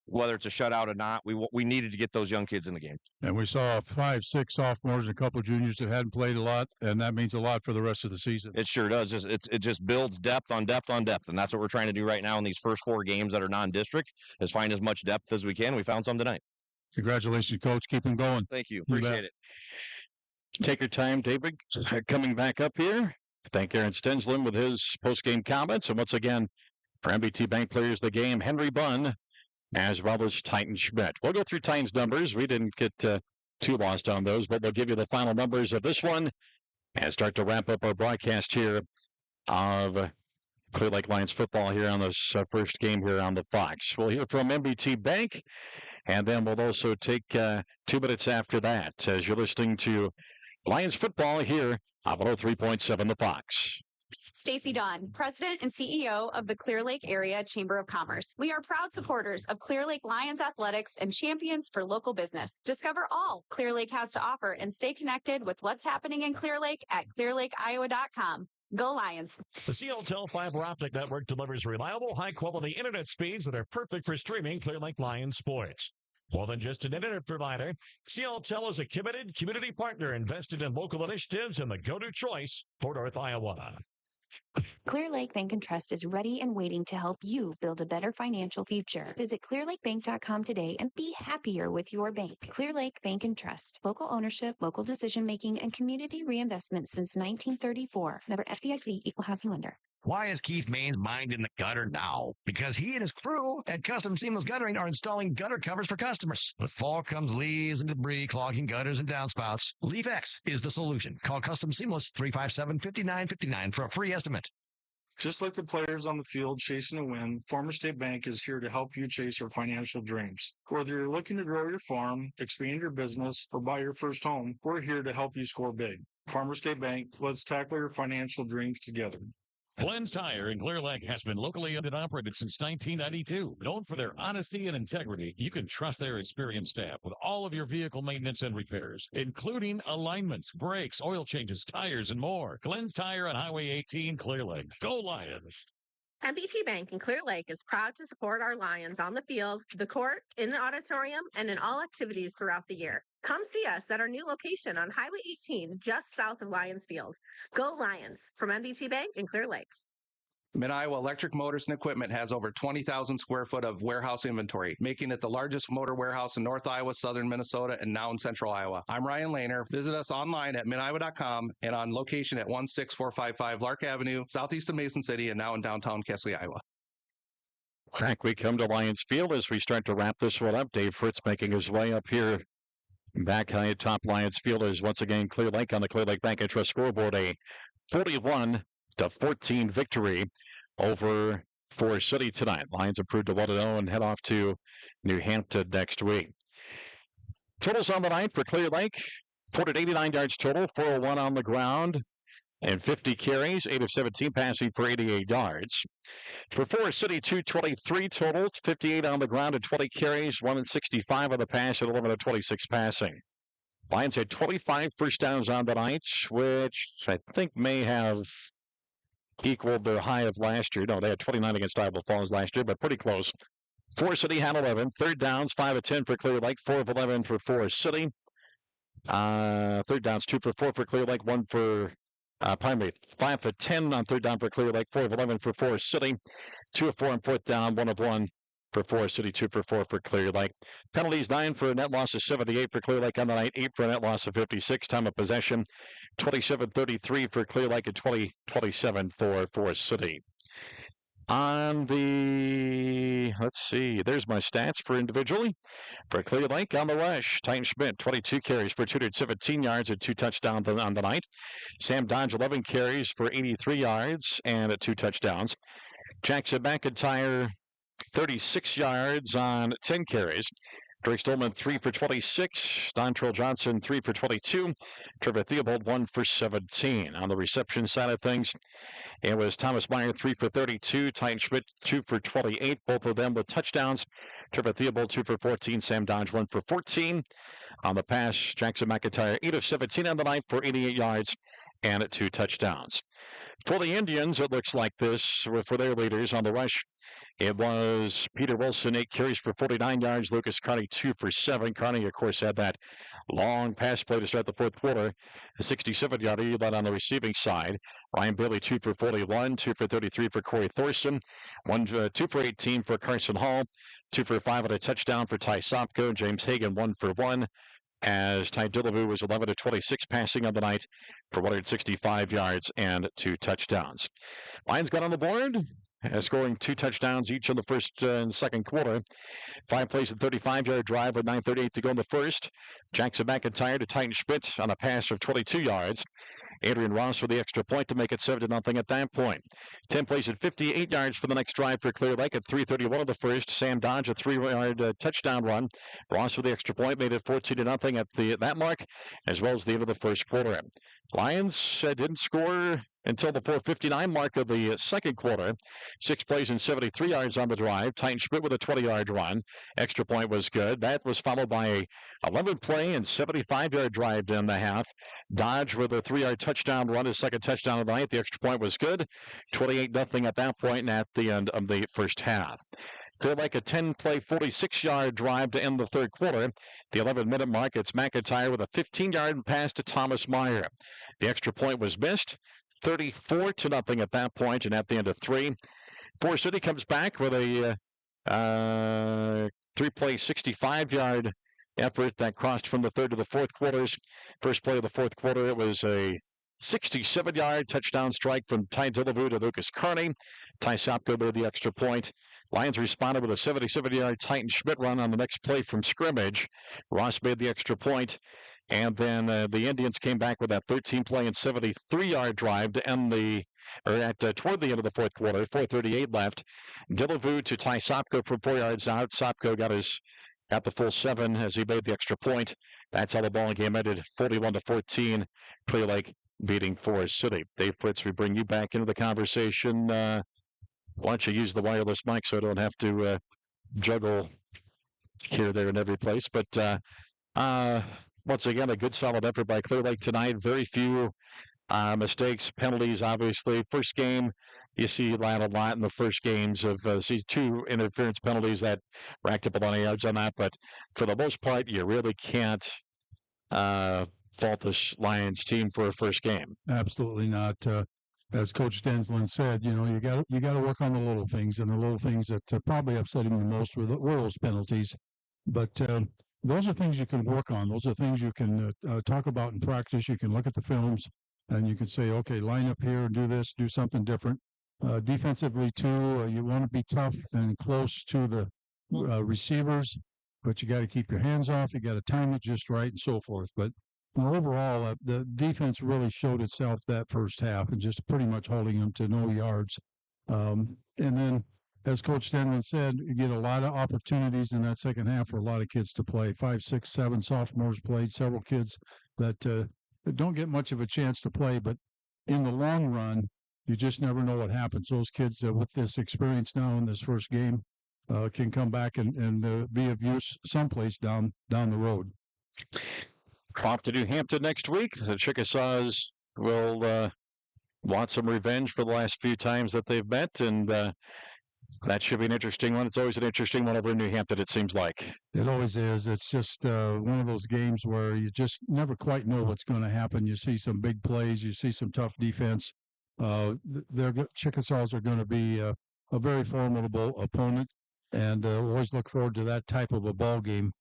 Whether it's a shutout or not, we needed to get those young kids in the game. And we saw 5, 6 sophomores and a couple of juniors that hadn't played a lot, and that means a lot for the rest of the season. It sure does. It just builds depth on depth on depth, and that's what we're trying to do right now in these first 4 games that are non-district, is find as much depth as we can. We found some tonight. Congratulations, Coach. Keep them going. Thank you. Appreciate it. Take your time, David. Coming back up here. Thank Aaron Stensland with his post-game comments. And once again, for MBT Bank players of the game, Henry Bunn, as well as Titan Schmidt. We'll go through Titan's numbers. We didn't get too lost on those, but we'll give you the final numbers of this one and start to wrap up our broadcast here of Clear Lake Lions football here on this first game here on the Fox. We'll hear from MBT Bank, and then we'll also take 2 minutes after that as you're listening to Lions football here on 103.7 The Fox. Stacy Dawn, President and CEO of the Clear Lake Area Chamber of Commerce. We are proud supporters of Clear Lake Lions athletics and champions for local business. Discover all Clear Lake has to offer and stay connected with what's happening in Clear Lake at clearlakeiowa.com. Go Lions. The CLTEL fiber optic network delivers reliable, high-quality internet speeds that are perfect for streaming Clear Lake Lions sports. More than just an internet provider, CLTEL is a committed community partner invested in local initiatives and the go-to choice for North Iowa. Clear Lake Bank and Trust is ready and waiting to help you build a better financial future. Visit clearlakebank.com today and be happier with your bank. Clear Lake Bank and Trust. Local ownership, local decision-making, and community reinvestment since 1934. Member FDIC, Equal Housing Lender. Why is Keith Main's mind in the gutter now? Because he and his crew at Custom Seamless Guttering are installing gutter covers for customers. With fall comes leaves and debris clogging gutters and downspouts. LeafX is the solution. Call Custom Seamless 357-5959 for a free estimate. Just like the players on the field chasing a win, Farmers State Bank is here to help you chase your financial dreams. Whether you're looking to grow your farm, expand your business, or buy your first home, we're here to help you score big. Farmers State Bank, let's tackle your financial dreams together. Glenn's Tire in Clear Lake has been locally owned and operated since 1992. Known for their honesty and integrity, you can trust their experienced staff with all of your vehicle maintenance and repairs, including alignments, brakes, oil changes, tires, and more. Glenn's Tire on Highway 18, Clear Lake. Go Lions! MBT Bank in Clear Lake is proud to support our Lions on the field, the court, in the auditorium, and in all activities throughout the year. Come see us at our new location on Highway 18, just south of Lions Field. Go Lions! From MBT Bank in Clear Lake. Mid-Iowa Electric Motors and Equipment has over 20,000 square foot of warehouse inventory, making it the largest motor warehouse in North Iowa, southern Minnesota, and now in central Iowa. I'm Ryan Lehner. Visit us online at midiowa.com and on location at 16455 Lark Avenue, southeast of Mason City, and now in downtown Kesley, Iowa. Back we come to Lions Field as we start to wrap this one up. Dave Fritz making his way up here back high atop Lions Field as once again Clear Lake on the Clear Lake Bank and Trust scoreboard, a 41-14 victory over Forest City tonight. Lions improved to 1-0 and head off to New Hampton next week. Totals on the night for Clear Lake: 489 yards total, 401 on the ground, and 50 carries, 8 of 17 passing for 88 yards. For Forest City, 223 total, 58 on the ground and 20 carries, 165 on the pass and 11 of 26 passing. Lions had 25 first downs on the night, which I think may have equaled their high of last year. No, they had 29 against Iowa Falls last year, but pretty close. Forest City had 11. Third downs, 5 of 10 for Clear Lake, 4 of 11 for Forest City. Third downs, 2 for 4 for Clear Lake, 1 for 5 for 10 on third down for Clear Lake, 4 of 11 for Forest City, 2 of 4 on fourth down, 1 of 1 for Forest City, 2 for 4 for Clear Lake. Penalties, 9 for a net loss of 78 for Clear Lake on the night, 8 for a net loss of 56. Time of possession, 27-33 for Clear Lake and 20-27 for Forest City. On the, let's see, there's my stats for individually. For Clear Lake on the rush, Titan Schmidt, 22 carries for 217 yards and 2 touchdowns on the night. Sam Dodge, 11 carries for 83 yards and 2 touchdowns. Jackson McIntyre, 36 yards on 10 carries. Drake Stolman, 3 for 26. Dontrell Johnson, 3 for 22. Trevor Theobald, 1 for 17. On the reception side of things, it was Thomas Meyer, 3 for 32. Titan Schmidt, 2 for 28. Both of them with touchdowns. Trevor Theobald, 2 for 14. Sam Dodge, 1 for 14. On the pass, Jackson McIntyre, 8 of 17 on the night for 88 yards and 2 touchdowns. For the Indians, it looks like this for their leaders on the rush. It was Peter Wilson, 8 carries for 49 yards. Lucas Carney, 2 for 7. Carney, of course, had that long pass play to start the fourth quarter. A 67-yarder he led on the receiving side. Ryan Bailey, 2 for 41. 2 for 33 for Corey Thorson. 2 for 18 for Carson Hall. 2 for 5 and a touchdown for Ty Sopko. James Hagan, 1 for 1. As Ty Dillevue was 11 of 26 passing on the night for 165 yards and 2 touchdowns. Lions got on the board, scoring 2 touchdowns each in the first and second quarter. 5 plays, a 35-yard drive with 9:38 to go in the first. Jackson McIntyre to Titan Schmidt on a pass of 22 yards. Adrian Ross for the extra point to make it 7-0 at that point. 10 plays at 58 yards for the next drive for Clear Lake at 3:31 of the first. Sam Dodge, a 3-yard touchdown run. Ross for the extra point made it 14-0 at that mark, as well as the end of the first quarter. Lions didn't score until the 4:59 mark of the second quarter. 6 plays and 73 yards on the drive. Titan Schmidt with a 20-yard run. Extra point was good. That was followed by a 11-play and 75-yard drive in the half. Dodge with a 3-yard touchdown run, his second touchdown of the night. The extra point was good. 28-0 at that point and at the end of the first half. Clear Lake a 10-play, 46-yard drive to end the third quarter. The 11-minute mark, it's McIntyre with a 15-yard pass to Thomas Meyer. The extra point was missed. 34-0 at that point, and at the end of 3. Forest City comes back with a 3-play, 65-yard effort that crossed from the third to the fourth quarters. First play of the fourth quarter, it was a 67-yard touchdown strike from Ty Dillevue to Lucas Carney. Ty Sopko made the extra point. Lions responded with a 77-yard Titan Schmidt run on the next play from scrimmage. Ross made the extra point. And then the Indians came back with that 13-play and 73-yard drive to end toward the end of the fourth quarter. 4:38 left. Dillevue to Ty Sopko from 4 yards out. Sopko got the full 7 as he made the extra point. That's how the ball game ended. 41-14. Clear Lake beating Forest City. Dave Fritz, we bring you back into the conversation. Why don't you use the wireless mic so I don't have to juggle here, there, and every place. But once again, a good solid effort by Clear Lake tonight. Very few mistakes, penalties, obviously. First game, you see that a lot in the first games of season. 2 interference penalties that racked up a lot of yards on that. But for the most part, you really can't fault this Lions team for a first game. Absolutely not. As Coach Densland said, you got to work on the little things, and the little things that probably upset him the most were those penalties. But those are things you can work on. Those are things you can talk about in practice. You can look at the films, and you can say, okay, line up here, do this, do something different. Defensively, too, you want to be tough and close to the receivers, but you got to keep your hands off. You got to time it just right and so forth. But overall, the defense really showed itself that first half and just pretty much holding them to no yards. And then, as Coach Denman said, you get a lot of opportunities in that second half for a lot of kids to play. 5, 6, 7 sophomores played, several kids that don't get much of a chance to play. But in the long run, you just never know what happens. Those kids with this experience now in this first game can come back and be of use someplace down the road. Off to New Hampton next week. The Chickasaws will want some revenge for the last few times that they've met, and that should be an interesting one. It's always an interesting one over in New Hampton, it seems like. It always is. It's just one of those games where you just never quite know what's going to happen. You see some big plays. You see some tough defense. Chickasaws are going to be a very formidable opponent, and always look forward to that type of a ball game.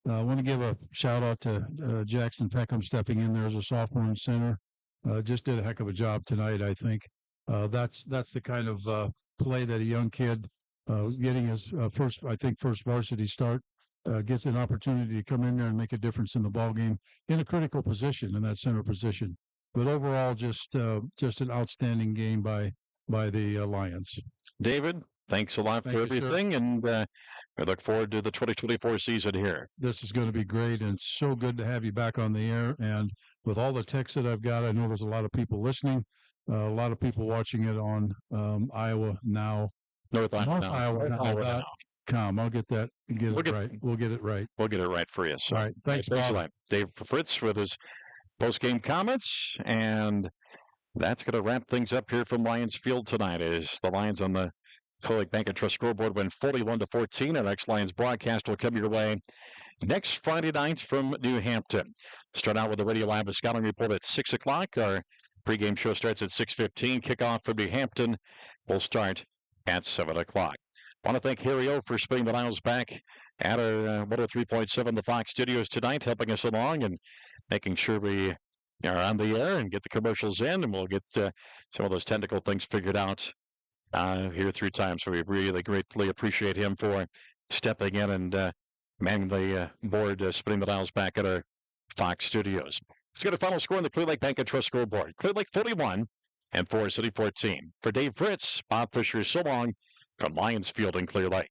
I want to give a shout-out to Jackson Peckham stepping in there as a sophomore and center. Just did a heck of a job tonight, I think. That's the kind of play that a young kid getting his first varsity start gets an opportunity to come in there and make a difference in the ball game in a critical position, in that center position. But overall, just an outstanding game by by the Lions. David, thanks a lot Thank for you, sir. everything, and we look forward to the 2024 season here. This is going to be great, and it's so good to have you back on the air. And with all the texts that I've got, I know there's a lot of people listening, a lot of people watching it on Iowa Now. North Iowa Now. .com. I'll get that. We'll get it right. We'll get it right for you. So, all right. Thanks, a Bob. lot. Dave Fritz with his post-game comments, and that's going to wrap things up here from Lions Field tonight. As the Lions on the Clear Lake Bank and Trust scoreboard win 41-14. Our next Lions broadcast will come your way next Friday night from New Hampton. Start out with the Radio Lab Scouting Report at 6 o'clock. Our pregame show starts at 6:15. Kickoff from New Hampton will start at 7 o'clock. I want to thank Harry O for spinning the dials back at our 103.7 The Fox Studios tonight, helping us along and making sure we are on the air and get the commercials in, and we'll get some of those technical things figured out here through time. So we really greatly appreciate him for stepping in and manning the board, spinning the dials back at our Fox Studios. Let's get a final score on the Clear Lake Bank and Trust scoreboard. Clear Lake 41 and Forest City 14. For Dave Fritz, Bob Fisher, so long from Lions Field in Clear Lake.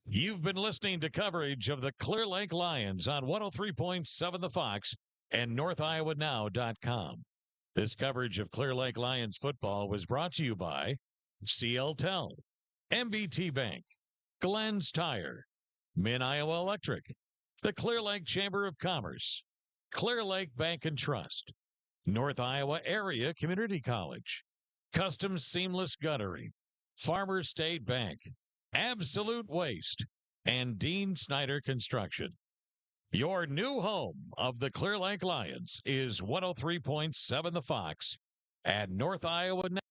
You've been listening to coverage of the Clear Lake Lions on 103.7 The Fox and NorthIowaNow.com. This coverage of Clear Lake Lions football was brought to you by CLTEL, MBT Bank, Glenn's Tire, Mid-Iowa Electric, the Clear Lake Chamber of Commerce, Clear Lake Bank and Trust, North Iowa Area Community College, Custom Seamless Guttering, Farmer State Bank, Absolute Waste, and Dean Snyder Construction. Your new home of the Clear Lake Lions is 103.7 The Fox at North Iowa.